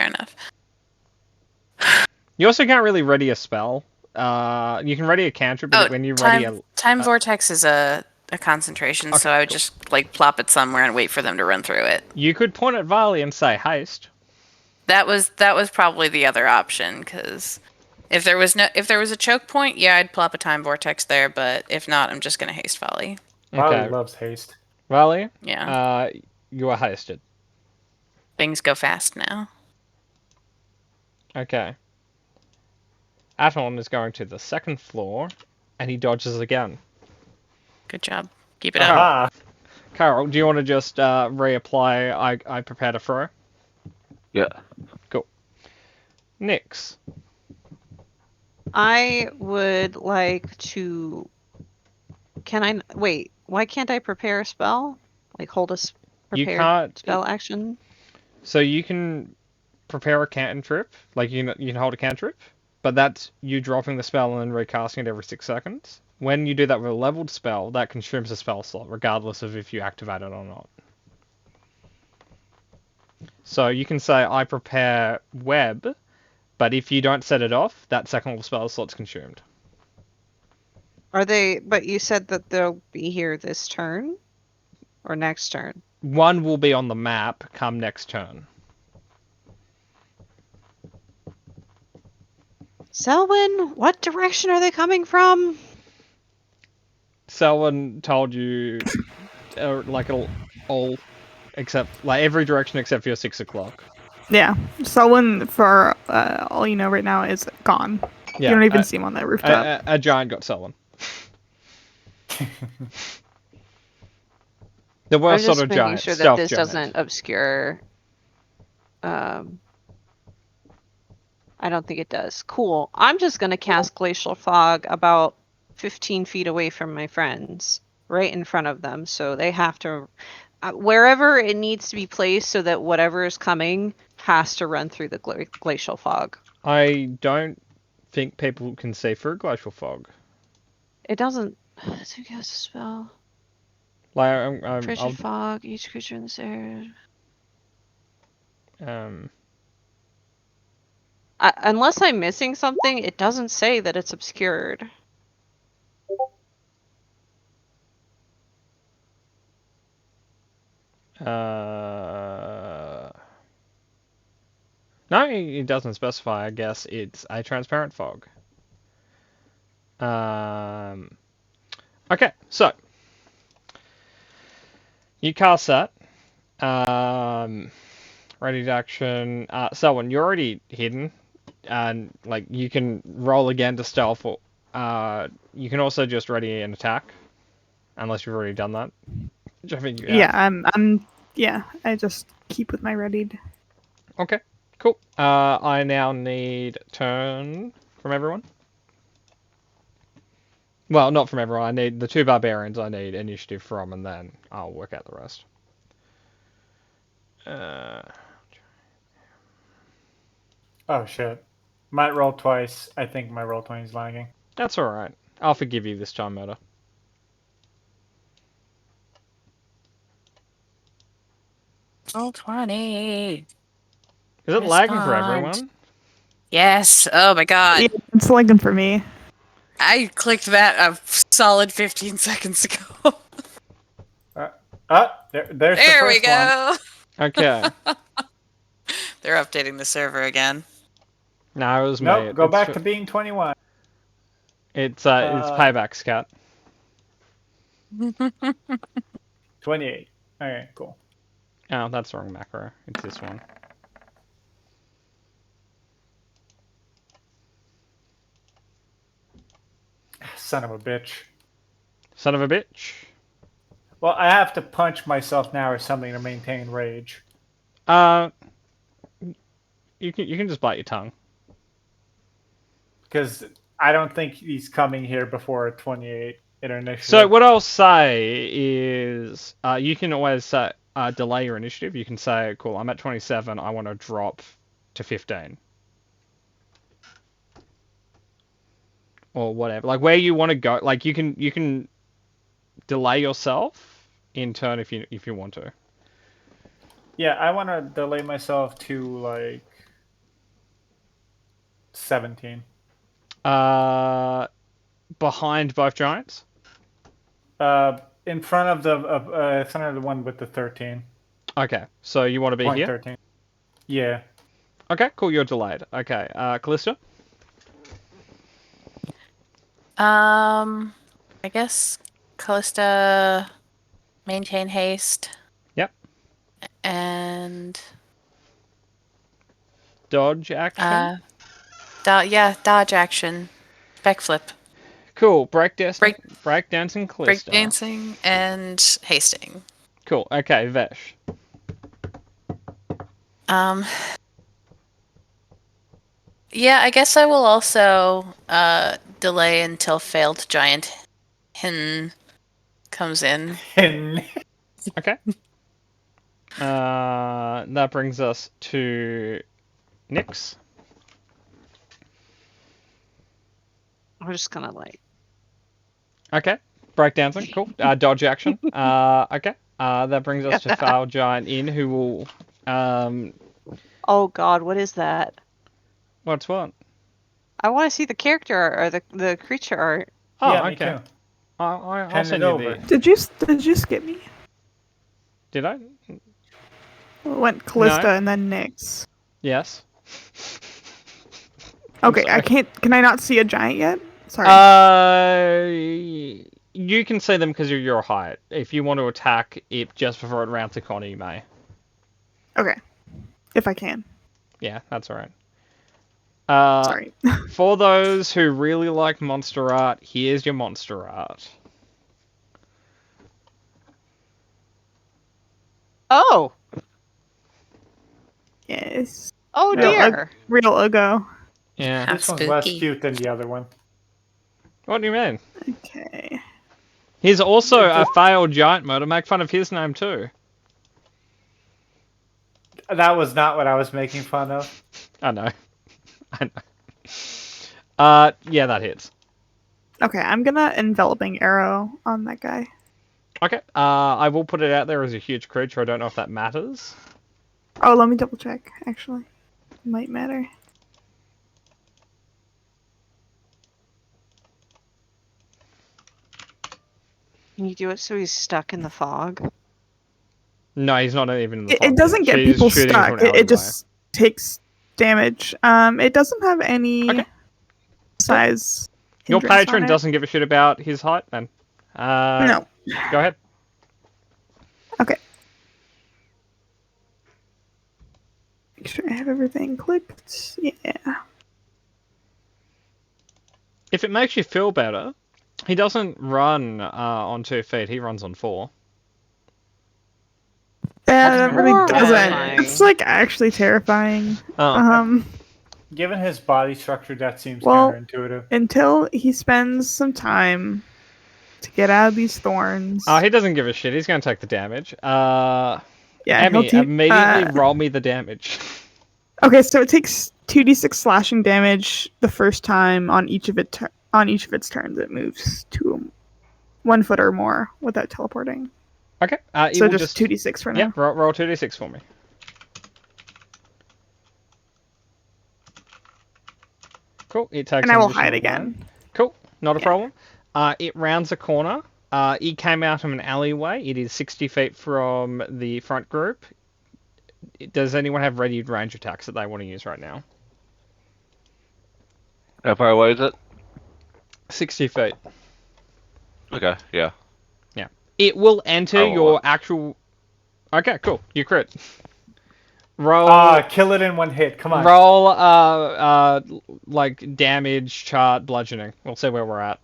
You also can't really ready a spell. You can ready a cantrip, but when you ready a time vortex is a concentration, so I would just like plop it somewhere and wait for them to run through it. you could point at Varley and say haste. That was probably the other option, because if there was a choke point, yeah, I'd plop a time vortex there. But if not, I'm just gonna haste volley. Riley loves haste. Varley, Yeah, you are hasted. things go fast now. Okay. Aton is going to the second floor, and he dodges again. Good job. Keep it up. Aha! Carol, do you want to just reapply I prepared a throw? Yeah. Cool. Nyx. I would like to. Can I wait? Why can't I prepare a spell? Like hold a You prepared can't. spell action? So you can prepare a cantrip, like you can hold a cantrip, but that's you dropping the spell and then recasting it every 6 seconds. When you do that with a leveled spell, that consumes a spell slot, regardless of if you activate it or not. So you can say, I prepare web, but if you don't set it off, that second level spell slot's consumed. Are they? But you said that they'll be here this turn, or next turn. One will be on the map come next turn. Selwyn, what direction are they coming from? Selwyn told you, like all except like every direction except for your 6 o'clock. Yeah, Selwyn, for all you know right now, is gone. Yeah, You don't even see him on that rooftop. a giant got Selwyn. There were I'm sort just of making giants. sure that stealth this giants. doesn't obscure. I don't think it does. Cool. I'm just gonna cast Glacial Fog about 15 feet away from my friends, right in front of them, so they have to wherever it needs to be placed, so that whatever is coming has to run through the glacial fog. I don't think people can see through glacial fog. It doesn't. Who casts a spell? Like Frigid fog. Each creature in this area. Unless I'm missing something, it doesn't say that it's obscured. No, it doesn't specify. I guess it's a transparent fog. Okay, so you cast that. Ready to action. Selwyn, you're already hidden, and like you can roll again to stealth. Or, you can also just ready an attack, unless you've already done that. Which I think you have. Yeah, I just keep with my readied. Okay, cool. I now need turn from everyone. Well, not from everyone. I need the 2 barbarians. I need initiative from, and then I'll work out the rest. Oh shit. Might roll twice. I think my roll 20 is lagging. That's all right. I'll forgive you this time, Murder. Roll 20. Is it lagging for everyone? Yes. Oh my god. Yeah, it's lagging for me. I clicked that a solid 15 seconds ago. There's There the first we one. go. Okay. They're updating the server again. No, it was me. Nope, go It's back for- to being 21. It's payback, Scat. 28. Okay, cool. Oh, that's the wrong macro. It's this one. Son of a bitch. Son of a bitch. Well, I have to punch myself now or something to maintain rage. You can just bite your tongue. Because I don't think he's coming here before 28 in initiative. So what I'll say is, you can always say, delay your initiative. You can say, cool, I'm at 27. I want to drop to 15. Or whatever. Like where you want to go. Like you can delay yourself in turn if you want to. Yeah, I want to delay myself to like 17. Behind both giants. In front of the one with the 13. Okay, so you want to be Point here? 13. Yeah. Okay, cool. You're delayed. Okay, Callista. I guess Callista maintain haste. Yep. And Dodge action. dodge action. Backflip. Cool. Breakdancing Callista. Breakdancing and hasting. Cool. Okay, Vesh. Yeah, I guess I will also delay until failed giant Hin comes in. Okay. That brings us to Nyx. I'm just gonna like. Okay. Breakdancing. Cool. Dodge action. Okay. That brings us to Foul Giant In, who will. Oh God, what is that? What's what? I want to see the character art or the creature art. Oh, Yeah, me okay. too. I'll Hand send it you over. the. Did you skip me? Did I? It went Callista No. and then Nyx. Yes. Okay, sorry. Can I not see a giant yet? Sorry. You can see them because of your height. If you want to attack it just before it rounds to Connie, you may. Okay. If I can. Yeah, that's alright. Sorry. For those who really like monster art, here's your monster art. Oh, Yes. oh Yeah, dear. Real Ugo. Yeah. How This one's less spooky. cute than the other one. What do you mean? Okay. He's also a failed giant murder. Make fun of his name too. That was not what I was making fun of. I know. I know. Yeah, that hits. Okay, I'm gonna enveloping arrow on that guy. Okay. I will put it out there as a huge creature. I don't know if that matters. Oh, let me double check. Actually, might matter. Can you do it so he's stuck in the fog? No, he's not even in the It fog. doesn't get She's people shooting stuck. into an It alleyway. just takes damage. It doesn't have any Okay. size. Your hindrance patron on it. doesn't give a shit about his height, then. No. Go ahead. Okay. Make sure I have everything clicked. Yeah. If it makes you feel better, he doesn't run on 2 feet. He runs on 4. Yeah, that really Horrifying. doesn't. It's like actually terrifying. Oh, Given his body structure, that seems Well, counterintuitive. Until he spends some time to get out of these thorns. He doesn't give a shit. He's going to take the damage. Yeah, Emmy, he'll immediately roll me the damage. Okay, so it takes 2d6 slashing damage the first time on each of its turns. It moves to 1 foot or more without teleporting. Okay. So just 2d6 for now. Yeah, roll 2d6 for me. Cool. It takes. And an I will additional hide one. again. Cool. Not a problem. It rounds a corner. It came out of an alleyway. It is 60 feet from the front group. Does anyone have ready range attacks that they want to use right now? How far away is it? 60 feet. Okay, yeah. It will enter Oh, your wow. actual... Okay, cool. You crit. Roll... Kill it in one hit. Come on. Roll, like, damage, chart, bludgeoning. We'll see where we're at.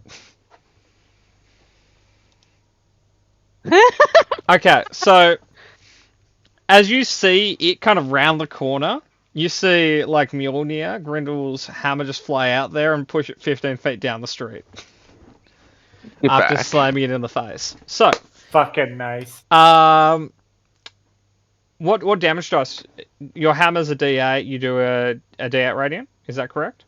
Okay, so... As you see it kind of round the corner, you see, like, Mjolnir, Grindel's hammer just fly out there and push it 15 feet down the street. Get After back. slamming it in the face. So, Fucking nice. what damage dice? Your hammer's a D8. You do a D8 radiant. Is that correct?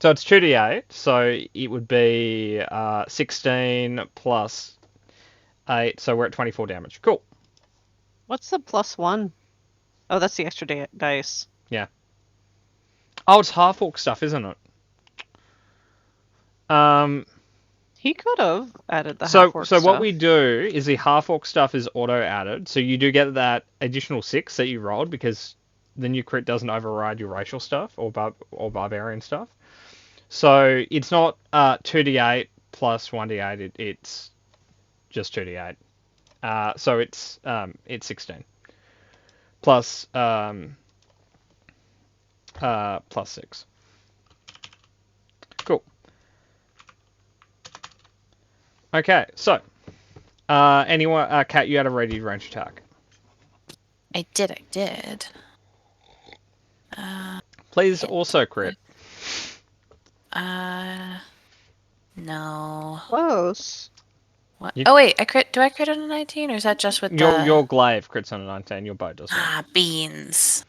So it's 2D8. So it would be 16 plus 8. So we're at 24 damage. Cool. What's the +1? Oh, that's the extra dice. Oh, it's half orc stuff, isn't it? He could have added the So half-orc what stuff. we do is the half orc stuff is auto added. So you do get that additional 6 that you rolled because the new crit doesn't override your racial stuff or barbarian stuff. So it's not 2d8 plus 1d8. It's just 2d8. So it's 16 plus plus 6. Cool. Okay, so anyone, Kat, you had a ready range attack. I did. Please also crit. No. Close. What? You- Oh wait, I crit. Do I crit on a 19, or is that just with Your glaive crits on a 19. Your bow does not. beans?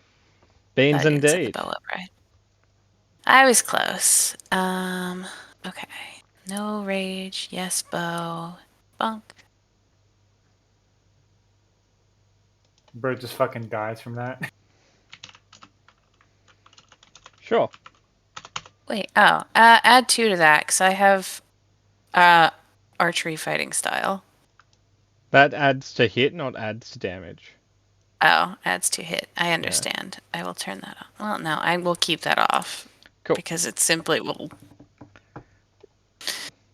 Beans I didn't set the indeed. bow up right. I was close. Okay. No rage. Yes, bow. Bunk. Bird just fucking dies from that. Sure. Wait. Oh. Add 2 to that, because I have archery fighting style. That adds to hit, not adds to damage. Oh, adds to hit. I understand. I will turn that off. Well, no, I will keep that off. Cool. Because it simply will.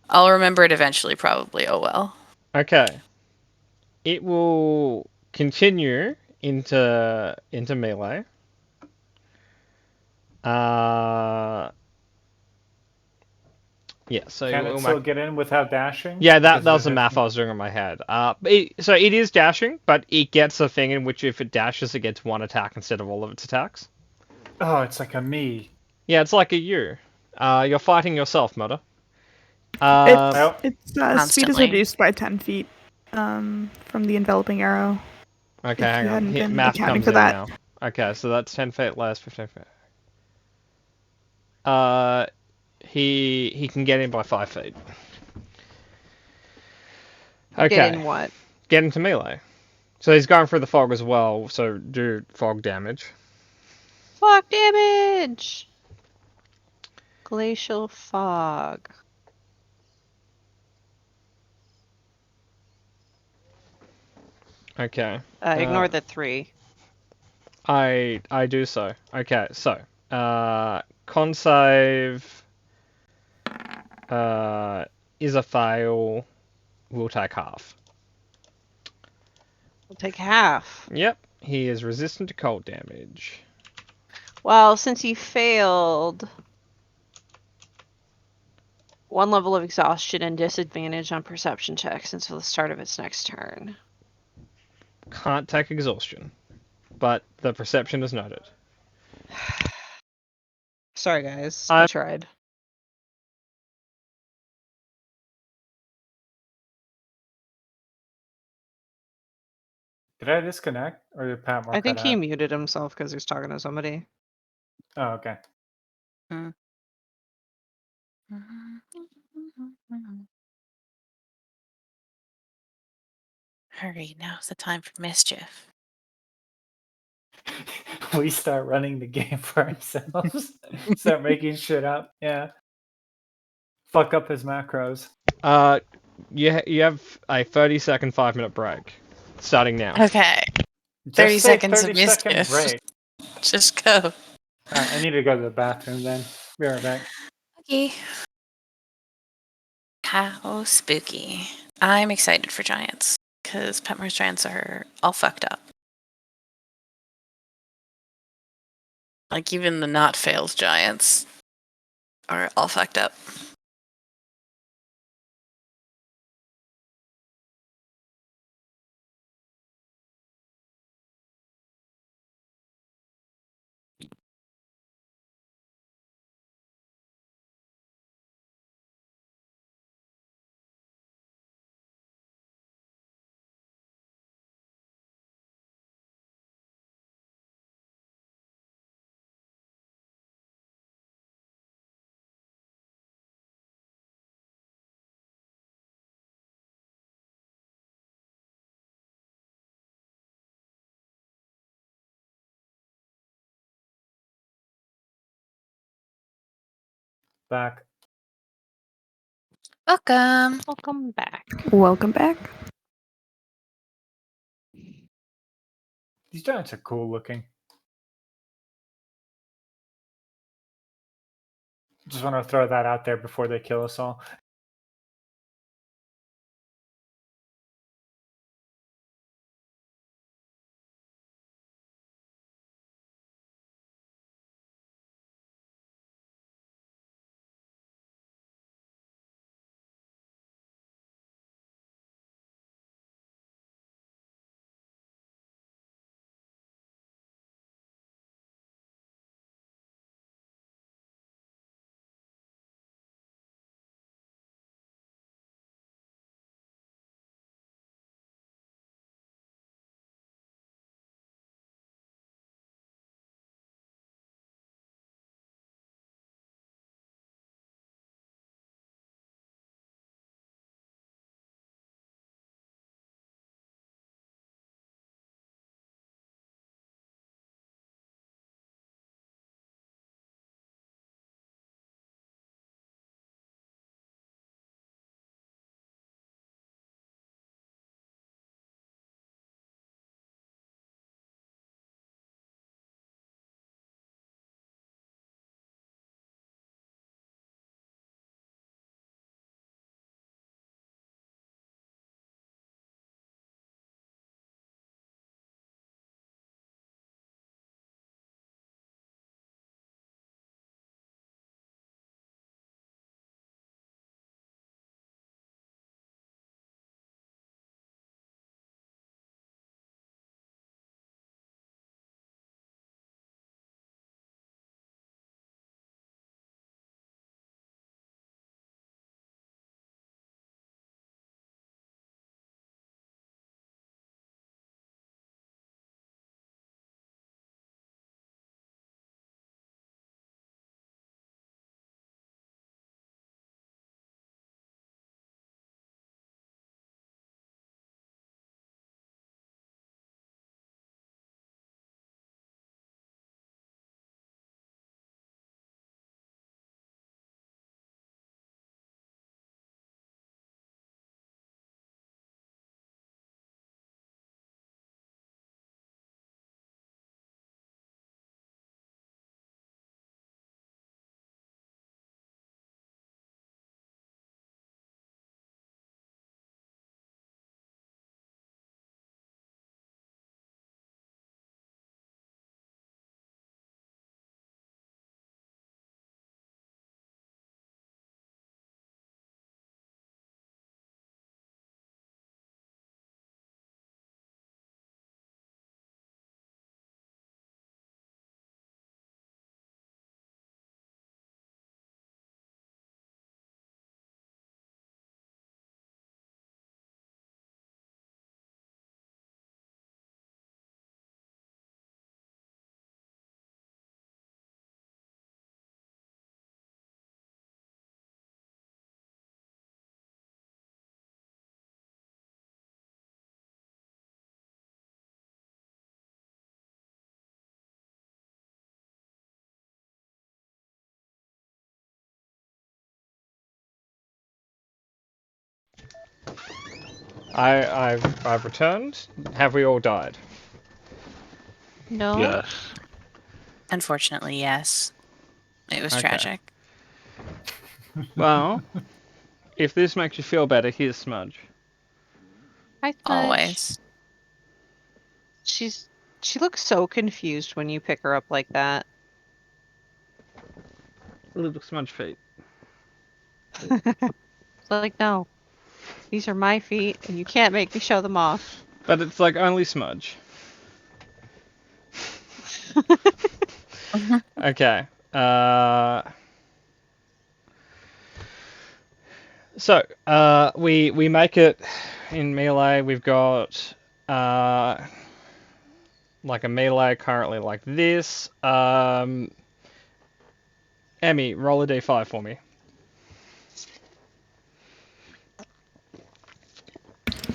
I'll remember it eventually, probably. Oh well. Okay. It will continue into melee. Yeah, so Can it'll it still make- get in without dashing? Yeah, that Because was the it math I was doing in my head. So it is dashing, but it gets a thing in which if it dashes, it gets 1 attack instead of all of its attacks. Oh, it's like a me. Yeah, it's like a you. You're fighting yourself, Mother. Well, Its speed is Constantly. reduced by 10 feet from the enveloping arrow. Okay, if hang you on. hadn't been Math accounting comes for in that. now. Okay, so that's 10 feet less, 15 feet. He can get in by 5 feet. Okay. Get in what? Get into melee. So he's going through the fog as well, so do fog damage. Fog damage! Glacial fog. Okay. Ignore the 3. I do so. Okay, so con save is a fail. We'll take half. We'll take half. Yep, he is resistant to cold damage. Well, since he failed 1 level of exhaustion and disadvantage on perception checks until the start of its next turn. Can't take exhaustion, but the perception is noted. Sorry, guys. I I'm- tried. Did I disconnect or did Pat more I think cut he out? muted himself because he's talking to somebody. Oh, okay. Hurry, now's the time for mischief. We start running the game for ourselves. Start making shit up. Yeah. Fuck up his macros. You have a 30-second 5-minute break, starting now. Okay, Just 30 say seconds of 30-second mischief. break. just go. Alright, I need to go to the bathroom then. Be right back. Okay. How spooky. I'm excited for Giants, because Petmer's Giants are all fucked up. Like, even the not failed Giants are all fucked up. Back. Welcome. Welcome back. Welcome back. These giants are cool looking. Just want to throw that out there before they kill us all. I've returned. Have we all died? No. Yes. Unfortunately, yes. It was Okay. tragic. Well, if this makes you feel better, here's Smudge. Hi, Smudge. Always. She looks so confused when you pick her up like that. Little Smudge feet. It's like, no, these are my feet, and you can't make me show them off. But it's like only Smudge. Okay. So we make it in melee. We've got like a melee currently like this. Emmy, roll a d5 for me.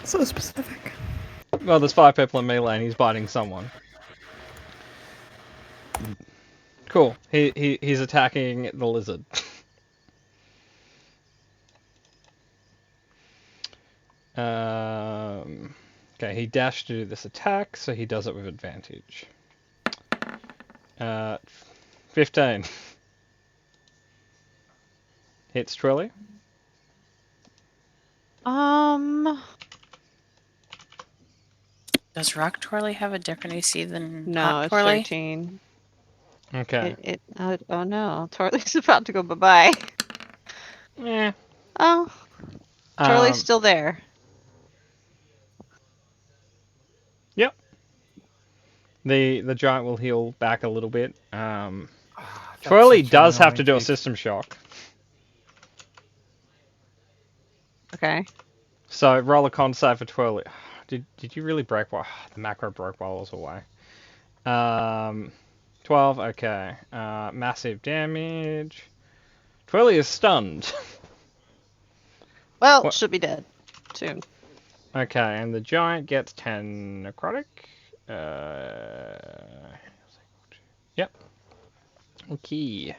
So specific. Well, there's 5 people in melee and he's biting someone. Cool. He's attacking the lizard. Okay, he dashed to do this attack, so he does it with advantage. 15. Hits Twirly. Does Rock Twirly have a different AC than No, Hot it's Twirly? 13. Okay. Oh no, Twirly's about to go bye-bye. Yeah. Oh, Twirly's still there. Yep. The giant will heal back a little bit. That's Twirly such an does have to annoying do a feat. system shock. Okay. So roll a con save for Twirly. Did you really break while the macro broke while I was away? 12. Okay. Massive damage. Twirly is stunned. Well, What? she'll be dead soon. Okay, and the giant gets 10 necrotic. Yep. Okay.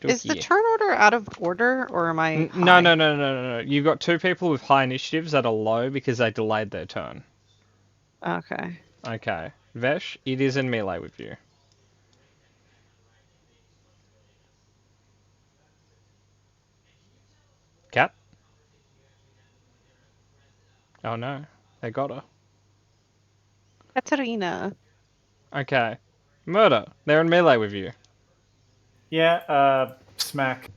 Is the Dokie. turn order out of order, or am I? No, high? no. You've got 2 people with high initiatives that are low because they delayed their turn. Okay. Okay. Vesh, it is in melee with you. Cat? Oh no, they got her. Katarina. Okay. Murder, they're in melee with you. Yeah, smack.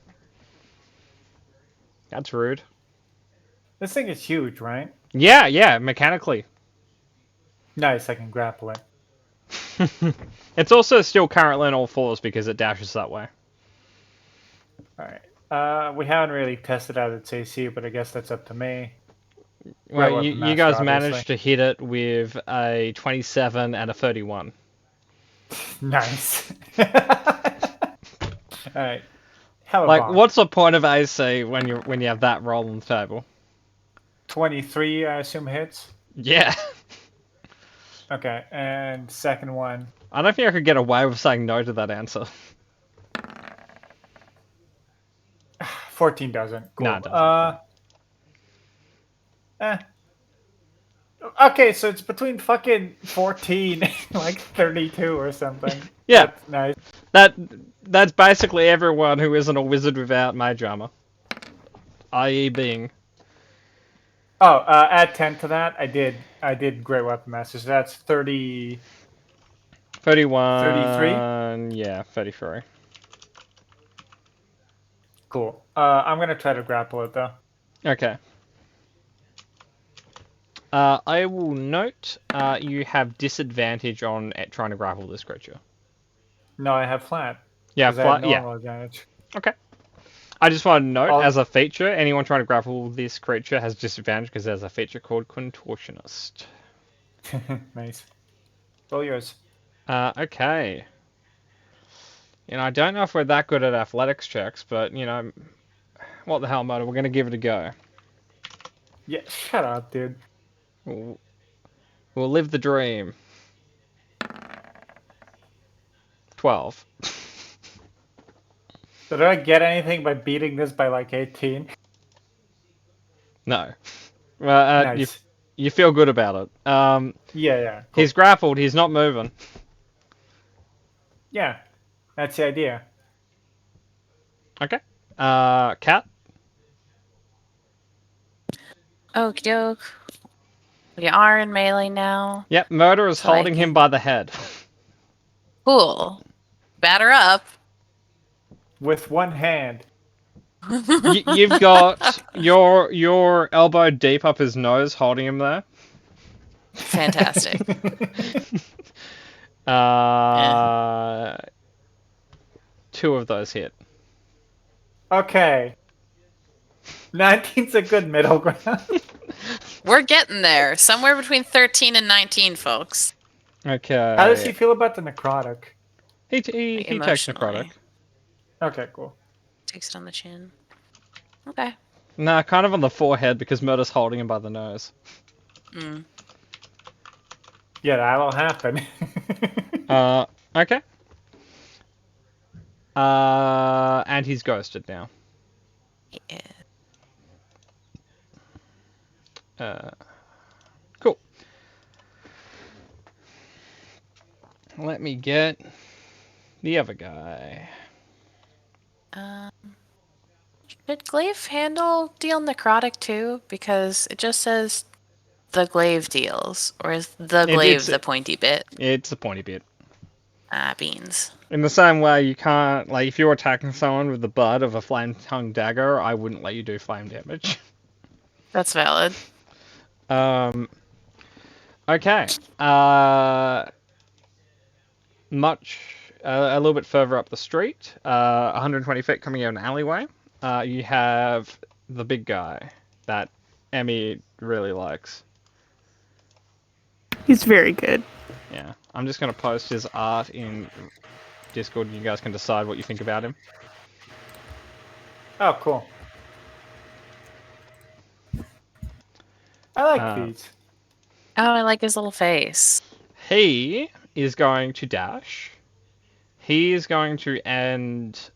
That's rude. This thing is huge, right? Yeah, mechanically. Nice, I can grapple it. It's also still currently on all fours because it dashes that way. Alright. We haven't really tested out its AC, but I guess that's up to me. Well, weapon you master, guys obviously. managed to hit it with a 27 and a 31. Nice. Alright. How Like, about what's the point of AC when you have that roll on the table? 23, I assume, hits? Yeah. Okay, and second one. I don't think I could get away with saying no to that answer. 14 doesn't. Cool. No, it doesn't. Okay, so it's between fucking 14 and like 32 or something. Yeah. That's nice. That's basically everyone who isn't a wizard without mage armor. I.e. being. Oh, add 10 to that. I did Great Weapon Master, so that's 30. 31. Yeah, 33. Cool. I'm gonna try to grapple it though. Okay. I will note you have disadvantage on trying to grapple this creature. No, I have flat. Yeah, 'cause I have flat. Yeah. normal advantage. Okay. I just want to note, I'll- as a feature, anyone trying to grapple this creature has disadvantage because there's a feature called Contortionist. Nice. All yours. Okay. I don't know if we're that good at athletics checks, but, what the hell, Motor? We're going to give it a go. Yeah, shut up, dude. We'll live the dream. 12. Did I get anything by beating this by like 18? No. Well, Nice. you feel good about it. Yeah. Cool. He's grappled. He's not moving. Yeah, that's the idea. Okay. Cat. Okie doke. We are in melee now. Yep. Murder is So I holding him can- by the head. Cool. Batter up. With one hand. You've got your elbow deep up his nose, holding him there. Fantastic. Two of those hit. Okay. 19's a good middle ground. We're getting there. Somewhere between 13 and 19, folks. Okay. How does he feel about the necrotic? He takes Emotionally. necrotic. Okay, cool. Takes it on the chin. Okay. Nah, kind of on the forehead because Murder's holding him by the nose. Mm. Yeah, that'll happen. Okay. And he's ghosted now. Yeah. Cool. Let me get the other guy. Did Glaive handle deal necrotic too? Because it just says the Glaive deals. Or is the Glaive it's- the pointy bit? It's a pointy bit. Beans. In the same way, you can't, like, if you're attacking someone with the butt of a flame-tongue dagger, I wouldn't let you do flame damage. That's valid. Okay. A little bit further up the street, 120 feet coming out an alleyway, you have the big guy that Emmy really likes. He's very good. Yeah. I'm just going to post his art in Discord and you guys can decide what you think about him. Oh, cool. I like these. Oh, I like his little face. He is going to dash. He is going to end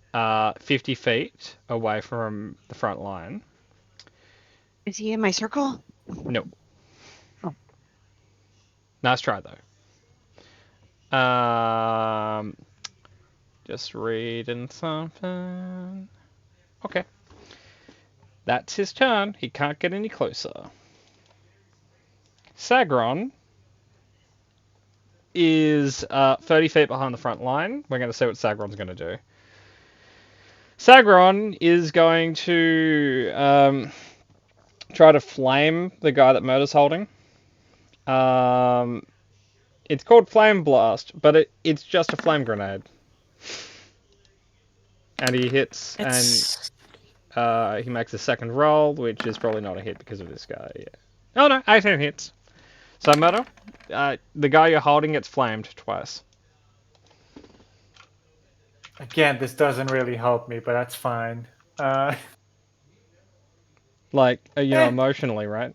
50 feet away from the front line. Is he in my circle? No. Oh. Nice try, though. Just reading something. Okay. That's his turn. He can't get any closer. Sagron is 30 feet behind the front line. We're going to see what Sagron's going to do. Sagron is going to try to flame the guy that Murder's holding. It's called Flame Blast, but it's just a flame grenade. And he hits, and he makes a second roll, which is probably not a hit because of this guy. Yeah. Oh no, 18 hits. So Murder, the guy you're holding gets flamed twice. Again, this doesn't really help me, but that's fine. Emotionally, right?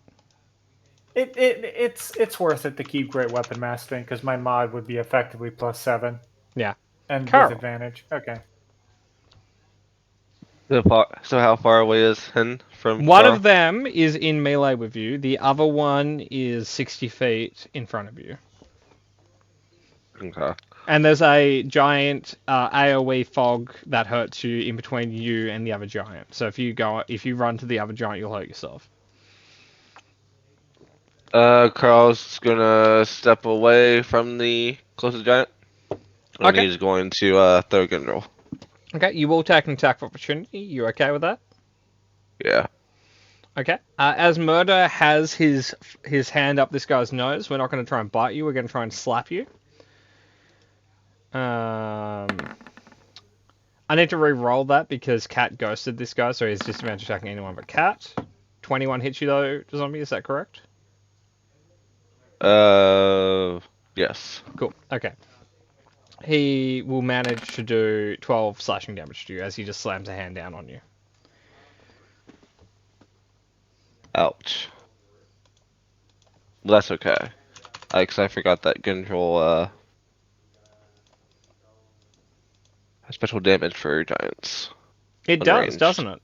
It's worth it to keep Great Weapon Mastering because my mod would be effectively +7. Yeah. And Carl. with advantage. Okay. So how far away is Hen from One Carl? of them is in melee with you. The other one is 60 feet in front of you. Okay. And there's a giant AoE fog that hurts you in between you and the other giant. So if you run to the other giant, you'll hurt yourself. Carl's gonna step away from the closest giant. And Okay. he's going to throw a gun roll. Okay, you will take an attack of opportunity. You okay with that? Yeah. Okay. As Murder has his hand up this guy's nose, we're not going to try and bite you. We're going to try and slap you. I need to re-roll that because Cat ghosted this guy, so he's disadvantaged attacking anyone but Cat. 21 hits you though, zombie. Is that correct? Yes. Cool. Okay. He will manage to do 12 slashing damage to you as he just slams a hand down on you. Ouch. Well, that's okay. Because I forgot that gun roll has special damage for giants. It On does, range. doesn't it?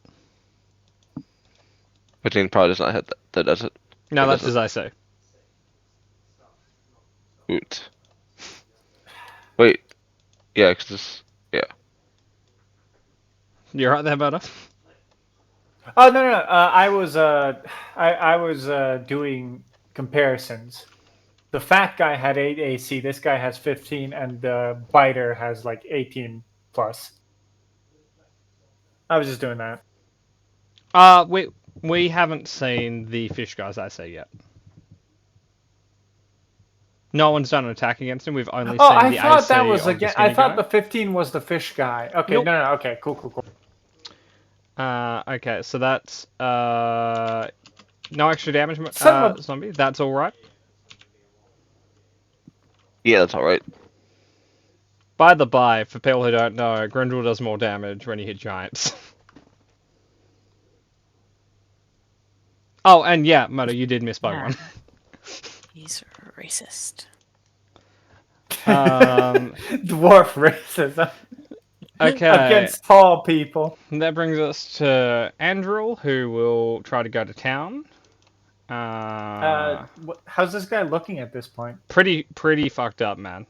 15 probably does not hit that, does it? No, It that's doesn't. as I say. Hoot. Wait. Yeah, 'cause this. Yeah. You're right there, Butter? Oh no. I was doing comparisons. The fat guy had 8 AC. This guy has 15, and the biter has like 18 plus. I was just doing that. We haven't seen the fish guys I say yet. No one's done an attack against him. We've only Oh, seen I the thought AC that was of the again. I skinny thought guy. the 15 was the fish guy. Okay, Nope. no. Okay, cool. Okay, so that's no extra damage, Son of a- zombie. That's all right. Yeah, that's all right. By the by, for people who don't know, Grendel does more damage when you hit giants. Oh, and yeah, Moto, you did miss by Yeah. one. He's racist. Dwarf racism Okay, against tall people. that brings us to Andril, who will try to go to town. How's this guy looking at this point? Pretty fucked up, man.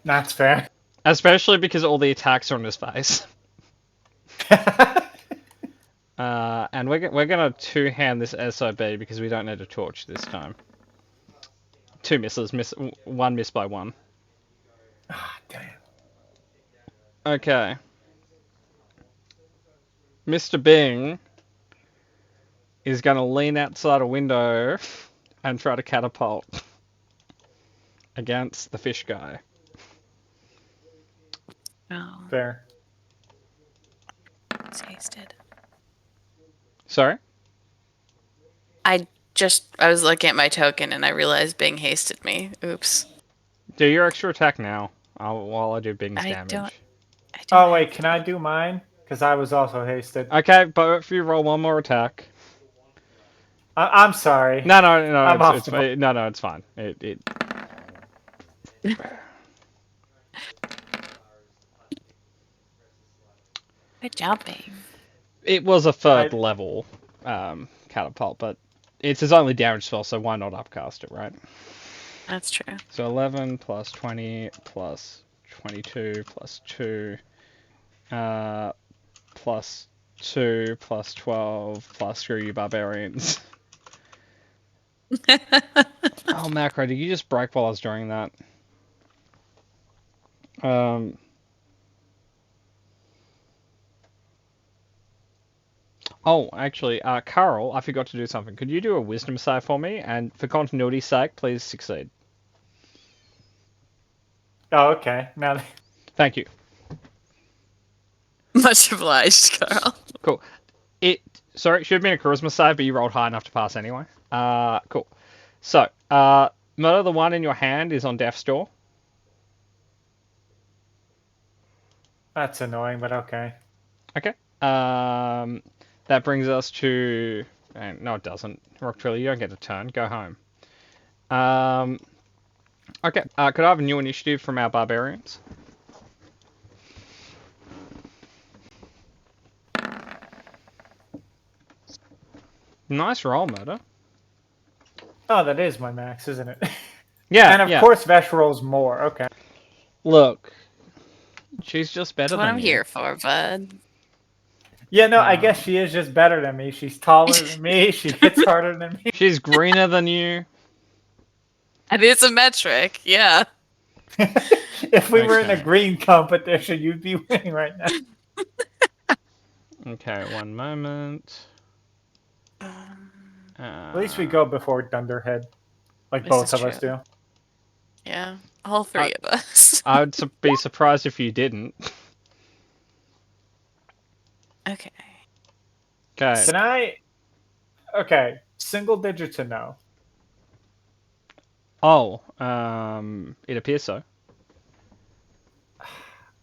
That's fair. Especially because all the attacks are on his face. And we're gonna two-hand this SOB because we don't need a torch this time. 2 misses, one miss by 1. Ah, damn. Okay. Mr. Bing is gonna lean outside a window and try to catapult against the fish guy. Oh, Fair. he's hasted. Sorry? I was looking at my token and I realized Bing hasted me. Oops. Do your extra attack now, while I do Bing's I damage. don't- Oh wait, can I do mine? Because I was also hasted. Okay, but if you roll one more attack. I'm sorry. No, I'm off it's the no, it's fine. It Good job, Bing. It was a third level catapult, but it's his only damage spell, so why not upcast it, right? That's true. So 11 plus 20 plus 22 plus 2 plus 2 plus 12 plus screw you barbarians. Oh, Macro, did you just break while I was doing that? Oh, actually, Carl, I forgot to do something. Could you do a wisdom save for me? And for continuity's sake, please succeed. Oh, okay. Now, Thank you. Much obliged, Carl. Cool. Sorry, it should have been a charisma save, but you rolled high enough to pass anyway. Cool. So, Murder, the one in your hand is on death's door. that's annoying, but okay. Okay. That brings us to... no, it doesn't. Rock Triller, you don't get a turn. Go home. Okay. Could I have a new initiative from our barbarians? Nice roll, Murder. Oh, that is my max, isn't it? Yeah, And of yeah. course, Vesh rolls more. Okay. Look, she's just better That's what than I'm you. here for, bud. Yeah, no, I guess she is just better than me. She's taller than me. She hits harder than me. She's greener than you. And it's a metric, yeah. If we were in a Okay. green competition, you'd be winning right now. Okay, one moment. At least we go before Dunderhead, like This both is of us true. do. Yeah. All three of us. I would be surprised if you didn't. Okay. Okay. Can I? Okay, single digit to no. Oh, it appears so.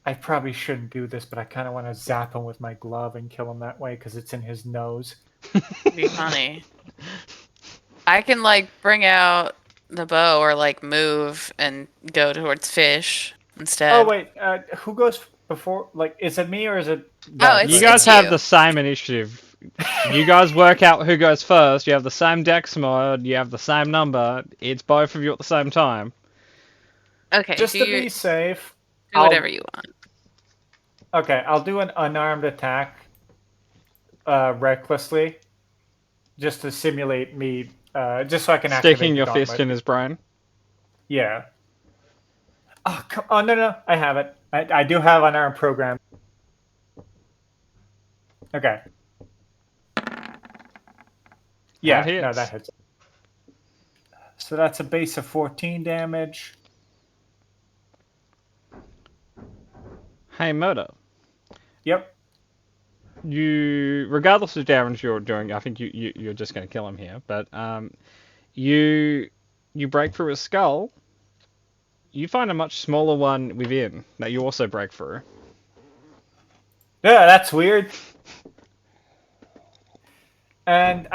I probably shouldn't do this, but I kind of want to zap him with my glove and kill him that way because it's in his nose. Be funny. I can like bring out the bow or like move and go towards fish instead. Oh wait, who goes before? Like, is it me or is it? Oh, it's- You guys it's have you. the same initiative you guys work out who goes first. You have the same dex mod. You have the same number. It's both of you at the same time. Okay, Just do, to your, be safe. do whatever you want. Okay, I'll do an unarmed attack recklessly, just to simulate me, just so I can activate Sticking the your gauntlet. fist in his brain. Yeah. Oh, come on. No, I have it. I do have unarmed program. Okay. Yeah, That no, hits. that hits. So that's a base of 14 damage. Hey, Murder. Yep. You, regardless of damage you're doing, I think you're just going to kill him here. But you break through his skull. You find a much smaller one within that you also break through. Yeah, that's weird. And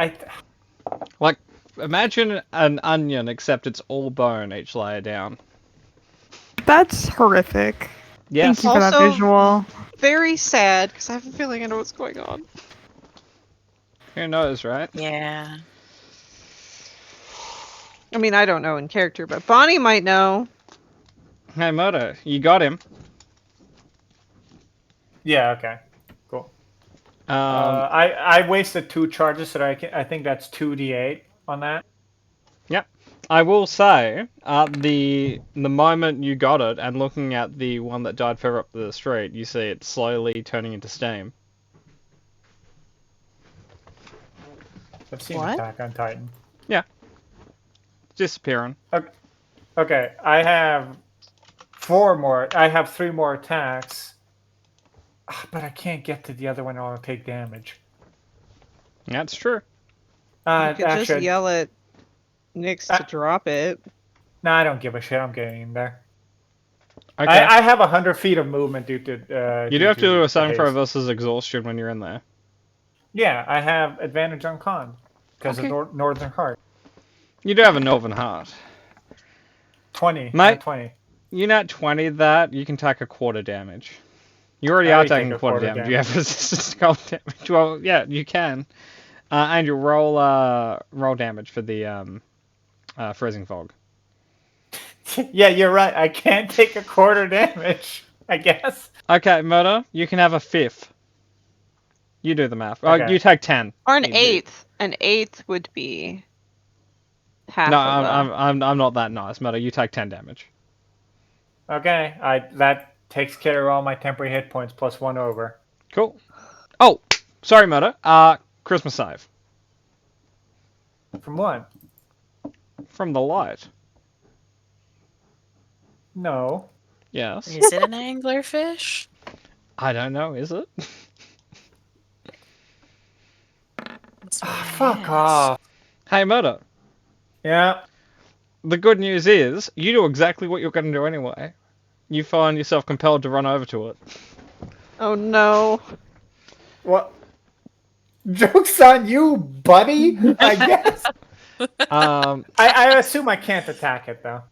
Like, imagine an onion, except it's all bone each layer down. That's horrific. Yes. Thank you for that Also- visual. Very sad because I have a feeling I know what's going on. Who knows, right? Yeah. I mean, I don't know in character, but Bonnie might know. Hey, Murder, you got him. yeah, okay. Cool. Um, I wasted 2 charges, so I think that's 2d8 on that. I will say, the moment you got it, and looking at the one that died further up the street, you see it slowly turning into steam. I've seen What? Attack on Titan. Disappearing. Okay, I have 4 more. I have 3 more attacks, but I can't get to the other one. I'll take damage. That's true. You could just Actually, yell at Nyx to drop it. no, I don't give a shit. I'm getting in there. Okay. I have 100 feet of movement due to. You do have to do a saving throw haste. versus exhaustion when you're in there. Yeah, I have advantage on con because Okay. of Northern Heart. You do have a Northern Heart. 20. Mate. Not 20. You nat 20 that, you can take a quarter damage. You already I are already taking take a quarter quarter damage. You have resistance to cold damage. Well, yeah, you can. And you roll damage for the freezing fog. Yeah, you're right. I can't take a quarter damage, I guess. Okay, Murder, you can have a fifth. You do the math. Oh, Okay. you take 10. Or an You do. eighth. An eighth would be half No, of a... I'm not that nice, Murder. You take 10 damage. Okay, that takes care of all my temporary hit points plus 1 over. Cool. Oh, sorry, Murder. Christmas save. From what? From the light. No. Yes. Is it an anglerfish? I don't know, is it? That's what I Fuck asked. off. Hey, Murder. Yeah. The good news is, you do exactly what you're going to do anyway. You find yourself compelled to run over to it. Oh no. What? Joke's on you, buddy, I guess. I assume I can't attack it, though.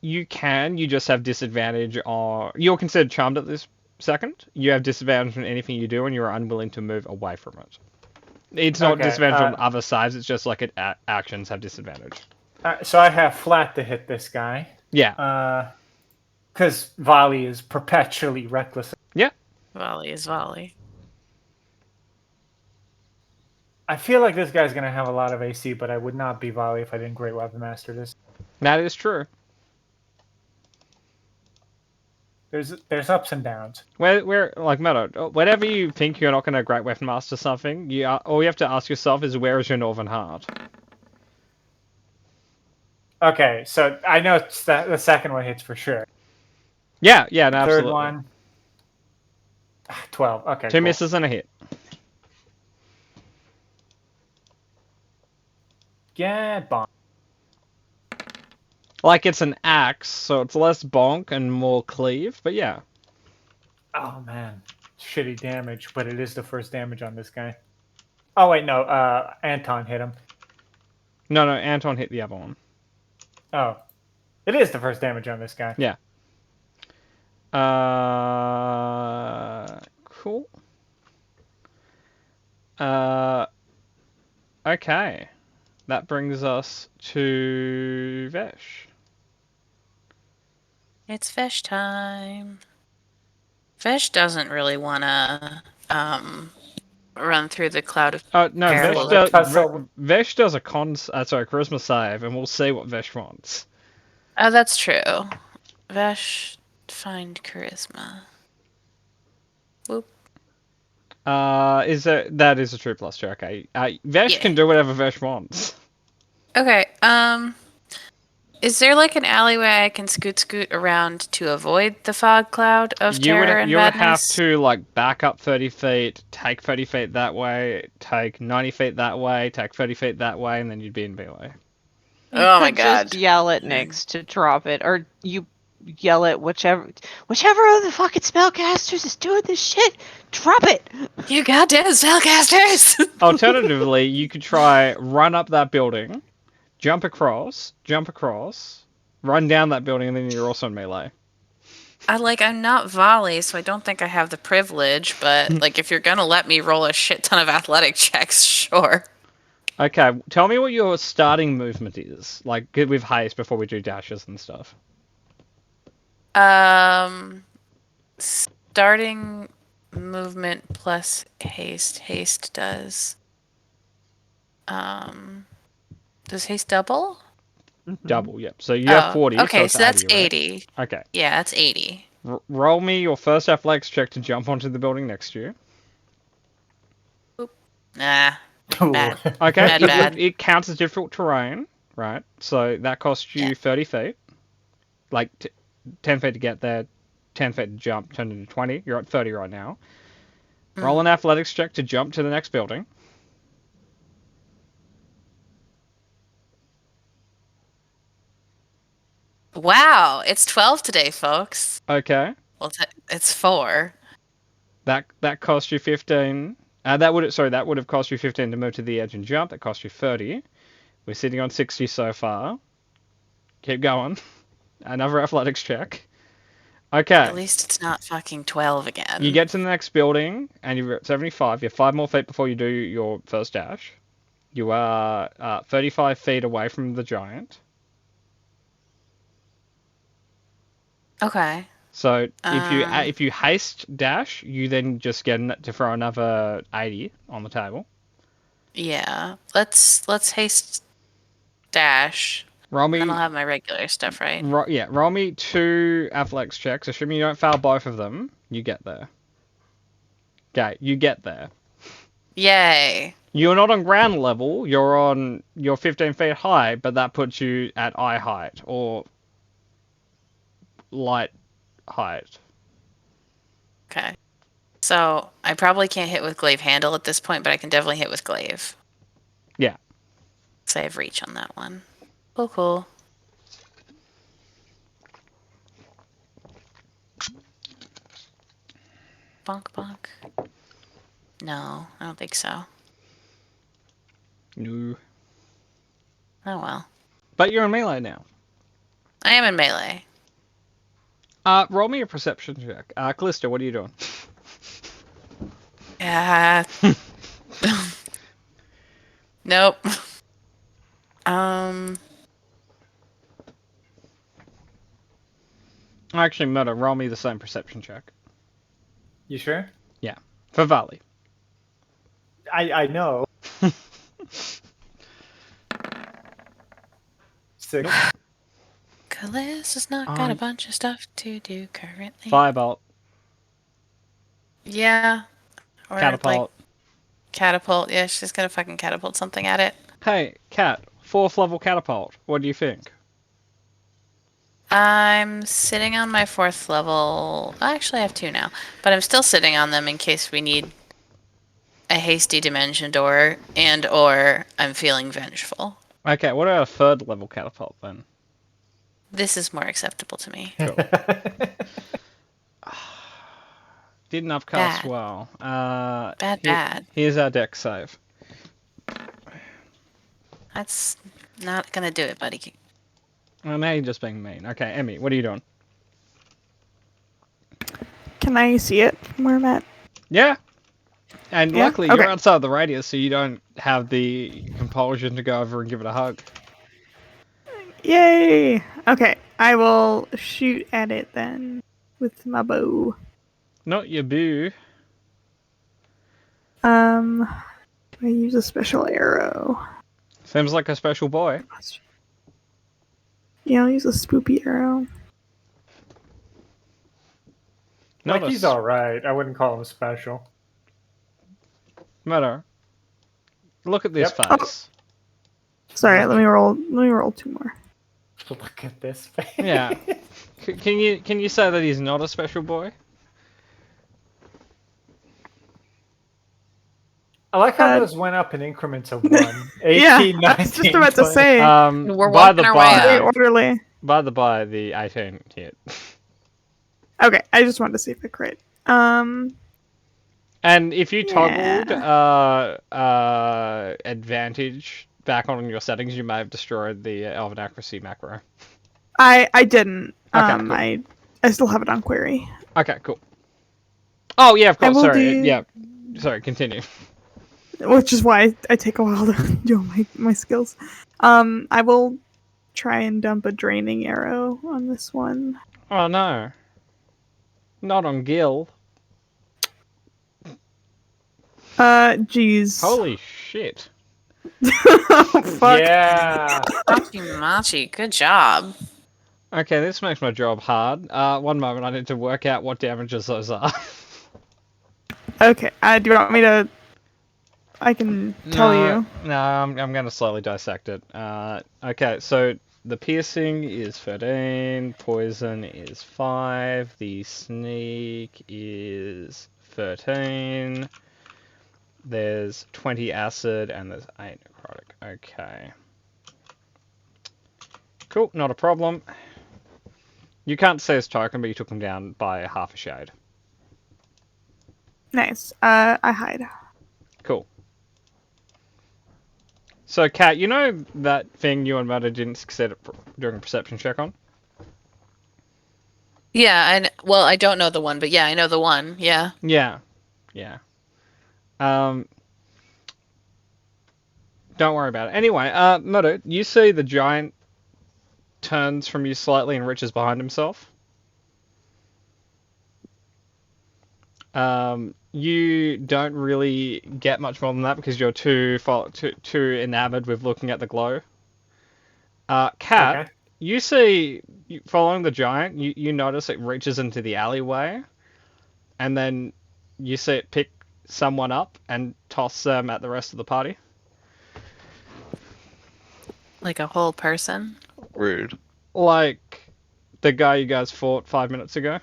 You can. You just have disadvantage on... You're considered charmed at this second. You have disadvantage on anything you do, and you're unwilling to move away from it. It's not Okay, disadvantage on other sides, it's just like actions have disadvantage. So I have flat to hit this guy. Yeah. Because volley is perpetually reckless. Volley is volley. I feel like this guy's going to have a lot of AC, but I would not be volley if I didn't Great Weapon Master this. That is true. There's ups and downs. Where like, Meadow, whenever you think you're not going to Great Weapon Master something, all you have to ask yourself is, where is your Northern Heart? Okay, so I know the second one hits for sure. Yeah, no, Third absolutely. one, 12. Okay, Two cool. misses and a hit. Get bonk. Like, it's an axe, so it's less bonk and more cleave, but yeah. Oh man, shitty damage, but it is the first damage on this guy. Oh wait, no. Anton hit him. No, Anton hit the other one. Oh, it is the first damage on this guy. Yeah. Cool. Okay. That brings us to Vesh. It's Vesh time. Vesh doesn't really want to run through the cloud of No, peril. Vesh does a charisma save, and we'll see what Vesh wants. Oh, that's true. Vesh, find charisma. Whoop. That is a true plus two, okay. Vesh Yeah. can do whatever Vesh wants. Okay, is there like an alleyway I can scoot around to avoid the fog cloud of terror and you would have madness? to like back up 30 feet, take 30 feet that way, take 90 feet that way, take 30 feet that way, and then you'd be in melee. You Oh my could just God. yell at Nyx to drop it, or you yell at whichever of the fucking spellcasters is doing this shit. Drop it. You goddamn spellcasters! Alternatively, you could try run up that building, jump across, run down that building, and then you're also in melee. I'm not volley, so I don't think I have the privilege, but like if you're gonna let me roll a shit ton of athletic checks, sure. Okay, tell me what your starting movement is, like with haste before we do dashes and stuff. Starting movement plus haste. Haste does haste double? Double, yep. So you have 40. Okay, so so that's 80, right? 80. Okay. Yeah, that's 80. Roll me your first athletics check to jump onto the building next to you. Nah. Bad. Okay, Bad. it counts as difficult terrain, right? So that costs you 30 feet. Like 10 feet to get there, 10 feet to jump, turned into 20. You're at 30 right now. Roll an athletics check to jump to the next building. Wow, it's 12 today, folks. Okay. Well, it's 4. That cost you 15. That would have cost you 15 to move to the edge and jump. That cost you 30. We're sitting on 60 so far. Keep going. Another athletics check. Okay. At least it's not fucking 12 again. You get to the next building, and you're at 75. You have 5 more feet before you do your first dash. You are 35 feet away from the giant. Okay. So if you haste dash, you then just get to throw another 80 on the table. Yeah. Let's haste dash. Roll me. Then I'll have my regular stuff, right? Roll me 2 athletics checks. Assuming you don't fail both of them, you get there. Okay, you get there. Yay. You're not on ground level. You're 15 feet high, but that puts you at eye height or light height. Okay. So I probably can't hit with glaive handle at this point, but I can definitely hit with glaive. Yeah. So I have reach on that one. Cool. Bonk. No, I don't think so. No. Oh well. But you're in melee now. I am in melee. Roll me a perception check. Callista, what are you doing? Yeah. Nope. Actually, Murder, roll me the same perception check. You sure? Yeah. For Valley. I know. 6. Callista's not got a bunch of stuff to do currently. Firebolt. Yeah. Or Catapult. Catapult. Yeah, she's gonna fucking catapult something at it. Hey, Cat. 4th level catapult. What do you think? I'm sitting on my 4th level. Actually, I have 2 now, but I'm still sitting on them in case we need a hasty dimension door or I'm feeling vengeful. Okay, what about a 3rd level catapult then? This is more acceptable to me. Cool. Didn't upcast Bad. well. Bad. Here's our deck save. That's not gonna do it, buddy. Well, now you're just being mean. Okay, Emmy, what are you doing? Can I see it from where I'm at? Yeah. And Yeah? luckily, you're Okay. outside the radius, so you don't have the compulsion to go over and give it a hug. Yay! Okay, I will shoot at it then with my bow. Not your boo. Do I use a special arrow? Seems like a special boy. Yeah, I'll use a spoopy arrow. Not Like, he's alright. I wouldn't call him special. Matter. Look at this Yep. face. Sorry, let me roll. Let me roll 2 more. Look at this face. Yeah. Can you say that he's not a special boy? I like how Uh, those went up in increments of 1. 18, Yeah, 19, I was just about to 20. say. We're by walking the our way by, Very up. orderly. by the 18 hit. Okay, I just wanted to see if it crit. And if you toggled Yeah. advantage back on your settings, you may have destroyed the Elven Accuracy macro. I didn't. Okay, cool. I still have it on query. Okay, cool. Oh yeah, of I course. will Sorry. do- Yeah. Sorry. Continue. Which is why I take a while to do my skills. I will try and dump a draining arrow on this one. Oh no. Not on Gil. Geez. Holy shit. Fuck. Yeah. Machi, good job. Okay, this makes my job hard. One moment, I need to work out what damages those are. Okay. Do you want me to? I can tell you. No, I'm going to slowly dissect it. Okay, so the piercing is 13, poison is 5, the sneak is 13, there's 20 acid, and there's 8 necrotic. Okay. Cool, not a problem. You can't see his token, but you took him down by half a shade. Nice. I hide. Cool. So, Kat, you know that thing you and Murder didn't succeed at doing a perception check on? Yeah, well, I don't know the one, but yeah, I know the one. Yeah. Yeah. Yeah. Don't worry about it. Anyway, Murder, you see the giant turns from you slightly and reaches behind himself. You don't really get much more than that because you're too enamored with looking at the glow. Kat, Okay. you see, following the giant, you notice it reaches into the alleyway, and then you see it pick someone up and toss them at the rest of the party. Like a whole person. Rude. Like the guy you guys fought 5 minutes ago.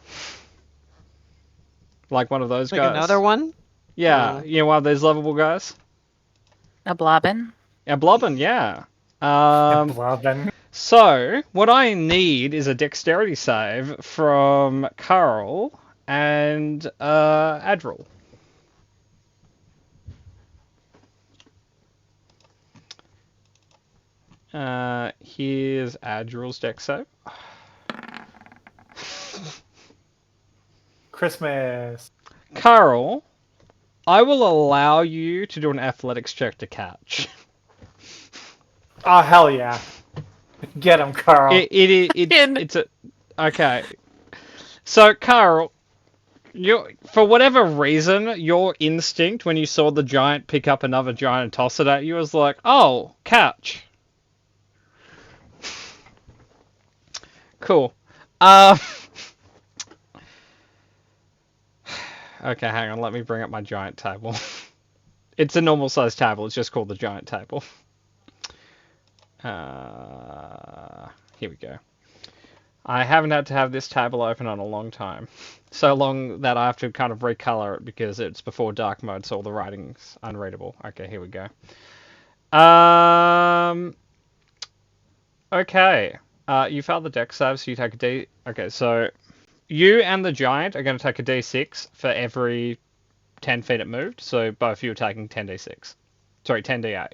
Like one of those Like guys. another one? Yeah, Oh. you know, one of those lovable guys. A blobbin. Yeah, Blobbin, yeah. Well, then. So, what I need is a dexterity save from Carl and Adril. Here's Adril's dex save. Christmas. Carl, I will allow you to do an athletics check to catch. Oh, hell yeah. Get him, Carl. It's a okay. So Carl, for whatever reason, your instinct when you saw the giant pick up another giant and toss it at you was like, oh, catch. Cool. Okay, hang on. Let me bring up my giant table. It's a normal sized table. It's just called the giant table. Here we go. I haven't had to have this table open on a long time. So long that I have to kind of recolor it because it's before dark mode, so all the writing's unreadable. Okay, here we go. Okay. You failed the dex save, so you take a D. Okay, so you and the giant are going to take a D6 for every 10 feet it moved. So both of you are taking 10D6. Sorry, 10D8.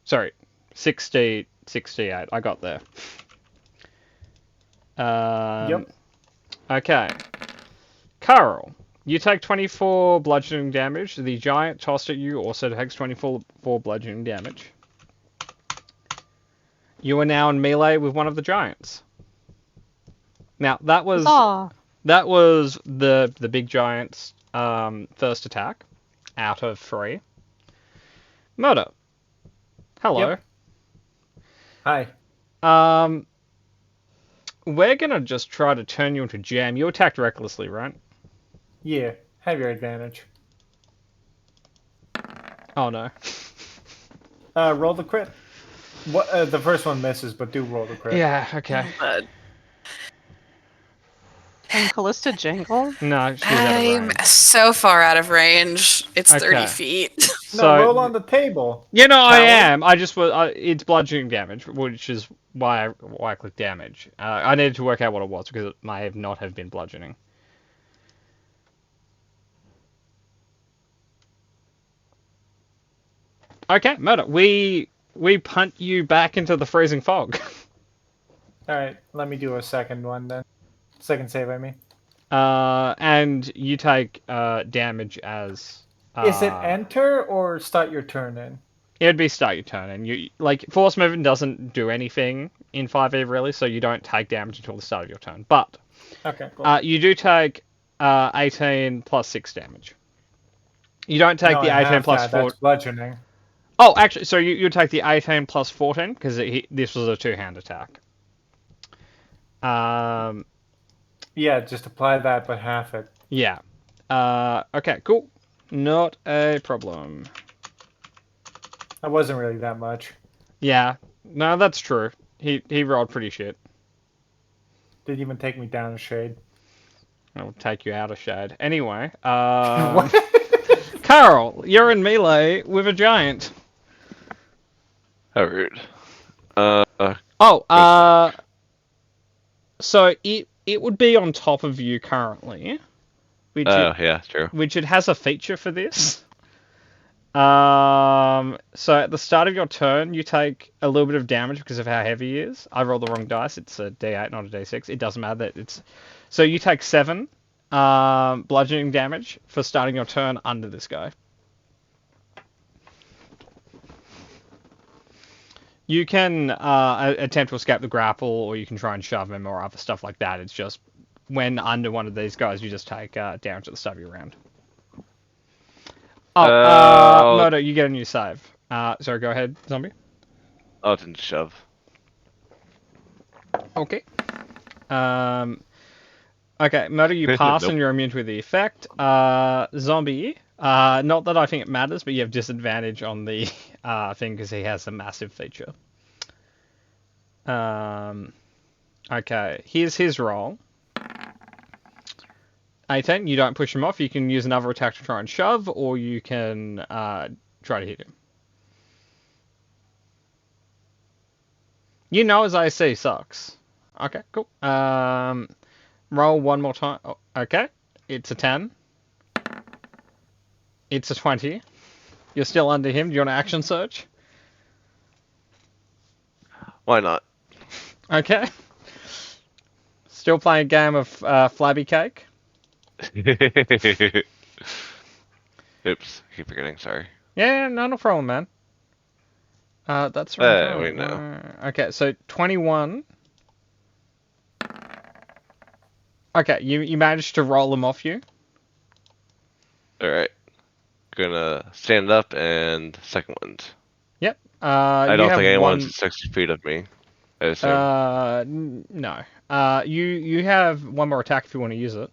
Sorry, 68. I got there. Yep. Okay. Carl, You take 24 bludgeoning damage. The giant tossed at you also takes 24 bludgeoning damage. You are now in melee with one of the giants. Now that was Aw. the big giant's first attack out of 3. Murder. Hello. Yep. Hi. We're gonna just try to turn you into jam. You attacked recklessly, right? Yeah, have your advantage. Oh no. Roll the crit. What? The first one misses, but do roll the crit. Yeah. Okay. But Can Callista jangle? No, she's out of I'm range. so far out of range. It's Okay. 30 feet. No, So roll on the table. you know I Coward. am. I just was. It's bludgeoning damage, which is why I clicked damage. I needed to work out what it was because it may not have been bludgeoning. Okay, murder. We punt you back into the freezing fog. All right, let me do a second one then. Second save, I mean. And you take damage as. Is it enter or start your turn in? It'd be start your turn, and you like force movement doesn't do anything in 5e really, so you don't take damage until the start of your turn. But Okay, cool. you do take 18 plus 6 damage. You don't take No, the I 18 have plus that. 4. That's bludgeoning. Oh, actually, so you take the 18 plus 14 because this was a 2-hand attack. Yeah, just apply that, but half it. Yeah. Okay, cool. Not a problem. That wasn't really that much. Yeah. No, that's true. He rolled pretty shit. Didn't even take me down a shade. I'll take you out of shade. Anyway, What? Carl, you're in melee with a giant. How rude. So it would be on top of you currently, which yeah, true. it has a feature for this. So at the start of your turn, you take a little bit of damage because of how heavy he is. I rolled the wrong dice. It's a D8, not a D6. It doesn't matter. So you take 7 bludgeoning damage for starting your turn under this guy. You can attempt to escape the grapple, or you can try and shove him, or other stuff like that. It's just when under one of these guys, you just take damage at the start of your round. Murder, you get a new save. Sorry, go ahead, zombie. Oh, didn't shove. Okay. Okay, Murder, you pass Nope. and you're immune to the effect. Zombie, not that I think it matters, but you have disadvantage on the thing because he has a massive feature. Okay, here's his roll. 18, you don't push him off. You can use another attack to try and shove, or you can try to hit him. You know his AC sucks. Okay, cool. Roll one more time. Oh, okay, it's a 10. It's a 20. You're still under him. Do you want to action search? Why not? Okay. Still playing a game of Flabby Cake. Oops, keep forgetting. Sorry. Yeah, no problem, man. That's right. Wait, no. Okay, so 21. Okay, you managed to roll him off you. All right. Gonna stand up and second wind. Yep. I you don't have think anyone's one... 60 feet of me. I assume. No. You have one more attack if you want to use it.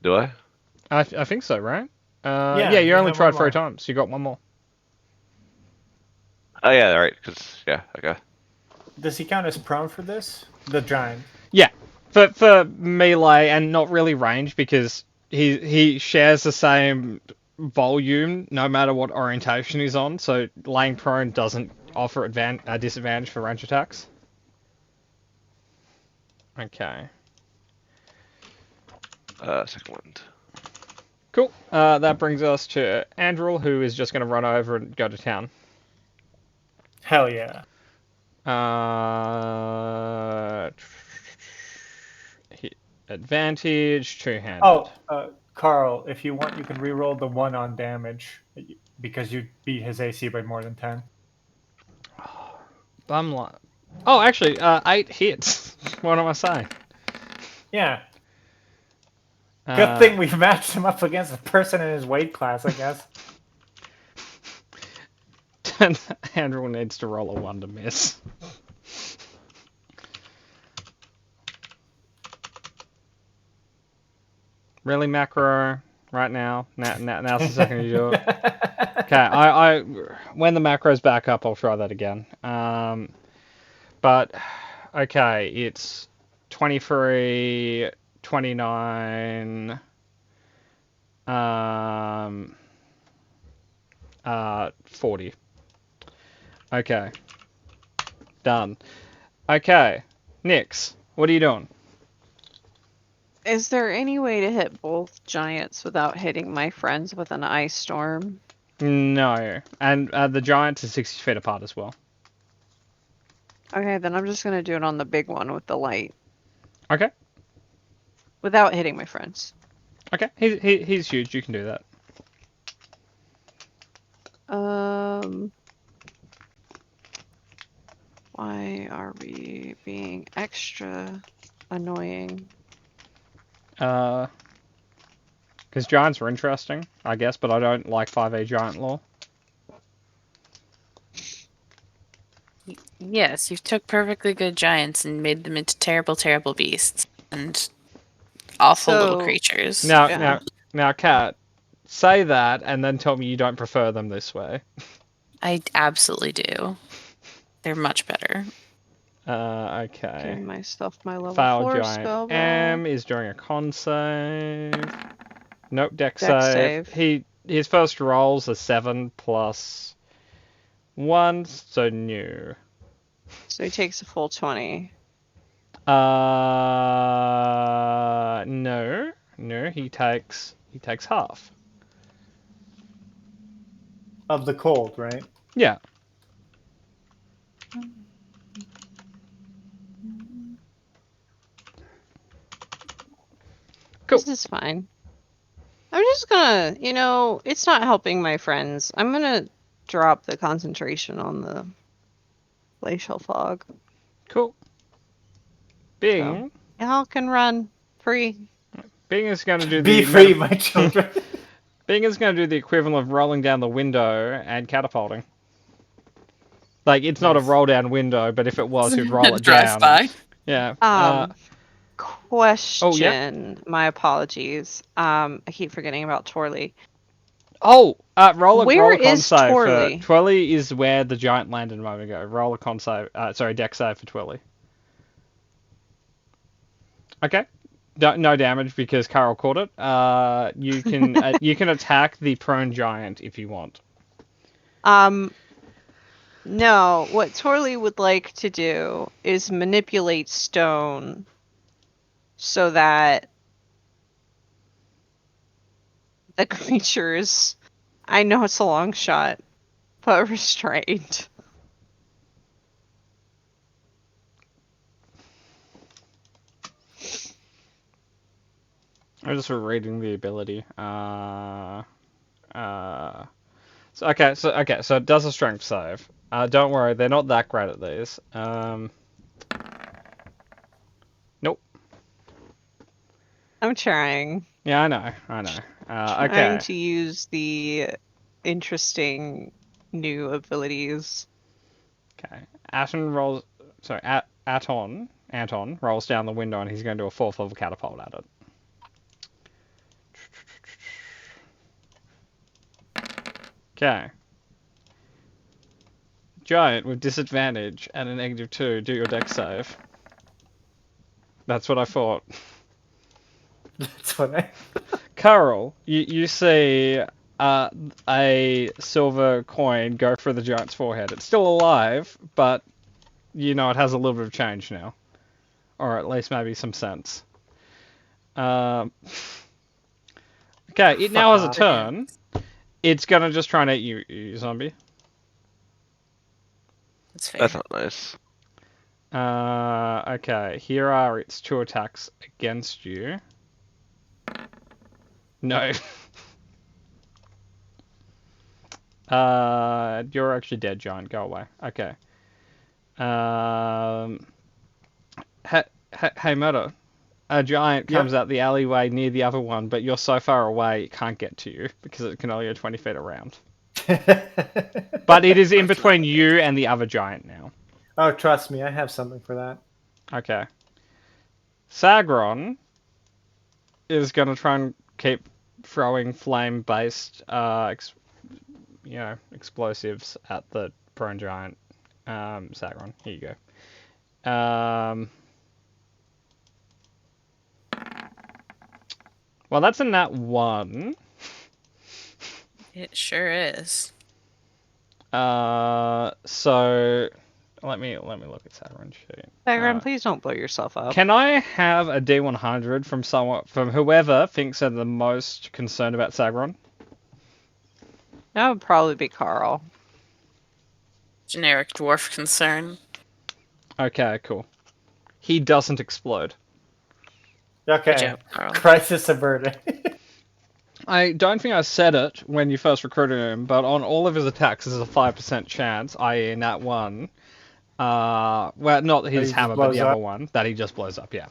Do I? I think so, right? Yeah, yeah, you you only have tried one 3 more. times. You got one more. Oh yeah, all right. Yeah, okay. Does he count as prone for this? The giant. Yeah, for melee and not really range because he shares the same volume no matter what orientation he's on. So laying prone doesn't offer a disadvantage for range attacks. Okay. Second wind. Cool. That brings us to Andrel, who is just going to run over and go to town. Hell yeah. advantage, two-handed. Oh, Carl, if you want, you can re-roll the 1 on damage because you beat his AC by more than 10. Bumla. Oh, actually, 8 hits. What am I saying? Yeah. Good Uh, thing we've matched him up against a person in his weight class, I guess. Andrew needs to roll a 1 to miss. Really, macro? Right now? Now's the second you do it. Okay, I when the macro's back up, I'll try that again. But okay, it's 23, 29, 40. Okay, done. Okay, Nyx, what are you doing? Is there any way to hit both giants without hitting my friends with an ice storm? No, and the giants are 60 feet apart as well. Okay, then I'm just gonna do it on the big one with the light. Okay. Without hitting my friends. Okay, he's huge. You can do that. Why are we being extra annoying? Because giants are interesting, I guess, but I don't like 5e giant lore. Yes, you took perfectly good giants and made them into terrible, terrible beasts and awful little So- creatures. Now, Kat, say that and then tell me you don't prefer them this way. I absolutely do. They're much better. Okay. Giving myself my level Failed 4 giant spell M is doing a con save. Nope, deck Dex save. His first rolls are 7 plus 1, so new. So he takes a full 20. No, he takes half. Of the cold, right? Yeah. Cool. This is fine. I'm just gonna, it's not helping my friends. I'm gonna drop the concentration on the glacial fog. Cool. Bing. Y'all can run free. Bing is going to do Be the free, my children. Bing is going to do the equivalent of rolling down the window and catapulting. Like, it's not a Nice. roll down window, but if it was, he'd roll it Drive down. by. Yeah. Question. My apologies. I keep forgetting about Torley. Roll a con is save for Twirly? Twirly is where the giant landed a moment ago. Roll a con save. Deck save for Twirly. Okay. No damage because Carl caught it. You can you can attack the prone giant if you want. No, what Torley would like to do is manipulate stone so that the creatures, I know it's a long shot, but restrained. I'm just reading the ability. So it does a strength save. Don't worry, they're not that great at these. Nope. I'm trying. Yeah, I know. Trying Okay. to use the interesting new abilities. Okay. Anton rolls down the window and he's going to do a 4th level catapult at it. Okay. Giant with disadvantage and a -2, do your deck save. That's what I thought. That's what I. Carl, you see a silver coin go through the giant's forehead. It's still alive, but you know it has a little bit of change now. Or at least maybe some sense. Okay, it now has a turn. It's gonna just try and eat you zombie. That's fair. That's not nice. Okay, here are its 2 attacks against you. No. You're actually dead, giant. Go away. Okay. Hey, Murder. A giant Yep. comes out the alleyway near the other one, but you're so far away it can't get to you because it can only go 20 feet around. But it is in between you and the other giant now. Oh, trust me, I have something for that. Okay. Sagron is going to try and keep throwing flame-based, explosives at the prone giant. Sagron, here you go. Well, that's a nat 1. It sure is. So let me look at Sagron's sheet. Sagron, please don't blow yourself up. Can I have a D100 from whoever thinks they're the most concerned about Sagron? That would probably be Carl. Generic dwarf concern. Okay, cool. He doesn't explode. Okay. Good job, Carl. Crisis averted. I don't think I said it when you first recruited him, but on all of his attacks, there's a 5% chance, i.e. nat 1. Well, not his he hammer, just but blows the other up? one, that he just blows up, yeah.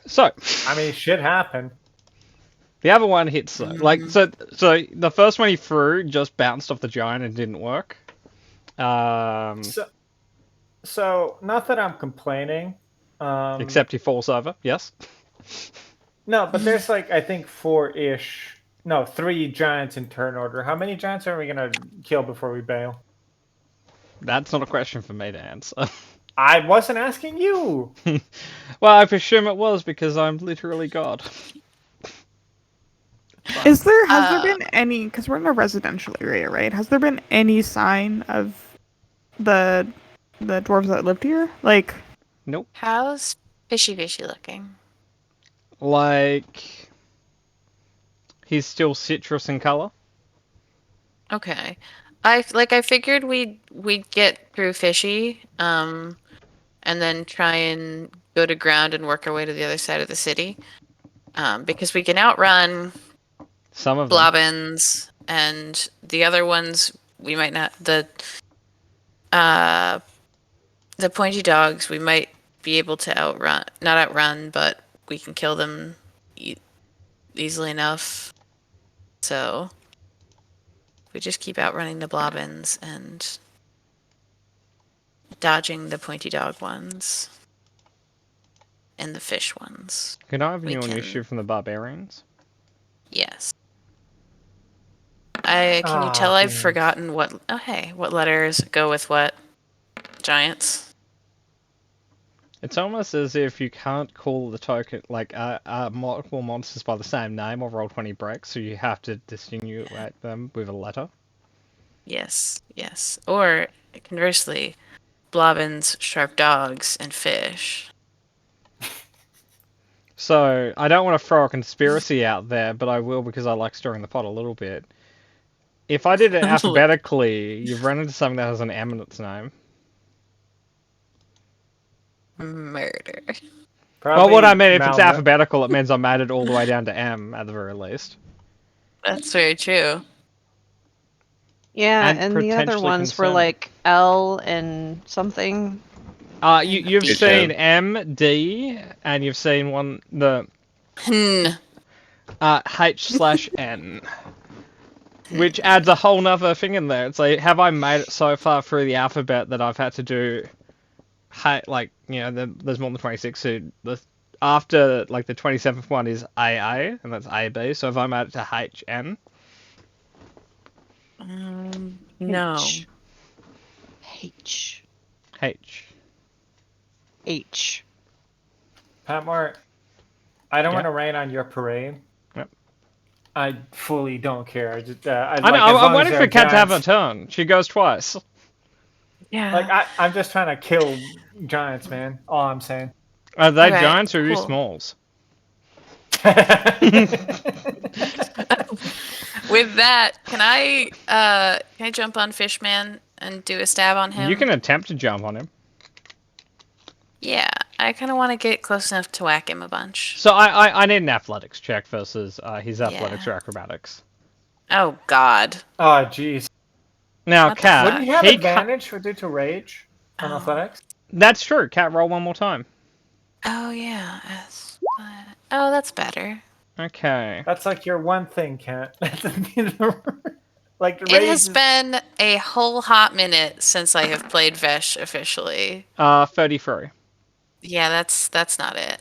So, I mean, shit happened. the other one hits though. So the first one he threw just bounced off the giant and didn't work. So not that I'm complaining. Except he falls over. Yes. No, but there's like I think 3 giants in turn order. How many giants are we gonna kill before we bail? That's not a question for me to answer. I wasn't asking you. Well, I presume it was because I'm literally God. Has there been any? Because we're in a residential area, right? Has there been any sign of the dwarves that lived here? Like, Nope. How's Fishy looking? Like, he's still citrus in color. Okay. I figured we'd get through Fishy, and then try and go to ground and work our way to the other side of the city. Because we can outrun Some of them. Blobbins, and the other ones we might not. The pointy dogs we might be able to not outrun, but we can kill them easily enough. So we just keep outrunning the Blobbins and dodging the pointy dog ones and the fish ones. Can I have We you an can- issue from the barbarians? Yes. Can you tell I've damn. forgotten what? Oh, hey, what letters go with what? Giants. It's almost as if you can't call the token like multiple monsters by the same name or roll 20 breaks, so you have to distinguish them with a letter. Yes. Or conversely, Blobbins, sharp dogs, and fish. So I don't want to throw a conspiracy out there, but I will because I like stirring the pot a little bit. If I did it alphabetically, you've run into something that has an M in its name. Murder. Well, what I mean, if it's Malma- alphabetical, it means I made it all the way down to M at the very least. That's very true. Yeah, And and the other potentially ones were concerning. like L and something. You've It's seen M. M, D, and you've seen one H/N, which adds a whole nother thing in there. It's like, have I made it so far through the alphabet that I've had to do, there's more than 26. So after like the 27th one is AA, and that's AB. So have I made it to HN? No. H. H. H. Patmore, I don't Yeah. want to rain on your parade. Yep. I fully don't care. I just I know. I'm waiting for Kat to have her turn. She goes twice. Yeah. Like I'm just trying to kill giants, man. All I'm saying. Are they Alright, giants or are you cool. smalls? With that, can I jump on Fishman and do a stab on him? You can attempt to jump on him. Yeah, I kind of want to get close enough to whack him a bunch. So I need an athletics check versus his athletics Yeah. or acrobatics. Oh God. Oh, jeez. Now, What the Cat, Wouldn't you have he advantage for due to rage from Oh. athletics? that's true. Cat, roll one more time. Oh yeah. Oh, that's better. Okay. That's like your one thing, Cat. Like the It rage. has been a whole hot minute since I have played Vesh officially. 33. Yeah, that's not it.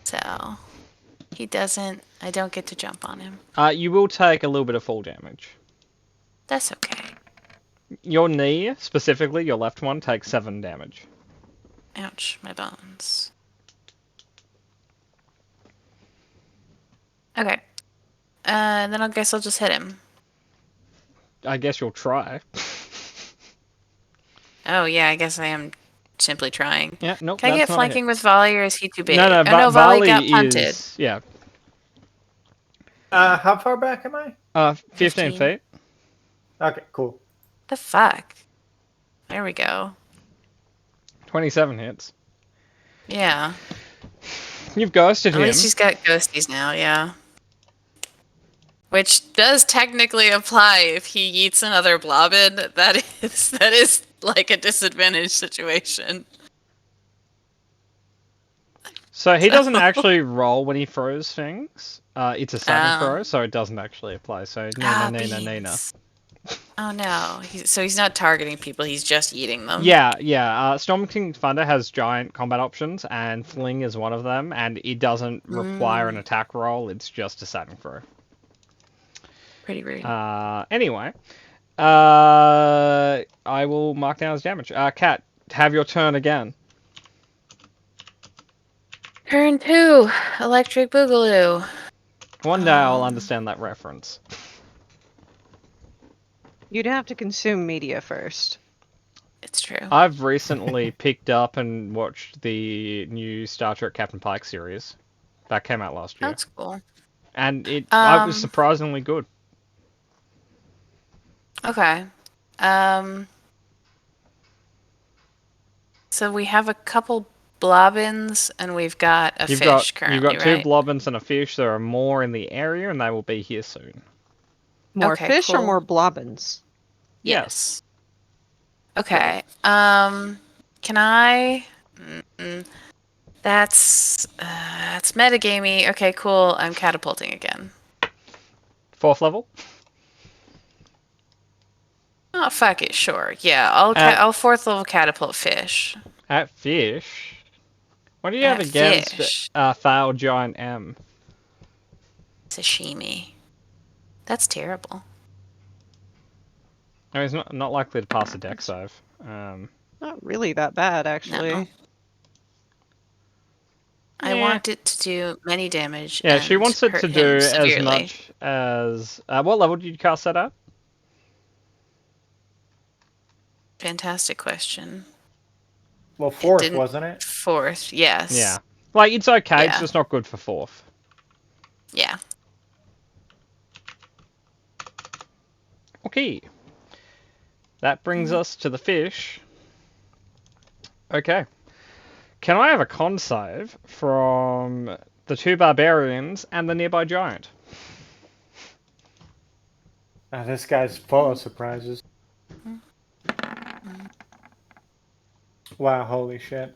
So he doesn't. I don't get to jump on him. You will take a little bit of fall damage. That's okay. Your knee, specifically, your left one, takes 7 damage. Ouch, my bones. Okay. Then I guess I'll just hit him. I guess you'll try. Oh yeah, I guess I am simply trying. Yeah, nope. Can I that's get not a flanking with Volley, or is he too big? hit. No, oh no, Volley got punted. is yeah. How far back am I? 15 15. feet. Okay, cool. The fuck? There we go. 27 hits. Yeah. You've ghosted At him. least he's got ghosties now, yeah. Which does technically apply if he eats another blobbin. That is like a disadvantage situation. So he doesn't actually roll when he throws things. It's a savage Oh. throw, so it doesn't actually apply. So Nina. Beans. Oh no. So he's not targeting people, he's just eating them. Yeah. Storm King Thunder has giant combat options, and Fling is one of them, and it doesn't require an attack roll. It's just a saving throw. Pretty rude. Anyway, I will mark down his damage. Cat, have your turn again. Turn 2, Electric Boogaloo. One day I'll understand that reference. You'd have to consume media first. It's true. I've recently picked up and watched the new Star Trek Captain Pike series. That came out last year. That's cool. And it was Um, surprisingly good. Okay. So we have a couple blobbins and we've got a fish currently, You've got two right? blobbins and a fish. There are more in the area, and they will be here soon. More Okay, fish or cool. more blobbins? Yes. Okay. Can I? That's metagamey. Okay, cool. I'm catapulting again. 4th level. Oh fuck it, sure. Yeah, I'll 4th level catapult fish. At fish. What do you have At against fish. Fail Giant M? Sashimi. That's terrible. I mean, he's not likely to pass a deck save. Not really that bad, actually. No. I Yeah. want it to do many damage. Yeah, she and wants it hurt to him do as severely. much as... what level did you cast that at? Fantastic question. Well, 4th, didn't- wasn't it? 4th, yes. Yeah. Like, it's okay, it's Yeah. just not good for 4th. Yeah. Okay. That brings us to the fish. Okay. Can I have a con save from the 2 barbarians and the nearby giant? This guy's full of surprises. Wow, holy shit.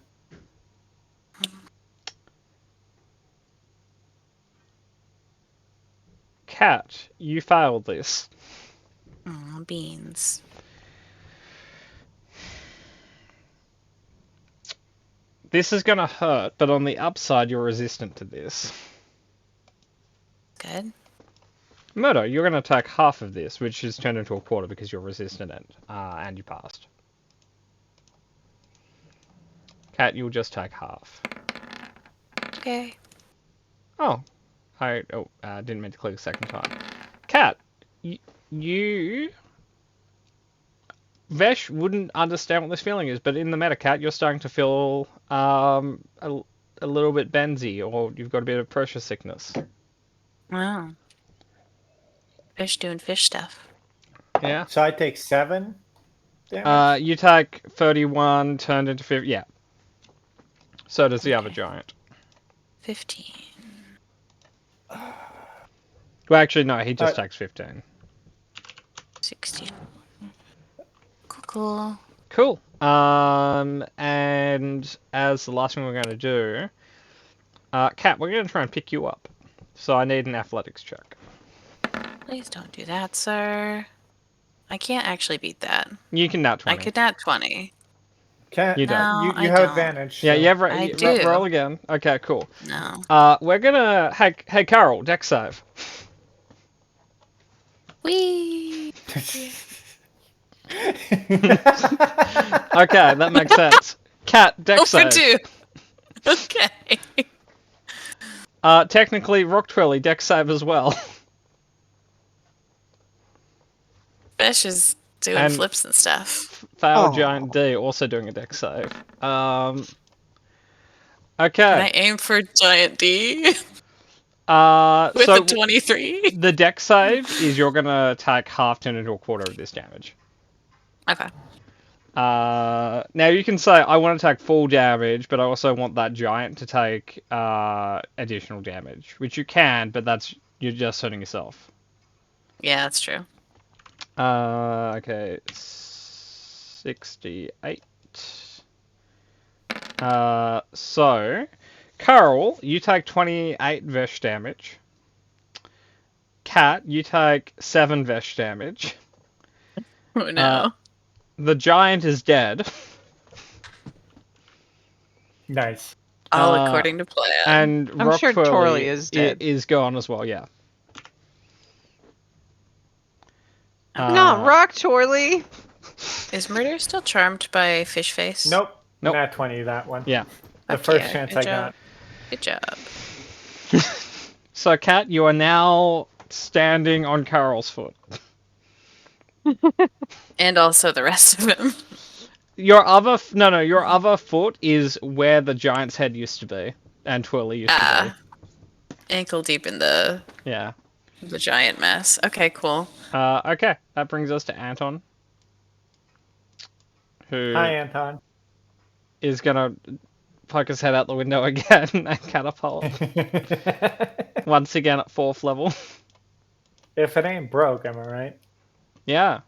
Cat, you failed this. Oh, beans. This is gonna hurt, but on the upside, you're resistant to this. Good. Murdo, you're gonna take half of this, which is turned into a quarter because you're resistant and you passed. Cat, you'll just take half. Okay. Oh, I didn't mean to click a second time. Cat, you Vesh wouldn't understand what this feeling is, but in the meta, Cat, you're starting to feel a little bit benzy, or you've got a bit of pressure sickness. Wow. Fish doing fish stuff. Yeah. So I take 7 damage. You take 31 turned into 50. Yeah. So does the other giant. 15. Well, actually, no. He just Uh, takes 15. 60. Cool. Cool. And as the last thing we're going to do, Kat, we're going to try and pick you up. So I need an athletics check. Please don't do that, sir. I can't actually beat that. You can nat 20. I could nat 20. Can't, You don't. No, you I have don't. advantage. Yeah, so- you have I do. roll again. Okay, cool. No. We're gonna hey Carol, deck save. Whee! Okay, that makes sense. Cat, deck Oh, for save. 2. Okay. Technically, Rock Twilly, deck save as well. Fish is doing And- flips and stuff. Fail Aw. Giant D also doing a deck save. Can Okay. I aim for Giant D with So a 23? the deck save is you're gonna take half turn into a quarter of this damage. Okay. Now you can say I want to take full damage, but I also want that giant to take additional damage, which you can, but you're just hurting yourself. Yeah, that's true. Okay, 68. So, Carl, you take 28 Vesh damage. Cat, you take 7 Vesh damage. Oh no. The giant is dead. Nice. All uh, according to plan. And I'm Rock sure Twirly Torley is dead. Is gone as well, yeah. Not Rock Torley. Is Murder still charmed by Fish Face? Nope. Nope. Nat 20, that one. Yeah. The Fuck first yeah, chance good I job. got. Good job. So, Cat, you are now standing on Carol's foot. And also the rest of him. Your other your other foot is where the giant's head used to be, and Twirly used to Ankle deep in the be. Yeah. giant mess. Okay, cool. Okay, that brings us to Anton, who Hi, Anton. is gonna poke his head out the window again and catapult once again at 4th level. If it ain't broke, am I right? Yeah.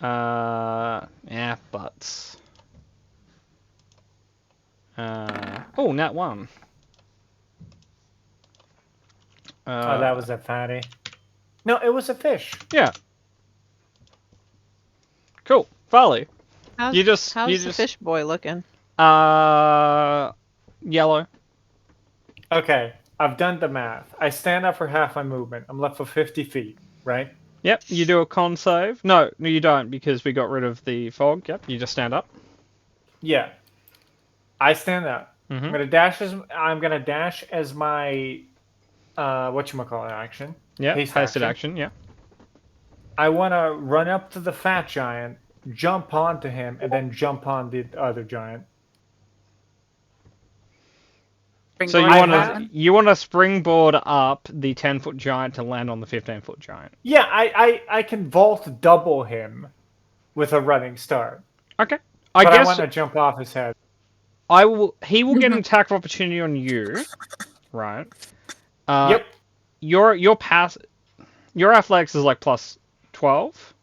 Yeah, but. Oh, nat 1. Oh, that was a fatty. No, it was a fish. Yeah. Cool. Farley. How's, You just- how's you the just- fish boy looking? Yellow. Okay, I've done the math. I stand up for half my movement. I'm left for 50 feet, right? Yep, you do a con save. No, you don't because we got rid of the fog. Yep, you just stand up. Yeah. I stand up. Mhm. I'm gonna dash as my whatchamacallit action. Yeah, Haste hasted action. action. Yeah. I wanna run up to the fat giant, jump onto him, and then jump on the other giant. So you Springboard want have- to springboard up the 10-foot giant to land on the 15-foot giant. Yeah, I can vault double him with a running start. Okay. But I guess want to jump off his head. he will get an attack of opportunity on you, right? Yep. Your athletics is like plus 12,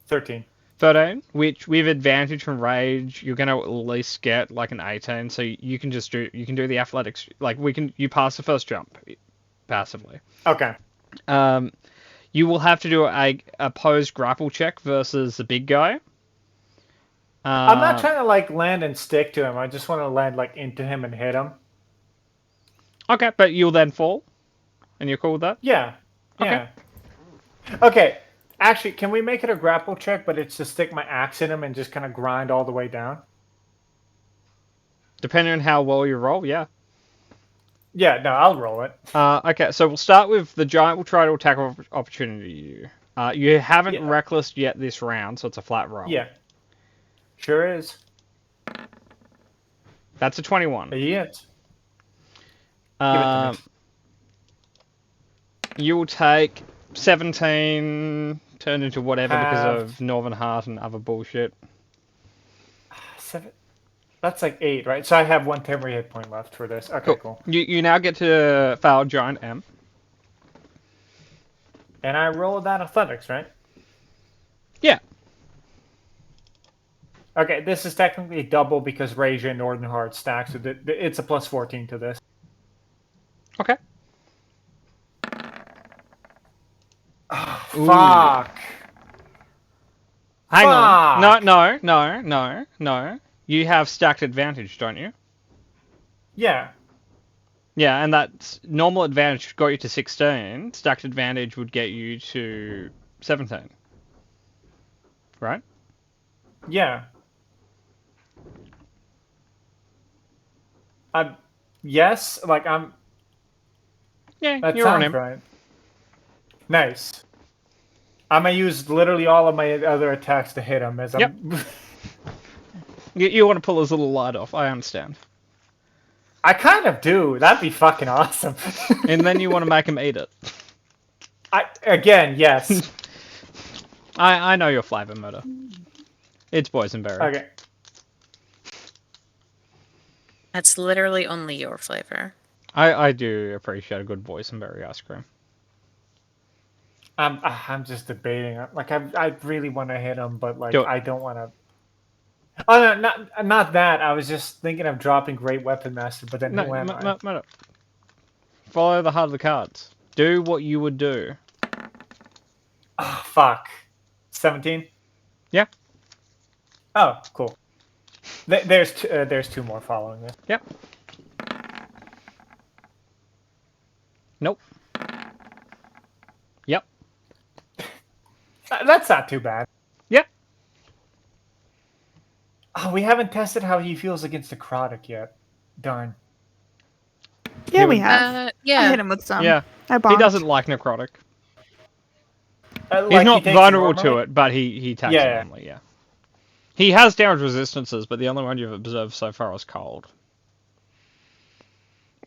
13. 13, which with advantage from rage, you're gonna at least get like an 18. So you can do the athletics, like you pass the first jump passively. Okay. You will have to do a opposed grapple check versus the big guy. I'm not trying to like land and stick to him. I just want to land like into him and hit him. Okay, but you'll then fall, and you're cool with that. Yeah. Okay. Yeah. Okay. Actually, can we make it a grapple check, but it's to stick my axe in him and just kind of grind all the way down? Depending on how well you roll, yeah. Yeah, no, I'll roll it. Okay, so we'll start with the giant will try to attack of opportunity you. You haven't Yeah. reckless yet this round, so it's a flat roll. Yeah. Sure is. That's a 21. Yes. You will take 17 turned into whatever because Halved. of Northern Heart and other bullshit. 7. That's like 8, right? So I have 1 temporary hit point left for this. Okay, cool. You now get to fail Giant M. And I rolled that athletics, right? Yeah. Okay, this is technically double because Raja and Northern Heart stack, so it's a plus 14 to this. Okay. Ooh. Fuck. Hang on. Fuck. No. You have stacked advantage, don't you? Yeah. Yeah, and that normal advantage got you to 16. Stacked advantage would get you to 17. Right? Yeah. Yes, like I'm. Yeah, That you're on sounds him. right. Nice. I'm gonna use literally all of my other attacks to hit him as Yep. I'm. You want to pull his little light off, I understand. I kind of do. That'd be fucking awesome. And then you want to make him eat it. Yes. I know your flavor, Murder. It's boysenberry. Okay. That's literally only your flavor. I do appreciate a good boysenberry ice cream. I'm just debating. Like I really want to hit him, but like Do it. I don't want to. Oh no, not that. I was just thinking of dropping Great Weapon Master, but then who am I? Murder. Follow the heart of the cards. Do what you would do. Oh, fuck. 17. Yeah. Oh, cool. There's 2 more following this. Yep. Nope. Yep. That's not too bad. Yep. Oh, we haven't tested how he feels against necrotic yet. Darn. Yeah, we have. I Yeah. hit him with some. Yeah. I He bombed. doesn't like necrotic. Like He's he not takes vulnerable normally? to it, but he attacks Yeah, it yeah. normally, yeah. He has damage resistances, but the only one you've observed so far is cold.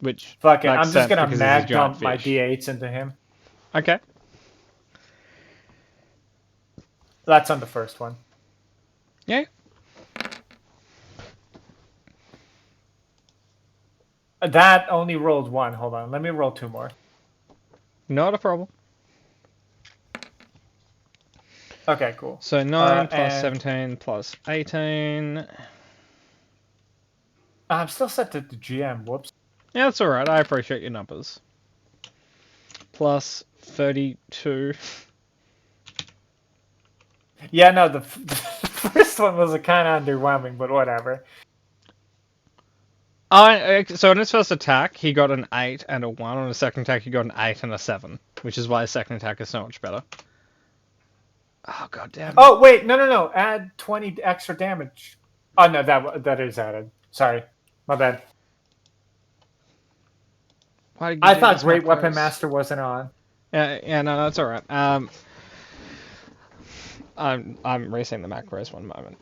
Which Fuck it. makes I'm just sense gonna because he's a mag giant dump my fish. D8s into him. Okay. That's on the first one. Yeah. That only rolled 1. Hold on. Let me roll 2 more. Not a problem. Okay, cool. So 9 plus and- 17 plus 18. I'm still set to the GM. Whoops. Yeah, that's alright. I appreciate your numbers. Plus 32. Yeah, no, the first one was kind of underwhelming, but whatever. So on his first attack, he got an 8 and a 1. On his second attack, he got an 8 and a 7. Which is why his second attack is so much better. Oh, god damn it. Oh, wait. No. Add 20 extra damage. Oh, no, that is added. Sorry. My bad. Why did you I do thought this, Great Marcos? Weapon Master wasn't on. Yeah, no, that's alright. I'm resetting the macros one moment.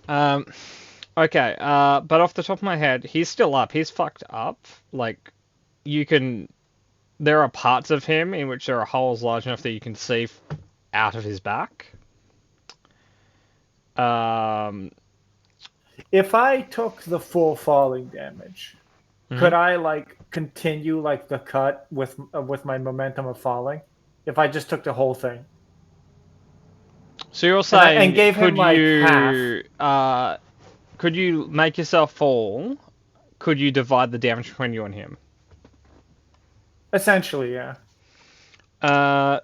Okay, but off the top of my head, he's still up. He's fucked up. Like, there are parts of him in which there are holes large enough that you can see out of his back. If I took the full falling damage, could I like continue like the cut with my momentum of falling? If I just took the whole thing. So you're saying, and gave him, could like, you, could you make yourself fall? Could you divide the damage between you and him? Essentially, yeah.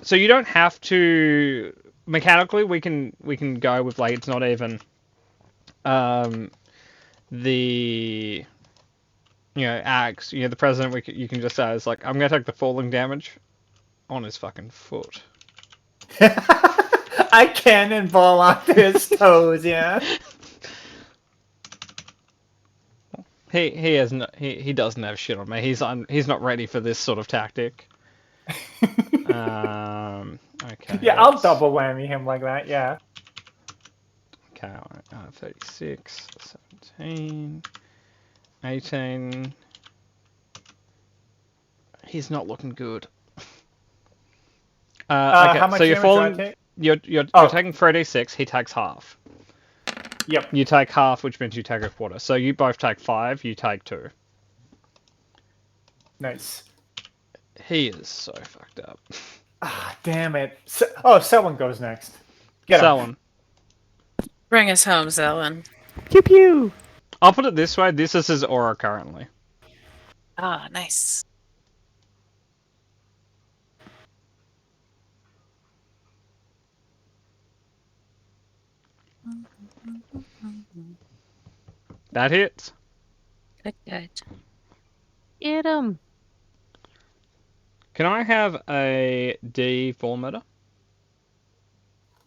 So you don't have to. Mechanically, we can go with like it's not even the axe. The president. You can just say it's like I'm gonna take the falling damage on his fucking foot. I cannonball onto his toes, yeah. He has no, he doesn't have shit on me. He's not ready for this sort of tactic. Okay. Yeah, I'll double whammy him like that, yeah. Okay, 36, 17, 18. He's not looking good. Okay, How much so you're damage falling. do I take? You're Oh. taking 3d6. He takes half. Yep. You take half, which means you take a quarter. So you both take 5. You take 2. Nice. He is so fucked up. Ah, damn it. Selwyn goes next. Get him. Selwyn. Bring us home, Selwyn. Pew pew. I'll put it this way. This is his aura currently. Ah, nice. That hits. Good, good. Get him. Can I have a D4 meta?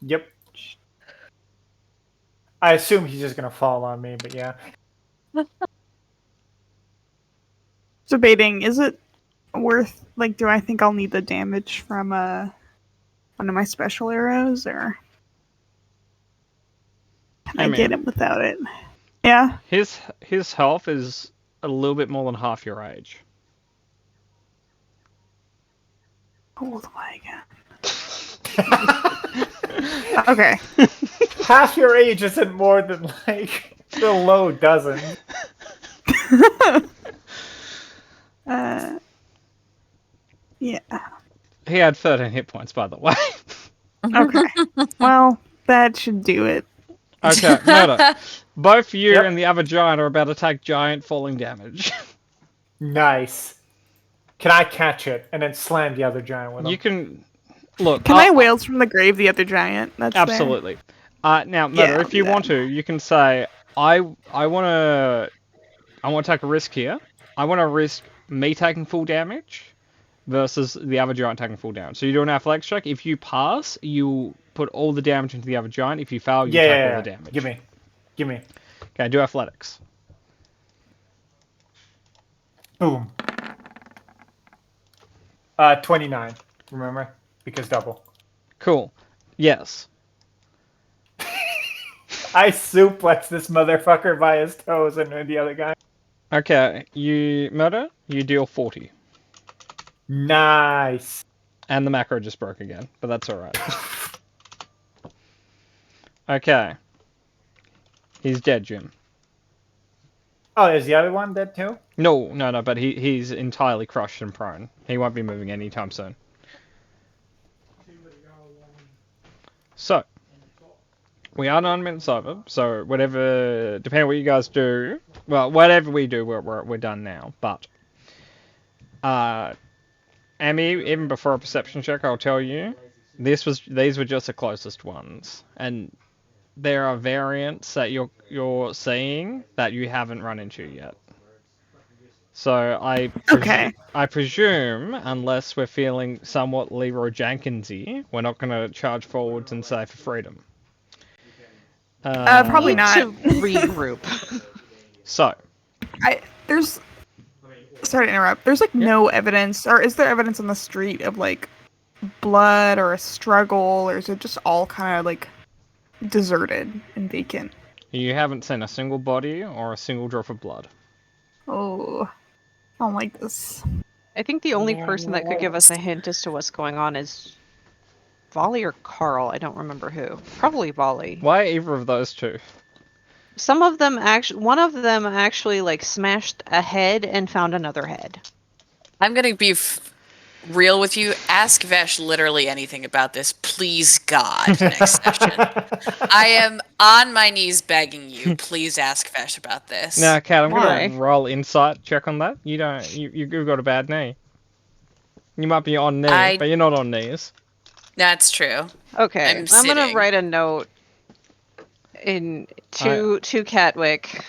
Yep. I assume he's just gonna fall on me, but yeah. Debating, is it worth, like, do I think I'll need the damage from one of my special arrows, or can I get him without it? Yeah. His health is a little bit more than half your age. How old am I again? Okay. Half your age isn't more than like the low dozen. Yeah. He had 13 hit points, by the way. Okay. Well, that should do it. Okay, Murder. Both you Yep. and the other giant are about to take giant falling damage. Nice. Can I catch it and then slam the other giant with him? You can look. Can I wails from the grave the other giant? That's there. Absolutely. Now, Murder, Yeah, if you I'll do want to, you can say, I want to take a risk here. I want to risk me taking full damage versus the other giant taking full damage. So you do an athletics check. If you pass, you put all the damage into the other giant. If you fail, you take all the damage. Give me. Okay, do athletics. Boom. 29. Remember? Because double. Cool. Yes. I suplex this motherfucker by his toes and the other guy. Okay, Murder, you deal 40. Nice. And the macro just broke again, but that's alright. Okay. He's dead, Jim. Oh, is the other one dead too? No, but he's entirely crushed and prone. He won't be moving anytime soon. So, we are 9 minutes over, so depending on what you guys do, well, whatever we do, we're done now, but, Amy, even before a perception check, I'll tell you, these were just the closest ones, and there are variants that you're seeing that you haven't run into yet. So I presume, unless we're feeling somewhat Leroy Jenkinsy, we're not going to charge forwards and say for freedom. Probably not. To regroup. So, Sorry to interrupt. There's like no evidence, or is there evidence on the street of like blood or a struggle, or is it just all kind of like deserted and vacant? you haven't seen a single body or a single drop of blood. Oh, I don't like this. I think the only person that could give us a hint as to what's going on is Volley or Carl. I don't remember who. Probably Volley. Why either of those two? Some of them one of them actually like smashed a head and found another head. I'm gonna be real with you. Ask Vesh literally anything about this, please, God, next session. I am on my knees begging you. Please ask Vesh about this. Now, Kat, I'm Why? going to roll insight check on that. You've got a bad knee. You might be on knee, but you're not on knees. That's true. Okay, I'm gonna sitting. write a note to Catwick